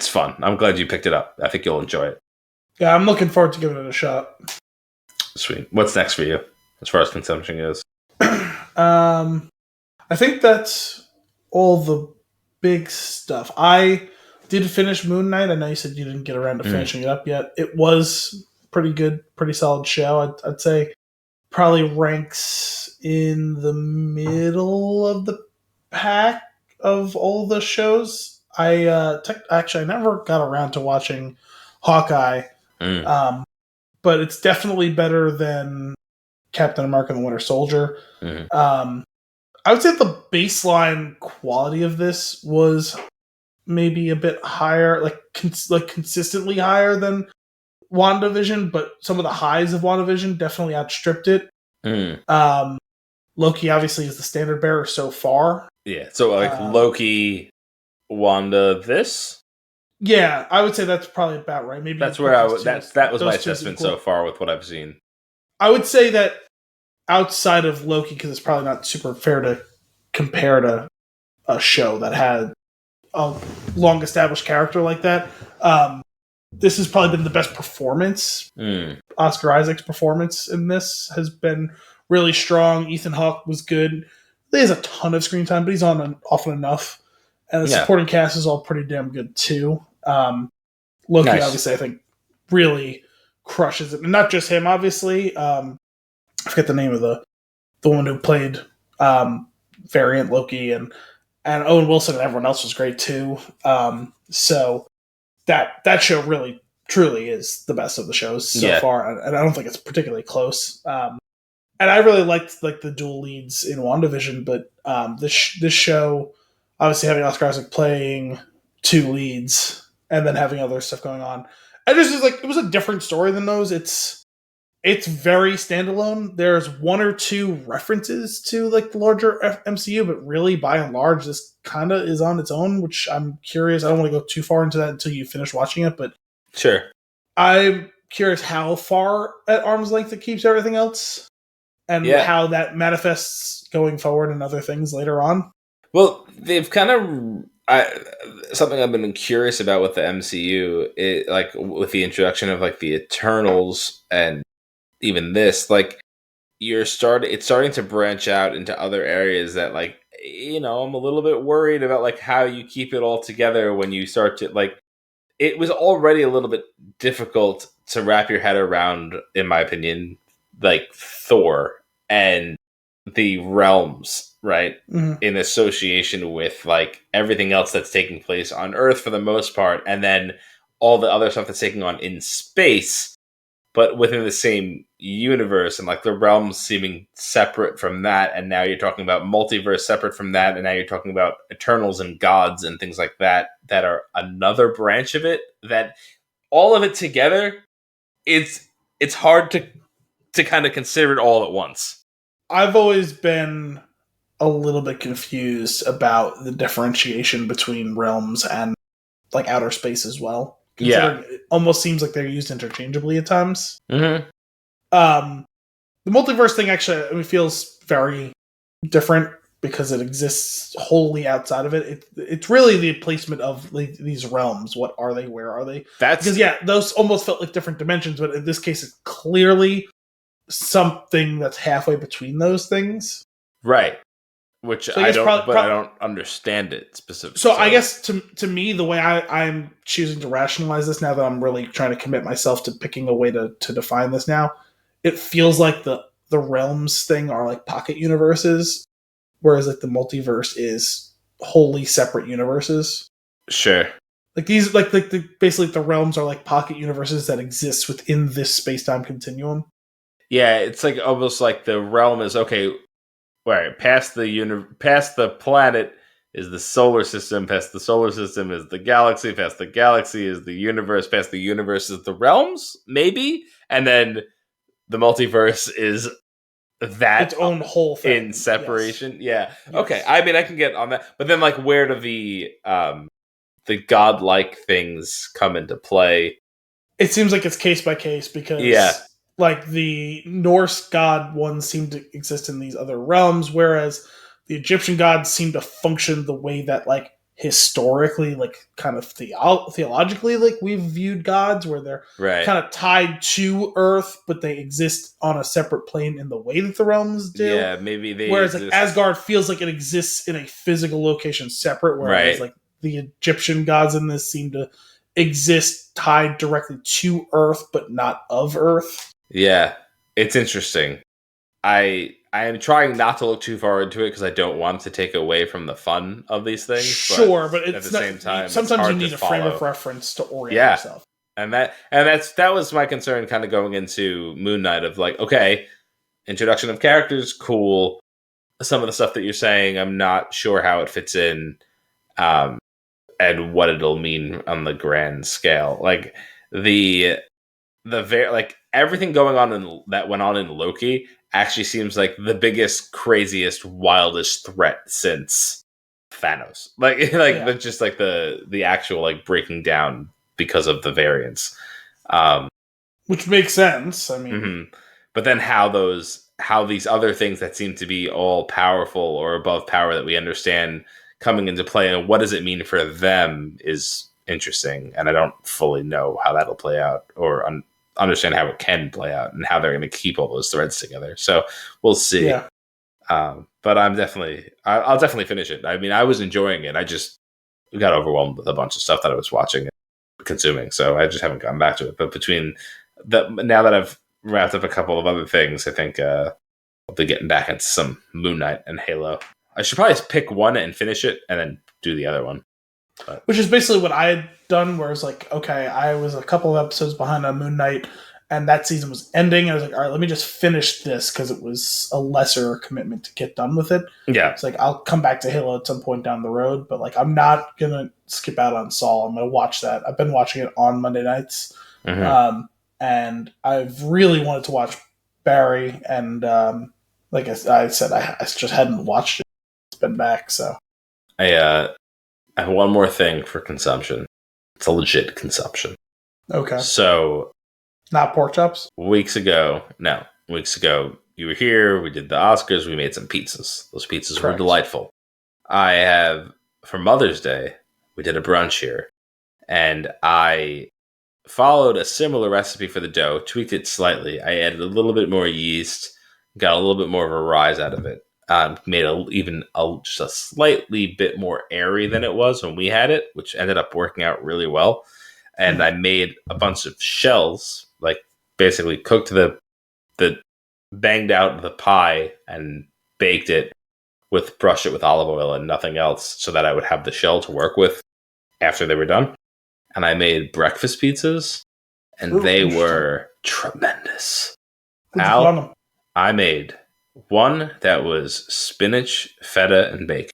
fun. I'm glad you picked it up. I think you'll enjoy it. Yeah, I'm looking forward to giving it a shot. Sweet. What's next for you as far as consumption goes? I think that's all the big stuff. I did finish Moon Knight. I know you said you didn't get around to finishing it up yet. It was pretty good, pretty solid show. I'd say probably ranks in the middle of the pack of all the shows. I never got around to watching Hawkeye, but it's definitely better than Captain America and the Winter Soldier. I would say the baseline quality of this was maybe a bit higher, like consistently higher than WandaVision, but some of the highs of WandaVision definitely outstripped it. Loki obviously is the standard bearer so far. Yeah, so like Loki, Wanda, this. Yeah, I would say that's probably about right. Maybe that's where that was my assessment so far with what I've seen. I would say that outside of Loki, because it's probably not super fair to compare to a show that had a long established character like that. This has probably been the best performance. Oscar Isaac's performance in this has been really strong. Ethan Hawke was good. He has a ton of screen time, but he's on often enough. And the supporting cast is all pretty damn good too. Loki, obviously, I think really crushes it, and not just him. Obviously, I forget the name of the one who played variant Loki, and Owen Wilson and everyone else was great too. So that show really truly is the best of the shows so far, and I don't think it's particularly close. And I really liked the dual leads in WandaVision, but this show, obviously having Oscar Isaac playing two leads and then having other stuff going on, and this is it was a different story than those. It's very standalone. There's one or two references to the larger MCU, but really, by and large, this kind of is on its own, which I'm curious. I don't want to go too far into that until you finish watching it, but sure. I'm curious how far at arm's length it keeps everything else, and how that manifests going forward and other things later on. Well, they've kind of... something I've been curious about with the MCU, with the introduction of the Eternals and even this, it's starting to branch out into other areas that I'm a little bit worried about how you keep it all together when you start to it was already a little bit difficult to wrap your head around, in my opinion, Thor and the realms, right? Mm-hmm. In association with everything else that's taking place on Earth for the most part, and then all the other stuff that's taking on in space, but within the same universe, and the realms seeming separate from that, and now you're talking about multiverse separate from that, and now you're talking about Eternals and gods and things like that are another branch of it. That all of it together, it's hard to kind of consider it all at once. I've always been a little bit confused about the differentiation between realms and outer space as well. It almost seems like they're used interchangeably at times. Mm-hmm. The multiverse thing actually feels very different because it exists wholly outside of it. It's really the placement of these realms. What are they? Where are they? Because those almost felt like different dimensions, but in this case, it's clearly something that's halfway between those things. Right. Which I don't understand it specifically. So I guess to me, the way I'm choosing to rationalize this now that I'm really trying to commit myself to picking a way to define this now, it feels like the realms thing are pocket universes, whereas the multiverse is wholly separate universes. Sure. These basically the realms are pocket universes that exist within this space-time continuum. Yeah, it's almost the realm is okay. Right, past the planet is the solar system. Past the solar system is the galaxy. Past the galaxy is the universe. Past the universe is the realms, maybe, and then the multiverse is its own whole thing in separation. Yes. Yeah. Okay. I mean, I can get on that, but then where do the godlike things come into play? It seems like it's case by case because the Norse god ones seem to exist in these other realms, whereas the Egyptian gods seem to function the way that historically, kind of theologically, we've viewed gods, where they're kind of tied to Earth, but they exist on a separate plane in the way that the realms do. Yeah, maybe they. Whereas Asgard feels like it exists in a physical location separate, whereas the Egyptian gods in this seem to exist tied directly to Earth, but not of Earth. Yeah, it's interesting. I am trying not to look too far into it because I don't want to take away from the fun of these things. Sure, but it's at the same time, sometimes you need a frame of reference to orient yourself. And that was my concern, kind of going into Moon Knight of okay, introduction of characters, cool. Some of the stuff that you're saying, I'm not sure how it fits in, and what it'll mean on the grand scale. Everything going on that went on in Loki actually seems like the biggest, craziest, wildest threat since Thanos. Just the actual breaking down because of the variants. Which makes sense. I mean, but then how these other things that seem to be all powerful or above power that we understand coming into play, and what does it mean for them is interesting. And I don't fully know how that'll play out or understand how it can play out and how they're going to keep all those threads together. So we'll see. Yeah. But I'll definitely finish it. I mean, I was enjoying it. I just got overwhelmed with a bunch of stuff that I was watching and consuming. So I just haven't gotten back to it. But now that I've wrapped up a couple of other things, I think I'll be getting back into some Moon Knight and Halo. I should probably pick one and finish it and then do the other one. But. Which is basically what I had done, where it's like, okay, I was a couple of episodes behind on Moon Knight, and that season was ending. I was like, all right, let me just finish this, because it was a lesser commitment to get done with it. Yeah. It's like, I'll come back to Halo at some point down the road, but like, I'm not going to skip out on Saul. I'm going to watch that. I've been watching it on Monday nights. Mm-hmm. And I've really wanted to watch Barry, and like I said, I just hadn't watched it. It's been back, so. I have one more thing for consumption. It's a legit consumption. Okay. So. Not pork chops? Weeks ago, you were here, we did the Oscars, we made some pizzas. Those pizzas were delightful. For Mother's Day, we did a brunch here, and I followed a similar recipe for the dough, tweaked it slightly. I added a little bit more yeast, got a little bit more of a rise out of it. Made just a slightly bit more airy than it was when we had it, which ended up working out really well. And I made a bunch of shells, like basically cooked the banged out the pie and baked it brushed it with olive oil and nothing else, so that I would have the shell to work with after they were done. And I made breakfast pizzas, and they were tremendous. Al, I made one that was spinach, feta, and bacon.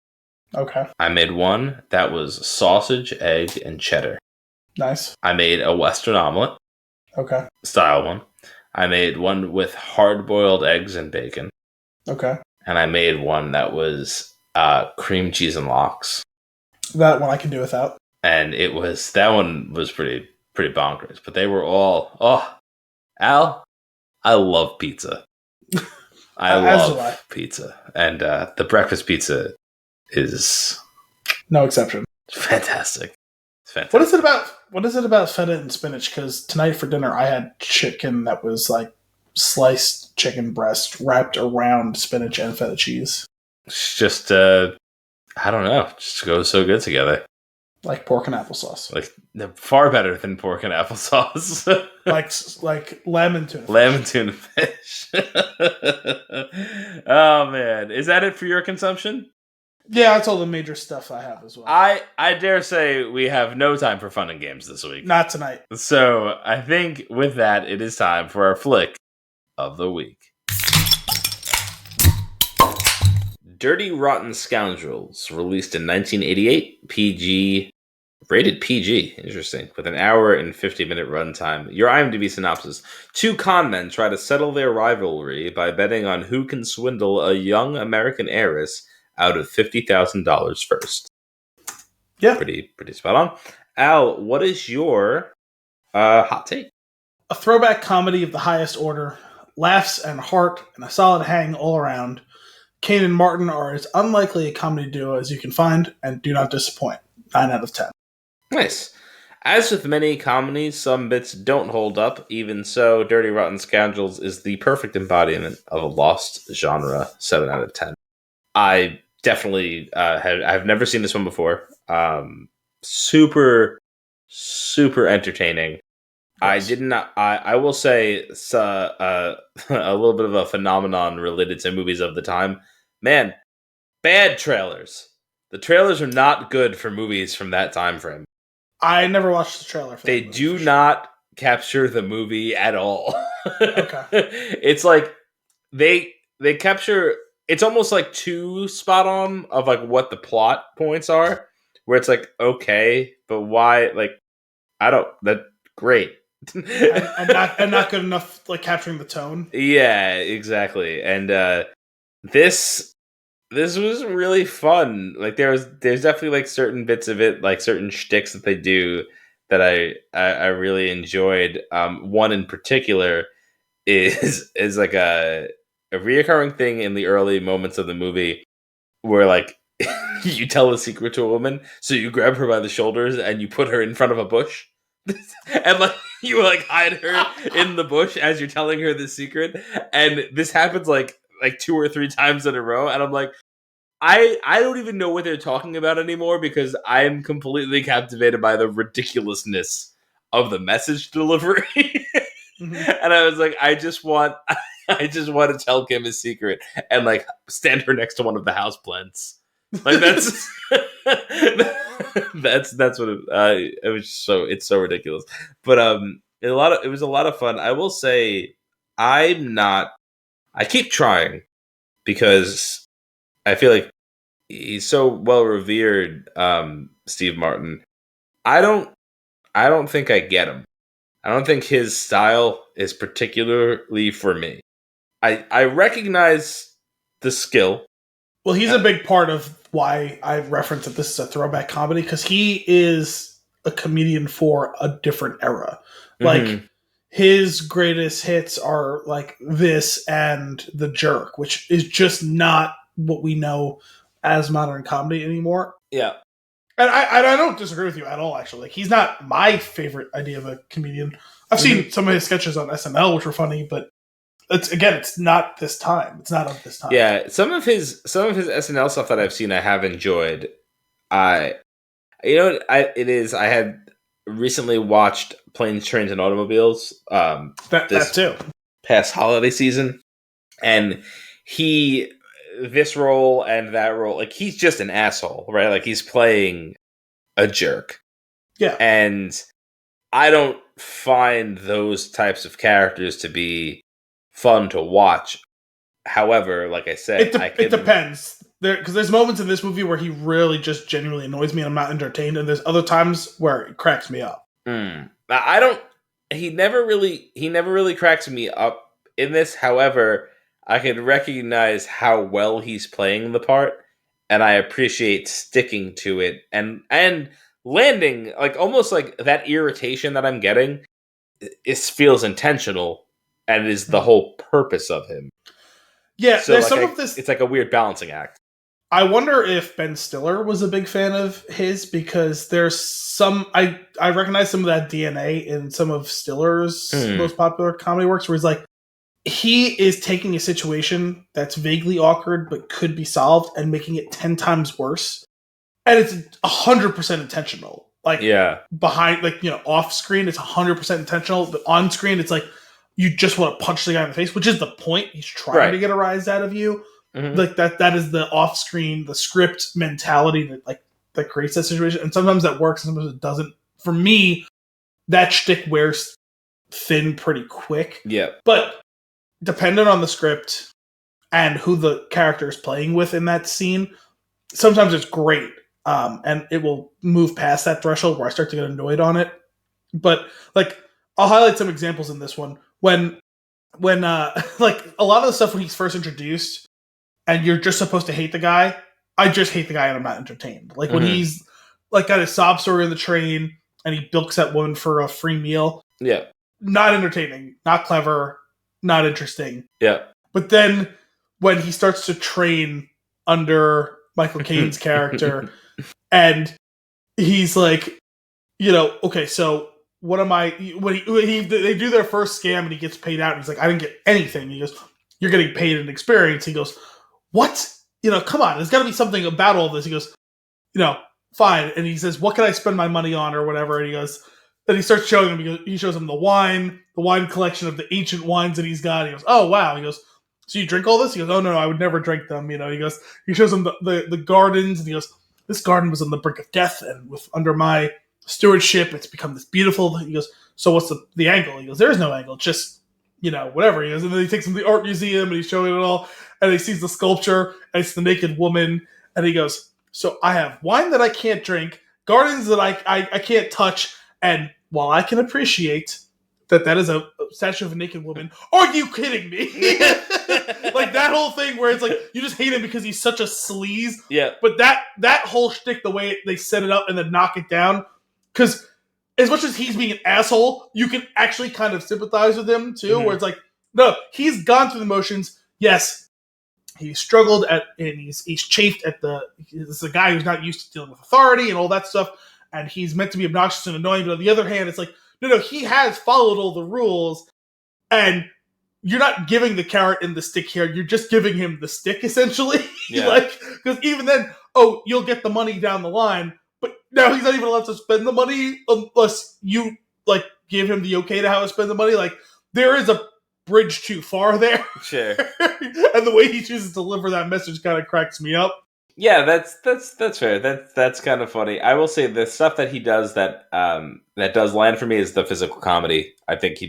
Okay. I made one that was sausage, egg, and cheddar. Nice. I made a Western omelet. Okay. Style one. I made one with hard-boiled eggs and bacon. Okay. And I made one that was cream cheese and lox. That one I can do without. And that one was pretty bonkers. But they were all, Al, I love pizza. I love pizza. And the breakfast pizza is... no exception. Fantastic. What is it about feta and spinach? Because tonight for dinner I had chicken that was like sliced chicken breast wrapped around spinach and feta cheese. It's just, I don't know, it just goes so good together. Like pork and applesauce. Like, they're far better than pork and applesauce. like lamb and tuna fish. Lamb and tuna fish. Oh, man. Is that it for your consumption? Yeah, that's all the major stuff I have as well. I dare say we have no time for fun and games this week. Not tonight. So I think with that, it is time for our flick of the week. Dirty Rotten Scoundrels, released in 1988, rated PG, interesting, with an hour and 50-minute runtime. Your IMDb synopsis: two con men try to settle their rivalry by betting on who can swindle a young American heiress out of $50,000 first. Yeah. Pretty spot on. Al, what is your hot take? A throwback comedy of the highest order. Laughs and heart and a solid hang all around. Kane and Martin are as unlikely a comedy duo as you can find and do not disappoint. 9 out of 10. Nice. As with many comedies, some bits don't hold up. Even so, Dirty Rotten Scoundrels is the perfect embodiment of a lost genre. 7 out of 10. I definitely I've never seen this one before. Super entertaining. Yes. I will say it's a little bit of a phenomenon related to movies of the time. Man, bad trailers. The trailers are not good for movies from that time frame. I never watched the trailer for They that do not capture the movie at all. Okay. It's like they capture, it's almost like too spot on of like what the plot points are, where it's like, okay, but why, like, great. and not good enough, like capturing the tone. Yeah, exactly. And this was really fun. Like there's definitely like certain bits of it, like certain shticks that they do that I really enjoyed. One in particular is like a reoccurring thing in the early moments of the movie where like you tell a secret to a woman, so you grab her by the shoulders and you put her in front of a bush. And like you like hide her in the bush as you're telling her the secret, and this happens like 2 or 3 times in a row, and I'm like, I don't even know what they're talking about anymore because I'm completely captivated by the ridiculousness of the message delivery. And I was like, I just want to tell Kim his secret and like stand her next to one of the houseplants. Like that's that's what it was. It's so ridiculous, but it was a lot of fun. I will say I keep trying because I feel like he's so well revered, Steve Martin. I don't think I get him. I don't think his style is particularly for me. I recognize the skill. Well, he's a big part of why I reference that this is a throwback comedy, because he is a comedian for a different era. Like, his greatest hits are like this and The Jerk, which is just not what we know as modern comedy anymore. Yeah. And I don't disagree with you at all, actually. Like, he's not my favorite idea of a comedian. I've seen some of his sketches on SNL, which were funny, but it's not this time. It's not of this time. Yeah, some of his SNL stuff that I've seen, I have enjoyed. I had recently watched Planes, Trains, and Automobiles. That too. Past holiday season, and this role and that role, like he's just an asshole, right? Like he's playing a jerk. Yeah, and I don't find those types of characters to be fun to watch. However, like I said, it depends. Because there's moments in this movie where he really just genuinely annoys me and I'm not entertained, and there's other times where it cracks me up. He never really cracks me up in this. However, I can recognize how well he's playing the part, and I appreciate sticking to it and landing like almost like that irritation that I'm getting. It feels intentional and is the whole purpose of him. Yeah, so there's like some of this. It's like a weird balancing act. I wonder if Ben Stiller was a big fan of his, because there's some I recognize some of that DNA in some of Stiller's most popular comedy works, where he's like, he is taking a situation that's vaguely awkward but could be solved and making it 10 times worse, and it's 100% intentional. Like, behind, like, off screen, it's 100% intentional, but on screen, it's like you just want to punch the guy in the face, which is the point. He's trying to get a rise out of you. Like that is the off screen, the script mentality that creates that situation. And sometimes that works, and sometimes it doesn't. For me, that shtick wears thin pretty quick. Yeah. But dependent on the script and who the character is playing with in that scene, sometimes it's great. And it will move past that threshold where I start to get annoyed on it. But like, I'll highlight some examples in this one. When like a lot of the stuff when he's first introduced and you're just supposed to hate the guy, I just hate the guy and I'm not entertained. Like when he's like got his sob story in the train and he bilks that woman for a free meal. Yeah. Not entertaining, not clever, not interesting. Yeah. But then when he starts to train under Michael Caine's character and he's like, okay, so what am I, when they do their first scam and he gets paid out and he's like, I didn't get anything. He goes, you're getting paid in experience. He goes, what? Come on, there's got to be something about all this. He goes, fine. And he says, what can I spend my money on or whatever? And he goes, then he starts showing him, he shows him the wine collection of the ancient wines that he's got. He goes, oh, wow. He goes, so you drink all this? He goes, oh, no, I would never drink them. He goes, he shows him the gardens, and he goes, this garden was on the brink of death, and under my stewardship, it's become this beautiful. He goes, so what's the angle? He goes, there is no angle, just, whatever. He goes, and then he takes him to the art museum, and he's showing it all, and he sees the sculpture, and it's the naked woman, and he goes, so I have wine that I can't drink, gardens that I can't touch, and while I can appreciate that is a statue of a naked woman, are you kidding me? Like that whole thing where it's like, you just hate him because he's such a sleaze. Yeah. But that whole shtick, the way they set it up and then knock it down, because as much as he's being an asshole, you can actually kind of sympathize with him too, where it's like, No, he's gone through the motions. Yes, he struggled and he's chafed at this is a guy who's not used to dealing with authority and all that stuff, and he's meant to be obnoxious and annoying. But on the other hand, it's like, no, he has followed all the rules, and you're not giving the carrot and the stick here. You're just giving him the stick, essentially. Yeah. Because even then, you'll get the money down the line, but now he's not even allowed to spend the money unless you give him the okay to how to spend the money. Like, there is a bridge too far there. Sure. And the way he chooses to deliver that message kind of cracks me up. Yeah, that's fair. That's kind of funny. I will say the stuff that he does that does land for me is the physical comedy. I think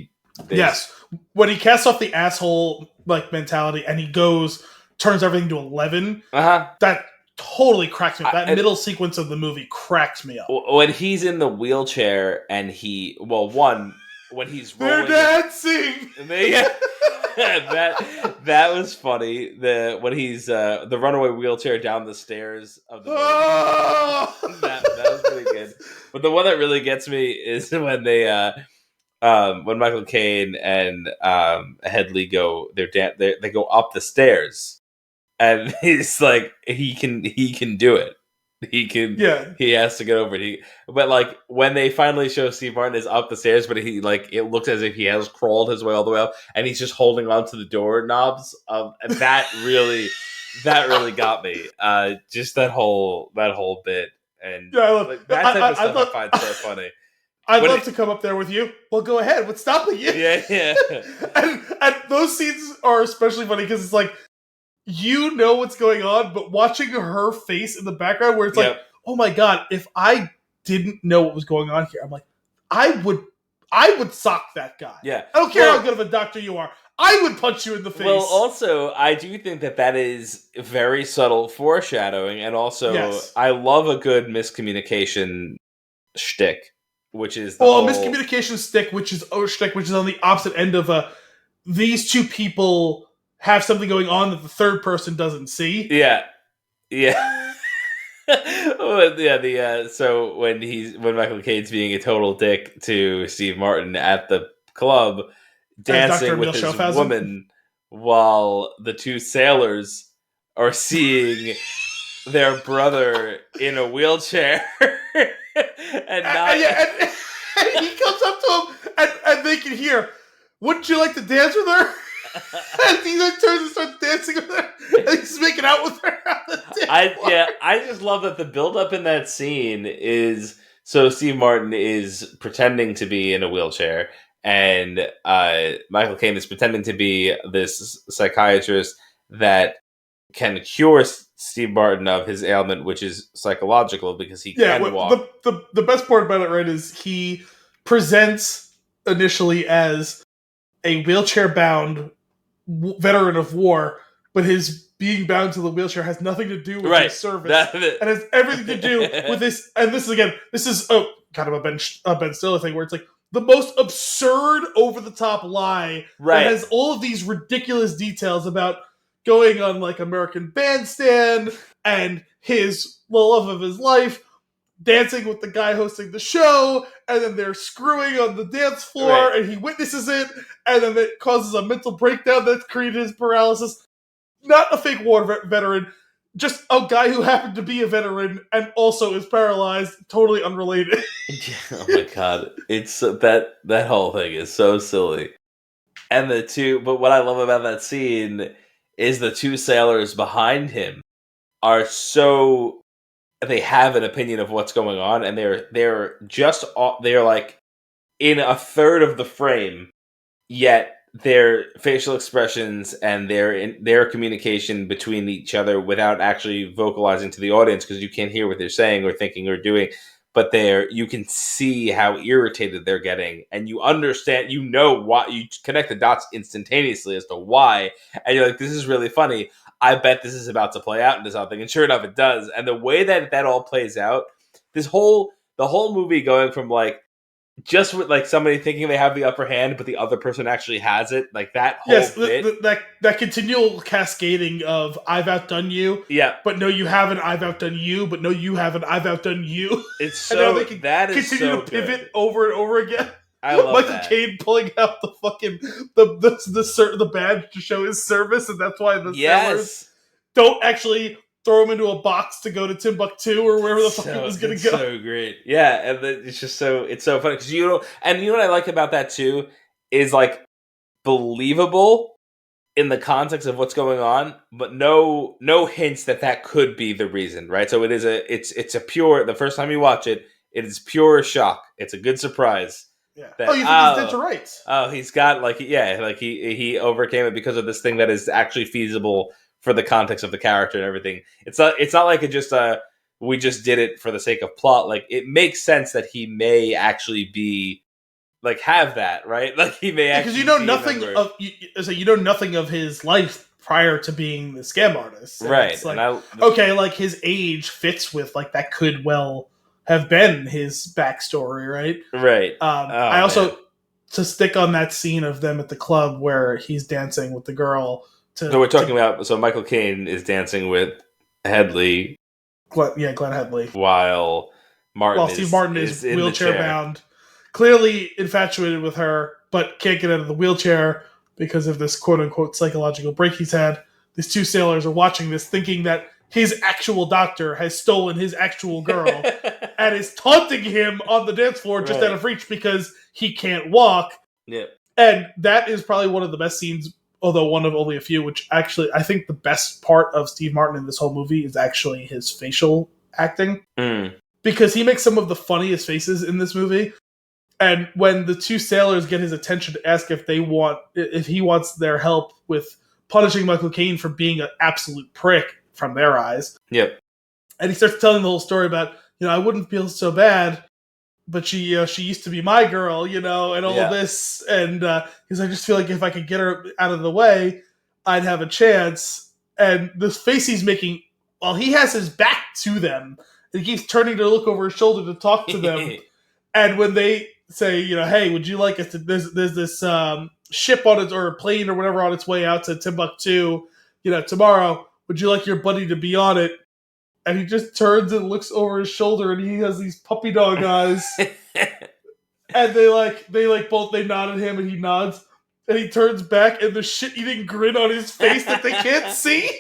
yes, when he casts off the asshole mentality and he turns everything to 11. That totally cracks me up. That middle sequence of the movie cracks me up. When he's in the wheelchair and when he's rolling, they're dancing. That was funny. When he's the runaway wheelchair down the stairs of the that was pretty good. But the one that really gets me is when they when Michael Caine and Headley they go up the stairs, and he's like he can do it. He has to get over it. But when they finally show Steve Martin is up the stairs, but he it looks as if he has crawled his way all the way up, and he's just holding on to the door knobs. And that really got me. Just that whole bit, and that type of stuff I find so funny. I'd love to come up there with you. Well, go ahead. What's stopping you? Yeah. and those scenes are especially funny because it's like, you know what's going on, but watching her face in the background where it's like, oh my god, if I didn't know what was going on here, I'm like, I would sock that guy. Yeah. I don't care how good of a doctor you are. I would punch you in the face. Well, also, I do think that is very subtle foreshadowing, and also, I love a good miscommunication shtick, which is a miscommunication shtick, which is on the opposite end of these two people have something going on that the third person doesn't see. Yeah. So when Michael Caine's being a total dick to Steve Martin at the club, dancing with his woman, while the two sailors are seeing their brother in a wheelchair, and he comes up to him and they can hear, "Wouldn't you like to dance with her?" And he then turns and starts dancing with her, and he's making out with her. I just love that the build-up in that scene is so Steve Martin is pretending to be in a wheelchair, and Michael Caine is pretending to be this psychiatrist that can cure Steve Martin of his ailment, which is psychological because he can walk. The best part about it, right, is he presents initially as a wheelchair-bound veteran of war, but his being bound to the wheelchair has nothing to do with his service, and has everything to do with this. And this is kind of a Ben Stiller thing, where it's like the most absurd, over-the-top lie that has all of these ridiculous details about going on American Bandstand and the love of his life, dancing with the guy hosting the show, and then they're screwing on the dance floor, and he witnesses it, and then it causes a mental breakdown that's created his paralysis. Not a fake war veteran, just a guy who happened to be a veteran and also is paralyzed, totally unrelated. Oh my god, it's that whole thing is so silly. And but what I love about that scene is the two sailors behind him are so. They have an opinion of what's going on, and they're in a third of the frame, yet their facial expressions and their communication between each other without actually vocalizing to the audience, because you can't hear what they're saying or thinking or doing, but you can see how irritated they're getting, and you understand, why, you connect the dots instantaneously as to why, and you're like, this is really funny. I bet this is about to play out into something, and sure enough, it does. And the way that all plays out, the whole movie going from just with somebody thinking they have the upper hand, but the other person actually has it, that whole bit. That continual cascading of I've outdone you, but no, you haven't. I've outdone you, but no, you haven't. I've outdone you. It's so they can continue to pivot over and over again. I love Michael that. Caine pulling out the fucking the badge to show his service, and that's why the sailors don't actually throw him into a box to go to Timbuktu or wherever the fuck it was going to go. So great, yeah, and it's just it's so funny because you know what I like about that too is like believable in the context of what's going on, but no hints that could be the reason, right? So it's a pure. The first time you watch it, it is pure shock. It's a good surprise. Yeah. You think he's dead to rights? Oh, he's got he overcame it because of this thing that is actually feasible for the context of the character and everything. It's not like it just we just did it for the sake of plot. Like it makes sense that he may actually be like have that, right? Like he may actually because you know nothing of his life prior to being the scam artist, and right? It's like like his age fits with like that could well have been his backstory, right? Right. I also to stick on that scene of them at the club where he's dancing with the girl. So we're talking about Michael Caine is dancing with Headley. Glenn Headley. While Steve Martin is wheelchair bound, clearly infatuated with her, but can't get out of the wheelchair because of this quote unquote psychological break he's had. These two sailors are watching this, thinking that his actual doctor has stolen his actual girl and is taunting him on the dance floor just out of reach because he can't walk. Yeah. And that is probably one of the best scenes, although one of only a few, which actually I think the best part of Steve Martin in this whole movie is actually his facial acting. Because he makes some of the funniest faces in this movie. And when the two sailors get his attention to ask if he wants their help with punishing Michael Caine for being an absolute prick from their eyes. Yep. And he starts telling the whole story about, I wouldn't feel so bad, but she used to be my girl, and all of this. And he's like, I just feel like if I could get her out of the way, I'd have a chance. And this face he's making, while he has his back to them, and he keeps turning to look over his shoulder to talk to them. And when they say, hey, would you like us to, there's this ship on it or a plane or whatever on its way out to Timbuktu, tomorrow, would you like your buddy to be on it? And he just turns and looks over his shoulder and he has these puppy dog eyes. And they nod at him and he nods. And he turns back and the shit-eating grin on his face that they can't see.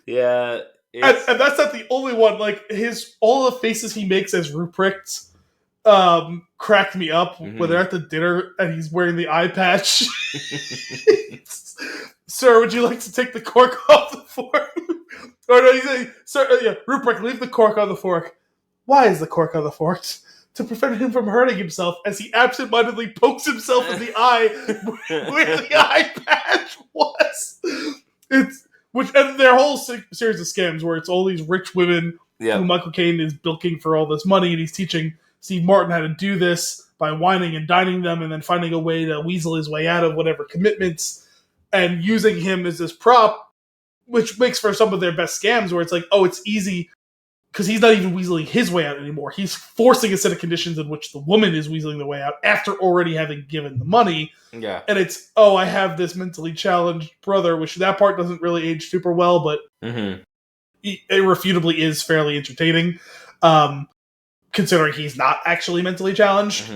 Yeah. And that's not the only one. Like all the faces he makes as Ruprecht cracked me up when they're at the dinner and he's wearing the eye patch. Sir, would you like to take the cork off the fork? Or no, he's saying, Sir, Ruprecht, leave the cork on the fork. Why is the cork on the fork? To prevent him from hurting himself as he absentmindedly pokes himself in the eye where the eye patch was. And their whole series of scams where it's all these rich women who Michael Caine is bilking for all this money, and he's teaching Steve Martin how to do this by whining and dining them and then finding a way to weasel his way out of whatever commitments and using him as this prop, which makes for some of their best scams where it's like, oh, it's easy because he's not even weaseling his way out anymore. He's forcing a set of conditions in which the woman is weaseling the way out after already having given the money. Yeah. And it's, oh, I have this mentally challenged brother, which that part doesn't really age super well, but it irrefutably is fairly entertaining, considering he's not actually mentally challenged.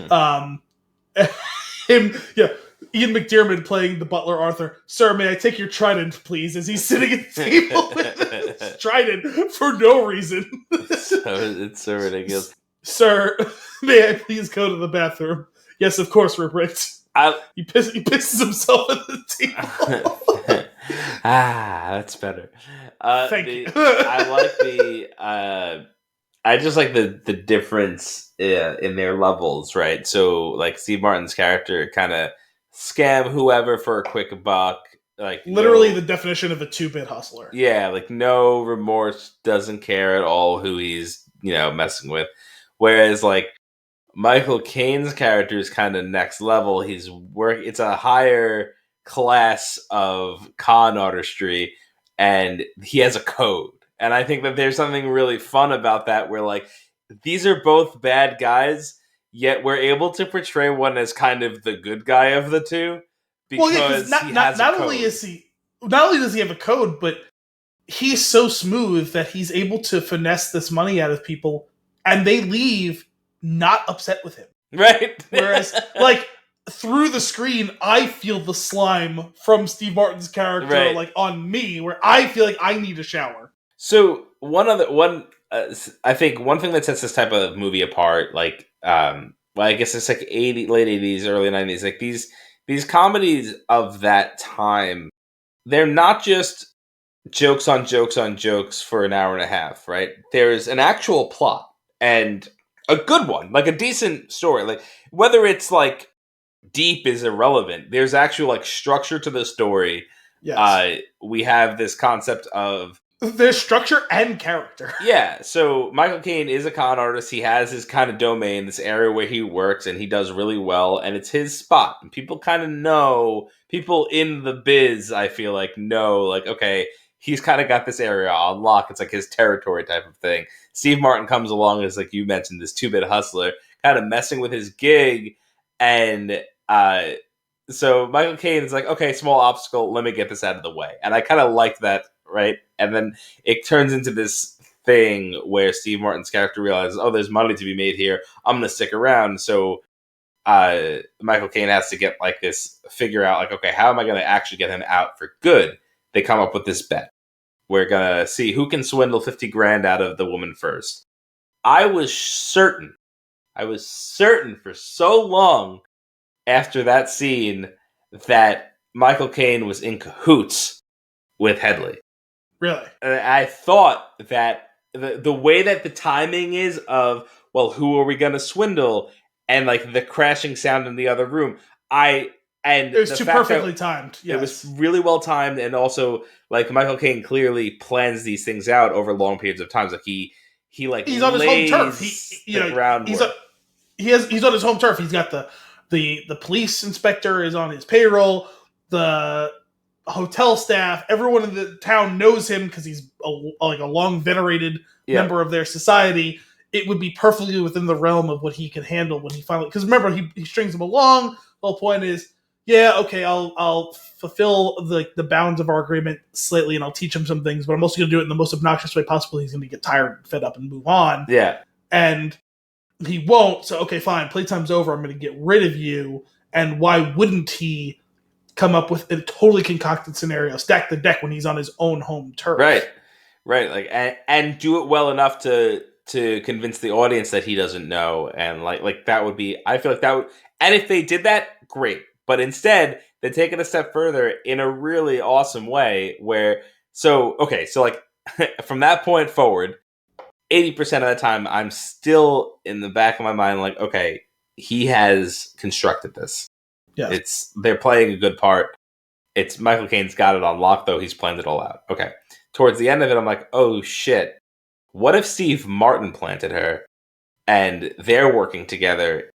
Ian McDiarmid playing the butler Arthur. Sir, may I take your trident, please? As he's sitting at the table with his trident for no reason. It's so ridiculous. Sir, may I please go to the bathroom? Yes, of course, Ruprecht. He pisses himself at the table. That's better. Thank you. I just like the difference in their levels, right? So, like, Steve Martin's character kind of scam whoever for a quick buck. Like literally the definition of a 2-bit hustler. Yeah, like no remorse, doesn't care at all who he's, messing with. Whereas, like, Michael Caine's character is kind of next level. It's a higher class of con artistry, and he has a code. And I think that there's something really fun about that, where like these are both bad guys, yet we're able to portray one as kind of the good guy of the two. Because not only does he have a code, but he's so smooth that he's able to finesse this money out of people, and they leave not upset with him. Right. Whereas, like, through the screen, I feel the slime from Steve Martin's character, like, on me, where I feel like I need a shower. So I think one thing that sets this type of movie apart, like, well, I guess it's like late 80s, early 90s, like these comedies of that time, they're not just jokes on jokes on jokes for an hour and a half, right? There's an actual plot and a good one, like a decent story. Like, whether it's like deep is irrelevant. There's actual like structure to the story. Yes. We have this concept of there's structure and character. Yeah, so Michael Caine is a con artist. He has his kind of domain, this area where he works, and he does really well, and it's his spot. And people kind of know, people in the biz, I feel like, know, like, okay, he's kind of got this area on lock. It's like his territory type of thing. Steve Martin comes along as, like you mentioned, this two-bit hustler, kind of messing with his gig, and so Michael Caine is like, okay, small obstacle, let me get this out of the way. And I kind of like that, right? And then it turns into this thing where Steve Martin's character realizes, oh, there's money to be made here. I'm going to stick around. So Michael Caine has to get like this, figure out like, okay, how am I going to actually get him out for good? They come up with this bet. We're going to see who can swindle 50 grand out of the woman first. I was certain for so long after that scene that Michael Caine was in cahoots with Headley. Really? I thought that the way that the timing is of, well, who are we going to swindle? And like the crashing sound in the other room. It was too perfectly timed. Yes. It was really well timed. And also like Michael Caine clearly plans these things out over long periods of time. Like he's on his home turf. He's on his home turf. He's got the police inspector is on his payroll. The hotel staff, everyone in the town knows him because he's a long venerated member of their society. It would be perfectly within the realm of what he can handle when he finally. Because remember, he strings them along. The whole point is, yeah, okay, I'll fulfill the bounds of our agreement slightly, and I'll teach him some things. But I'm also going to do it in the most obnoxious way possible. He's going to get tired, fed up, and move on. Yeah, and he won't. So okay, fine. Playtime's over. I'm going to get rid of you. And why wouldn't he come up with a totally concocted scenario, stack the deck when he's on his own home turf? Right. Like, and do it well enough to convince the audience that he doesn't know, and like that would be. I feel like that would. And if they did that, great. But instead, they take it a step further in a really awesome way. Where like from that point forward, 80% of the time, I'm still in the back of my mind like, okay, he has constructed this. Yeah, they're playing a good part. It's Michael Caine's got it on lock, though. He's planned it all out. Okay. Towards the end of it, I'm like, oh shit. What if Steve Martin planted her and they're working together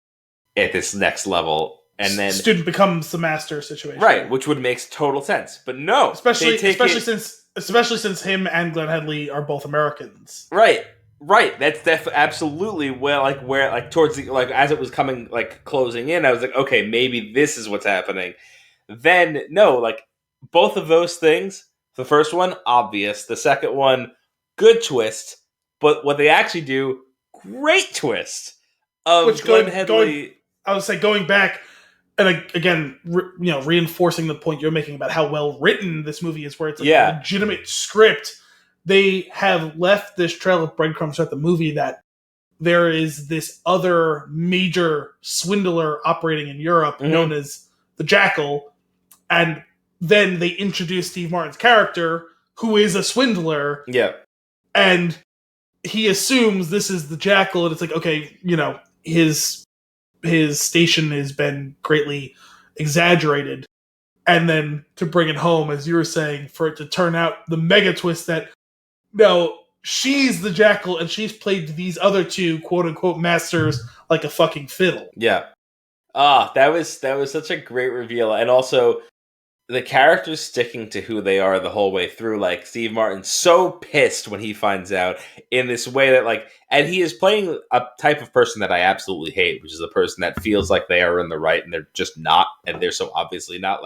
at this next level? And then student becomes the master situation. Right, which would make total sense. But no. Especially since him and Glenn Headley are both Americans. Right. That's absolutely where towards the as it was coming closing in, I was like, okay, maybe this is what's happening. Then no, both of those things. The first one, obvious. The second one, good twist. But what they actually do, great twist. Of Glenn Headley. I would say going back and again, reinforcing the point you're making about how well written this movie is, where it's a legitimate script. They have left this trail of breadcrumbs throughout the movie that there is this other major swindler operating in Europe known as the Jackal. And then they introduce Steve Martin's character, who is a swindler. Yeah. And he assumes this is the Jackal. And it's like, okay, his station has been greatly exaggerated. And then to bring it home, as you were saying, for it to turn out the mega twist that, no, she's the Jackal and she's played these other two quote-unquote masters like a fucking fiddle. Yeah. That was such a great reveal. And also the characters sticking to who they are the whole way through. Like Steve Martin's so pissed when he finds out in this way that and he is playing a type of person that I absolutely hate, which is a person that feels like they are in the right and they're just not. And they're so obviously not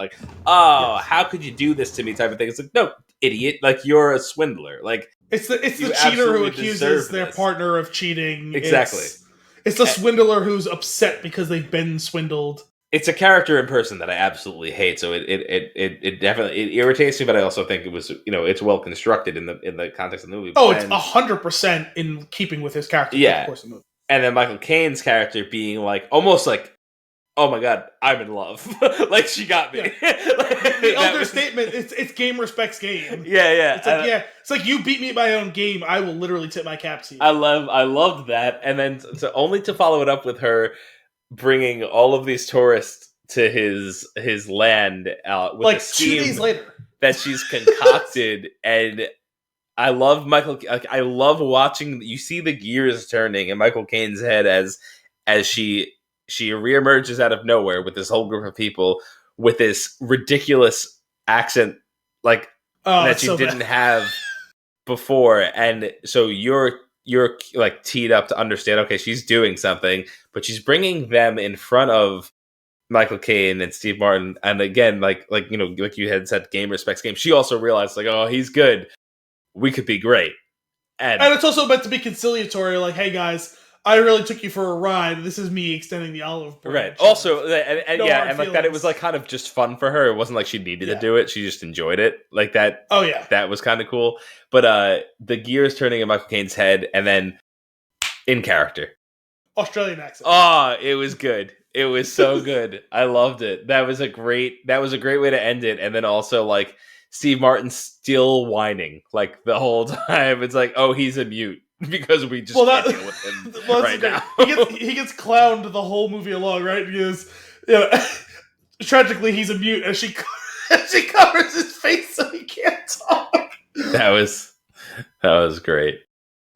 how could you do this to me type of thing. It's like, no, idiot. You're a swindler. It's the cheater who accuses their partner of cheating. Exactly. It's the swindler who's upset because they've been swindled. It's a character in person that I absolutely hate. So it definitely irritates me, but I also think it was, it's well constructed in the context of the movie. Oh, it's 100% in keeping with his character. Yeah. Of course, the movie. And then Michael Caine's character being like, almost like, oh my god, I'm in love. Like, she got me. Yeah. The understatement, it's game respects game. Yeah. It's like you beat me at my own game. I will literally tip my cap to you. I loved that. And then to follow it up with her bringing all of these tourists to his land with like a scheme 2 days later that she's concocted. And I love I love watching. You see the gears turning in Michael Caine's head as she reemerges out of nowhere with this whole group of people with this ridiculous accent that she didn't have before. And so you're like teed up to understand, okay, she's doing something, but she's bringing them in front of Michael Caine and Steve Martin. And again, like you had said, game respects game. She also realized, like, oh, he's good. We could be great. And it's also meant to be conciliatory, like, hey guys, I really took you for a ride. This is me extending the olive branch. Right. Also, and like that, it was like kind of just fun for her. It wasn't like she needed to do it. She just enjoyed it. Like that. Oh yeah, that was kind of cool. But the gears turning in Michael Caine's head, and then in character, Australian accent. Oh, it was good. It was so good. I loved it. That was a great way to end it. And then also like Steve Martin still whining like the whole time. It's like, oh, he's a mute. Because we just can't deal with him right now. He gets clowned the whole movie along, right? Because tragically he's a mute, and she covers his face so he can't talk. That was great.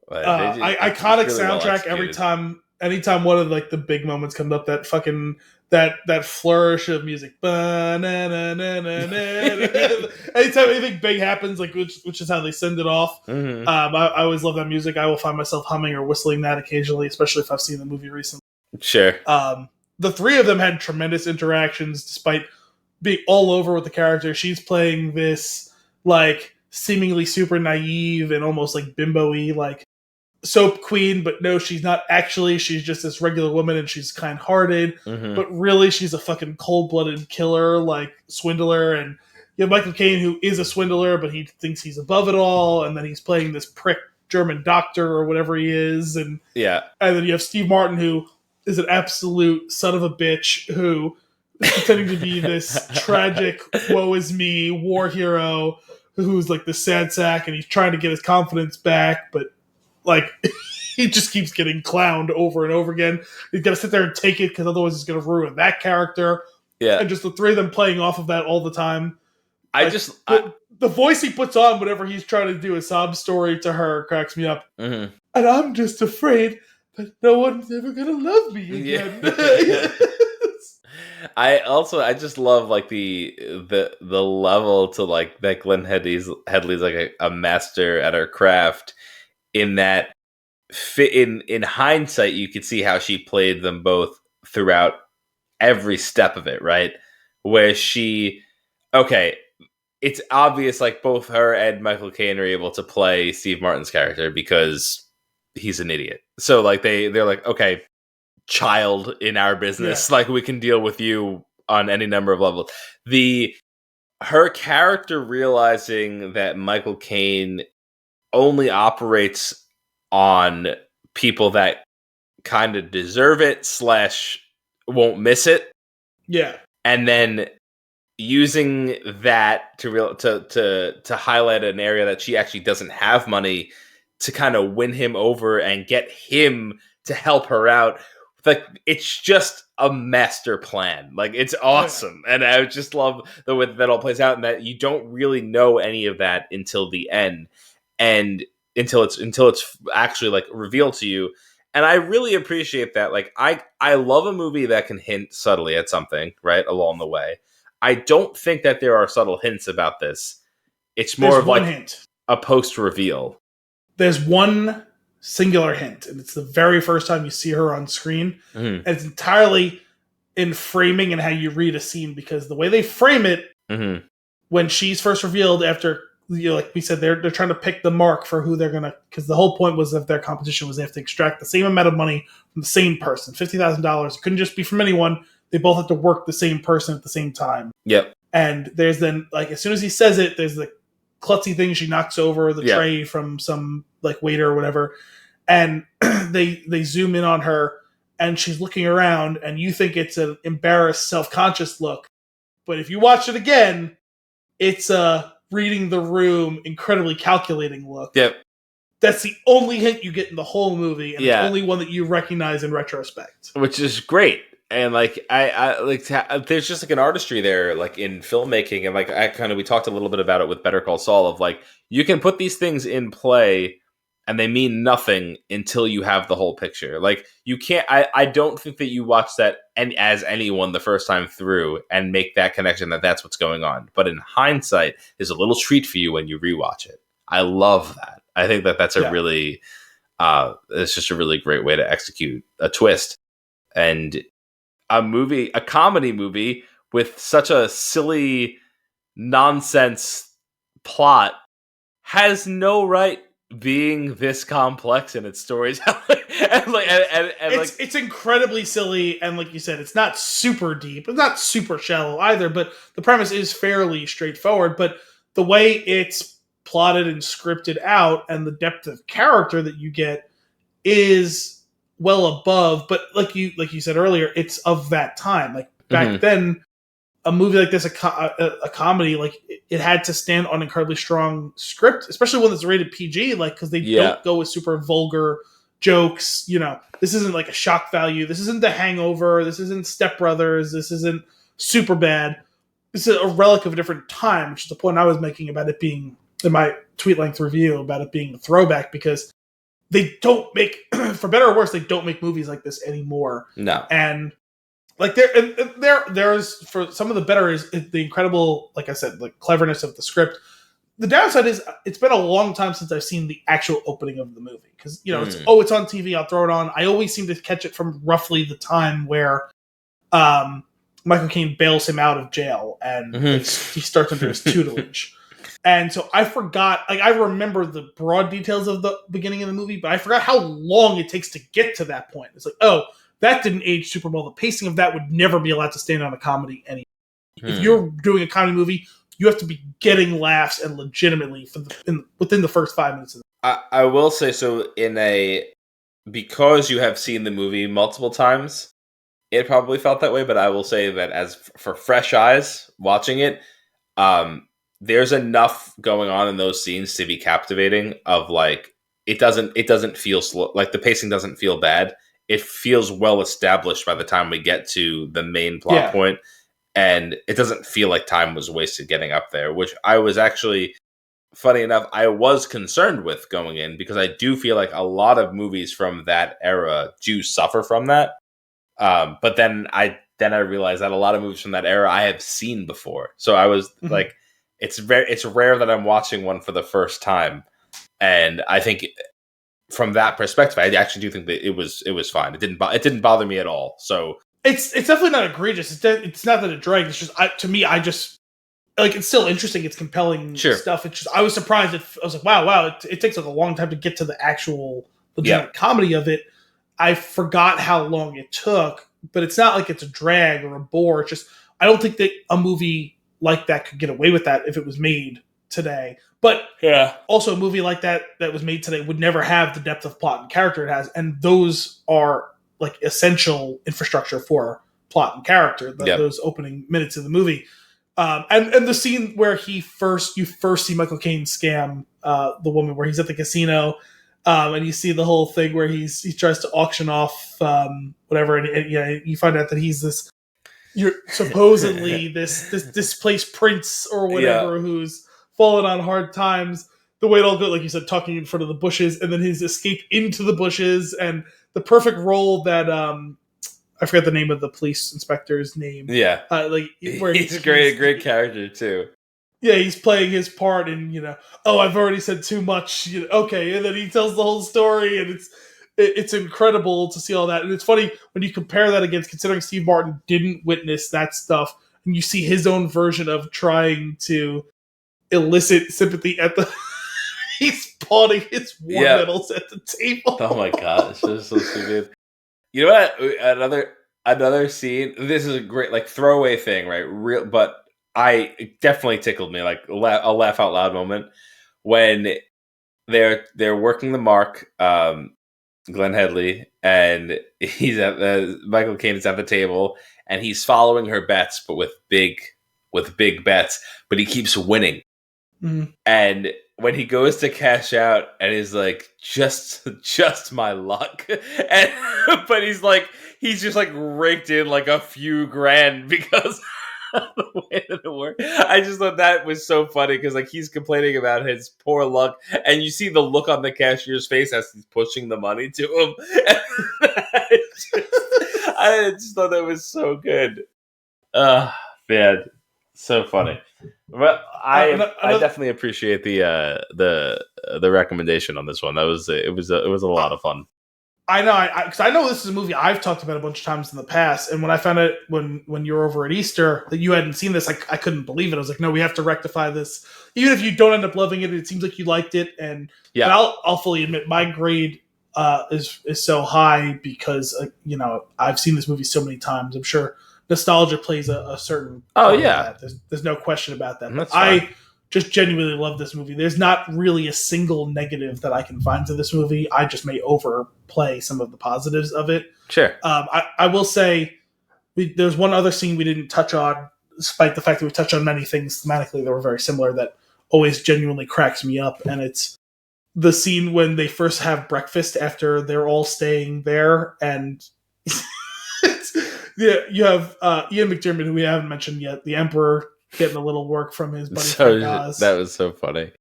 Iconic soundtrack every time. Anytime one of like the big moments comes up, that fucking that flourish of music. Anytime anything big happens, like which is how they send it off. Mm-hmm. I always love that music. I will find myself humming or whistling that occasionally, especially if I've seen the movie recently. Sure. The three of them had tremendous interactions, despite being all over with the character. She's playing this like seemingly super naive and almost like bimbo-y, like soap queen, but no, she's not actually. She's just this regular woman, and she's kind-hearted, but really she's a fucking cold-blooded killer, like swindler. And you have Michael Caine, who is a swindler, but he thinks he's above it all, and then he's playing this prick German doctor or whatever he is, and then you have Steve Martin, who is an absolute son of a bitch, who is pretending to be this tragic woe is me war hero who's like the sad sack, and he's trying to get his confidence back, but like, he just keeps getting clowned over and over again. He's got to sit there and take it, because otherwise it's going to ruin that character. Yeah. And just the three of them playing off of that all the time. The voice he puts on whenever he's trying to do a sob story to her cracks me up. Mm-hmm. And I'm just afraid that no one's ever going to love me again. Yeah. I just love like the level to like that Glenn Headley's like a master at her craft. In that, in hindsight, you could see how she played them both throughout every step of it, right? Where it's obvious like both her and Michael Caine are able to play Steve Martin's character because he's an idiot. So like they're like, okay, child in our business, like we can deal with you on any number of levels. Her character realizing that Michael Caine only operates on people that kind of deserve it / won't miss it. Yeah. And then using that to highlight an area that she actually doesn't have money to kind of win him over and get him to help her out. Like, it's just a master plan. Like, it's awesome. And I just love the way that all plays out, and that you don't really know any of that until the end. And until it's actually like revealed to you. And I really appreciate that. Like I love a movie that can hint subtly at something, right, along the way. I don't think that there are subtle hints about this. It's more of like hint. A post reveal. There's one singular hint, and it's the very first time you see her on screen. And it's entirely in framing and how you read a scene, because the way they frame it when she's first revealed after like we said, they're trying to pick the mark for who they're gonna. Because the whole point was that their competition was they have to extract the same amount of money from the same person, $50,000. It couldn't just be from anyone. They both have to work the same person at the same time. Yep. And there's then like as soon as he says it, there's the klutzy thing. She knocks over the tray from some like waiter or whatever, and they zoom in on her, and she's looking around, and you think it's an embarrassed, self-conscious look, but if you watch it again, it's a reading the room, incredibly calculating look. Yep. That's the only hint you get in the whole movie, and the only one that you recognize in retrospect, which is great. And like I like there's just like an artistry there, like in filmmaking, and like we talked a little bit about it with Better Call Saul, of like you can put these things in play and they mean nothing until you have the whole picture. Like you can't. I don't think that you watch that as anyone the first time through and make that connection that that's what's going on. But in hindsight, is a little treat for you when you rewatch it. I love that. I think that that's a really it's just a really great way to execute a twist. And a comedy movie with such a silly nonsense plot has no right being this complex in its storytelling. It's incredibly silly, and like you said, it's not super deep, it's not super shallow either, but the premise is fairly straightforward. But the way it's plotted and scripted out, and the depth of character that you get is well above, but like you said earlier, it's of that time. Like back then, a movie like this, a comedy, like it had to stand on incredibly strong script, especially when it's rated PG, like because they don't go with super vulgar jokes. You know, this isn't like a shock value. This isn't The Hangover. This isn't Step Brothers. This isn't Superbad. This is a relic of a different time, which is the point I was making about it being in my tweet length review about it being a throwback, because they don't make, for better or worse, they don't make movies like this anymore. No. And like there's for some of the better is the incredible, like I said, the cleverness of the script. The downside is it's been a long time since I've seen the actual opening of the movie, because it's on TV, I'll throw it on. I always seem to catch it from roughly the time where Michael Caine bails him out of jail and he starts under his tutelage. And so I forgot, like I remember the broad details of the beginning of the movie, but I forgot how long it takes to get to that point. It's like, oh, that didn't age super well. The pacing of that would never be allowed to stand on a comedy anymore. If you're doing a comedy movie, you have to be getting laughs and legitimately within the first 5 minutes of the I will say, so because you have seen the movie multiple times, it probably felt that way, but I will say that as for fresh eyes watching it, there's enough going on in those scenes to be captivating. Of like, it doesn't feel slow. Like the pacing doesn't feel bad. It feels well established by the time we get to the main plot point, and it doesn't feel like time was wasted getting up there. Which I was actually, funny enough, I was concerned with going in, because I do feel like a lot of movies from that era do suffer from that. But then I realized that a lot of movies from that era I have seen before, so I was like. It's rare that I'm watching one for the first time, and I think from that perspective, I actually do think that it was fine. It didn't bother me at all. So it's definitely not egregious. It's not that it drags. It's just to me, I just like it's still interesting. It's compelling stuff. It's just I was surprised. I was like, wow. It takes like a long time to get to the actual legitimate comedy of it. I forgot how long it took, but it's not like it's a drag or a bore. It's just I don't think that a movie like that could get away with that if it was made today. But also a movie like that was made today would never have the depth of plot and character it has, and those are like essential infrastructure for plot and character. Those opening minutes of the movie, and the scene where you first see Michael Caine scam the woman, where he's at the casino, and you see the whole thing where he tries to auction off whatever, and you find out that he's this. You're supposedly this displaced prince or whatever who's fallen on hard times. The way it all goes, like you said, talking in front of the bushes, and then his escape into the bushes, and the perfect role that I forget the name of the police inspector's name. Yeah, where he's a great character too. Yeah, he's playing his part, and I've already said too much. Okay, and then he tells the whole story, and it's incredible to see all that. And it's funny when you compare that against, considering Steve Martin didn't witness that stuff, and you see his own version of trying to elicit sympathy at the. He's pawning his war medals at the table. Oh my gosh, this is so stupid. You know what? Another scene. This is a great like throwaway thing, right? But it definitely tickled me, like a laugh out loud moment when they're working the mark. Glenn Headley, and he's at Michael Caine is at the table, and he's following her bets, but with big bets, but he keeps winning. Mm-hmm. And when he goes to cash out, and he's like, just my luck, but he's just like raked in like a few grand because. The way that it worked. I just thought that was so funny because like he's complaining about his poor luck, and you see the look on the cashier's face as he's pushing the money to him. I just thought that was so good. Man, so funny. But I definitely appreciate the recommendation on this one. That was it was a lot of fun. I know, because I know this is a movie I've talked about a bunch of times in the past, and when I found out when you were over at Easter that you hadn't seen this, I couldn't believe it. I was like, no, we have to rectify this. Even if you don't end up loving it, it seems like you liked it, and I'll fully admit my grade is so high because I've seen this movie so many times. I'm sure nostalgia plays a certain. There's no question about that. I just genuinely love this movie. There's not really a single negative that I can find to this movie. I just may overplay some of the positives of it. Sure. I will say there's one other scene we didn't touch on, despite the fact that we touched on many things thematically that were very similar, that always genuinely cracks me up. And it's the scene when they first have breakfast after they're all staying there. And you have Ian McDiarmid, who we haven't mentioned yet, the Emperor, getting a little work from his buddy. That was so funny.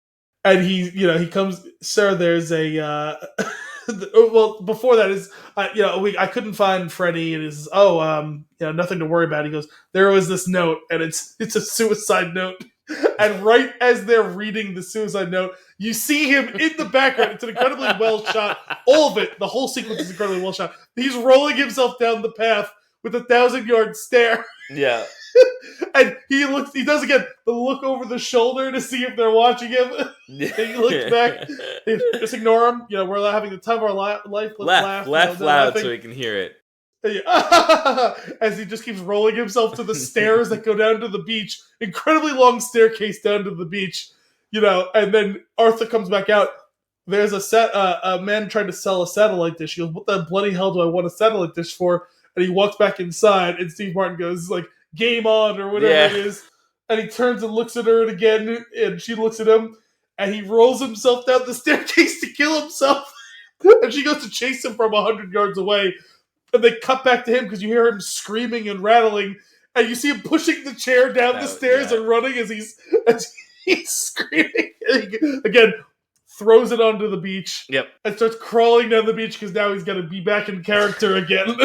And he comes, sir, there's a well, before that is I couldn't find Freddie, and is nothing to worry about. He goes, there was this note, and it's a suicide note. And right as they're reading the suicide note, you see him in the background. It's an incredibly well shot. All of it, the whole sequence is incredibly well shot. He's rolling himself down the path with a 1,000-yard stare. Yeah. And he does again the look over the shoulder to see if they're watching him. And he looks back. Just ignore him. We're having the time of our life. Let's laugh loud so he can hear it. As he just keeps rolling himself to the stairs that go down to the beach. Incredibly long staircase down to the beach. And then Arthur comes back out. There's a man trying to sell a satellite dish. He goes, what the bloody hell do I want a satellite dish for? And he walks back inside, and Steve Martin goes like, game on, or whatever it is. And he turns and looks at her again, and she looks at him, and he rolls himself down the staircase to kill himself. And she goes to chase him from 100 yards away. And they cut back to him because you hear him screaming and rattling, and you see him pushing the chair down the stairs and running as he's screaming. And again, throws it onto the beach. Yep. And starts crawling down the beach because now he's got to be back in character again.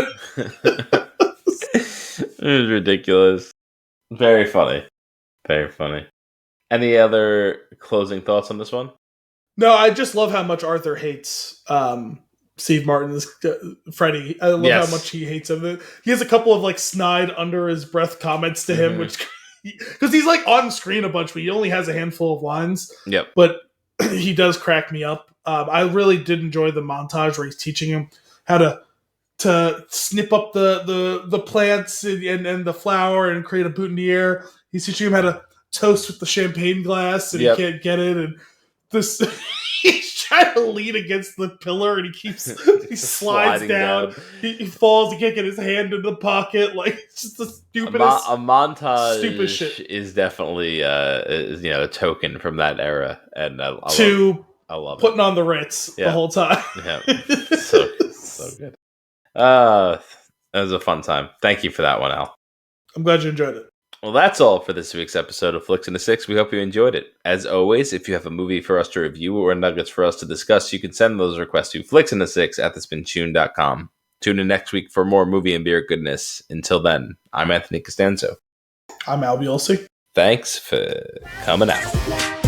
It was ridiculous. Very funny. Very funny. Any other closing thoughts on this one? No, I just love how much Arthur hates Steve Martin's Freddie. I love how much he hates him. He has a couple of snide under his breath comments to him, which because he's on screen a bunch, but he only has a handful of lines. Yep. But he does crack me up. I really did enjoy the montage where he's teaching him how to snip up the plants and the flour and create a boutonniere. He's teaching him how to toast with the champagne glass, and he can't get it. And this he's trying to lean against the pillar, and he slides down. He falls. He can't get his hand in the pocket. It's just the stupidest. A montage stupid shit is definitely a token from that era, and I love it. Putting on the Ritz the whole time. Yeah, so good. That was a fun time. Thank you for that one, Al. I'm glad you enjoyed it. Well, that's all for this week's episode of Flix in a Six. We hope you enjoyed it. As always, if you have a movie for us to review or nuggets for us to discuss, you can send those requests to flixinasix@thespintune.com. Tune in next week for more movie and beer goodness. Until then, I'm Anthony Costanzo. I'm Al Biolsi. Thanks for coming out.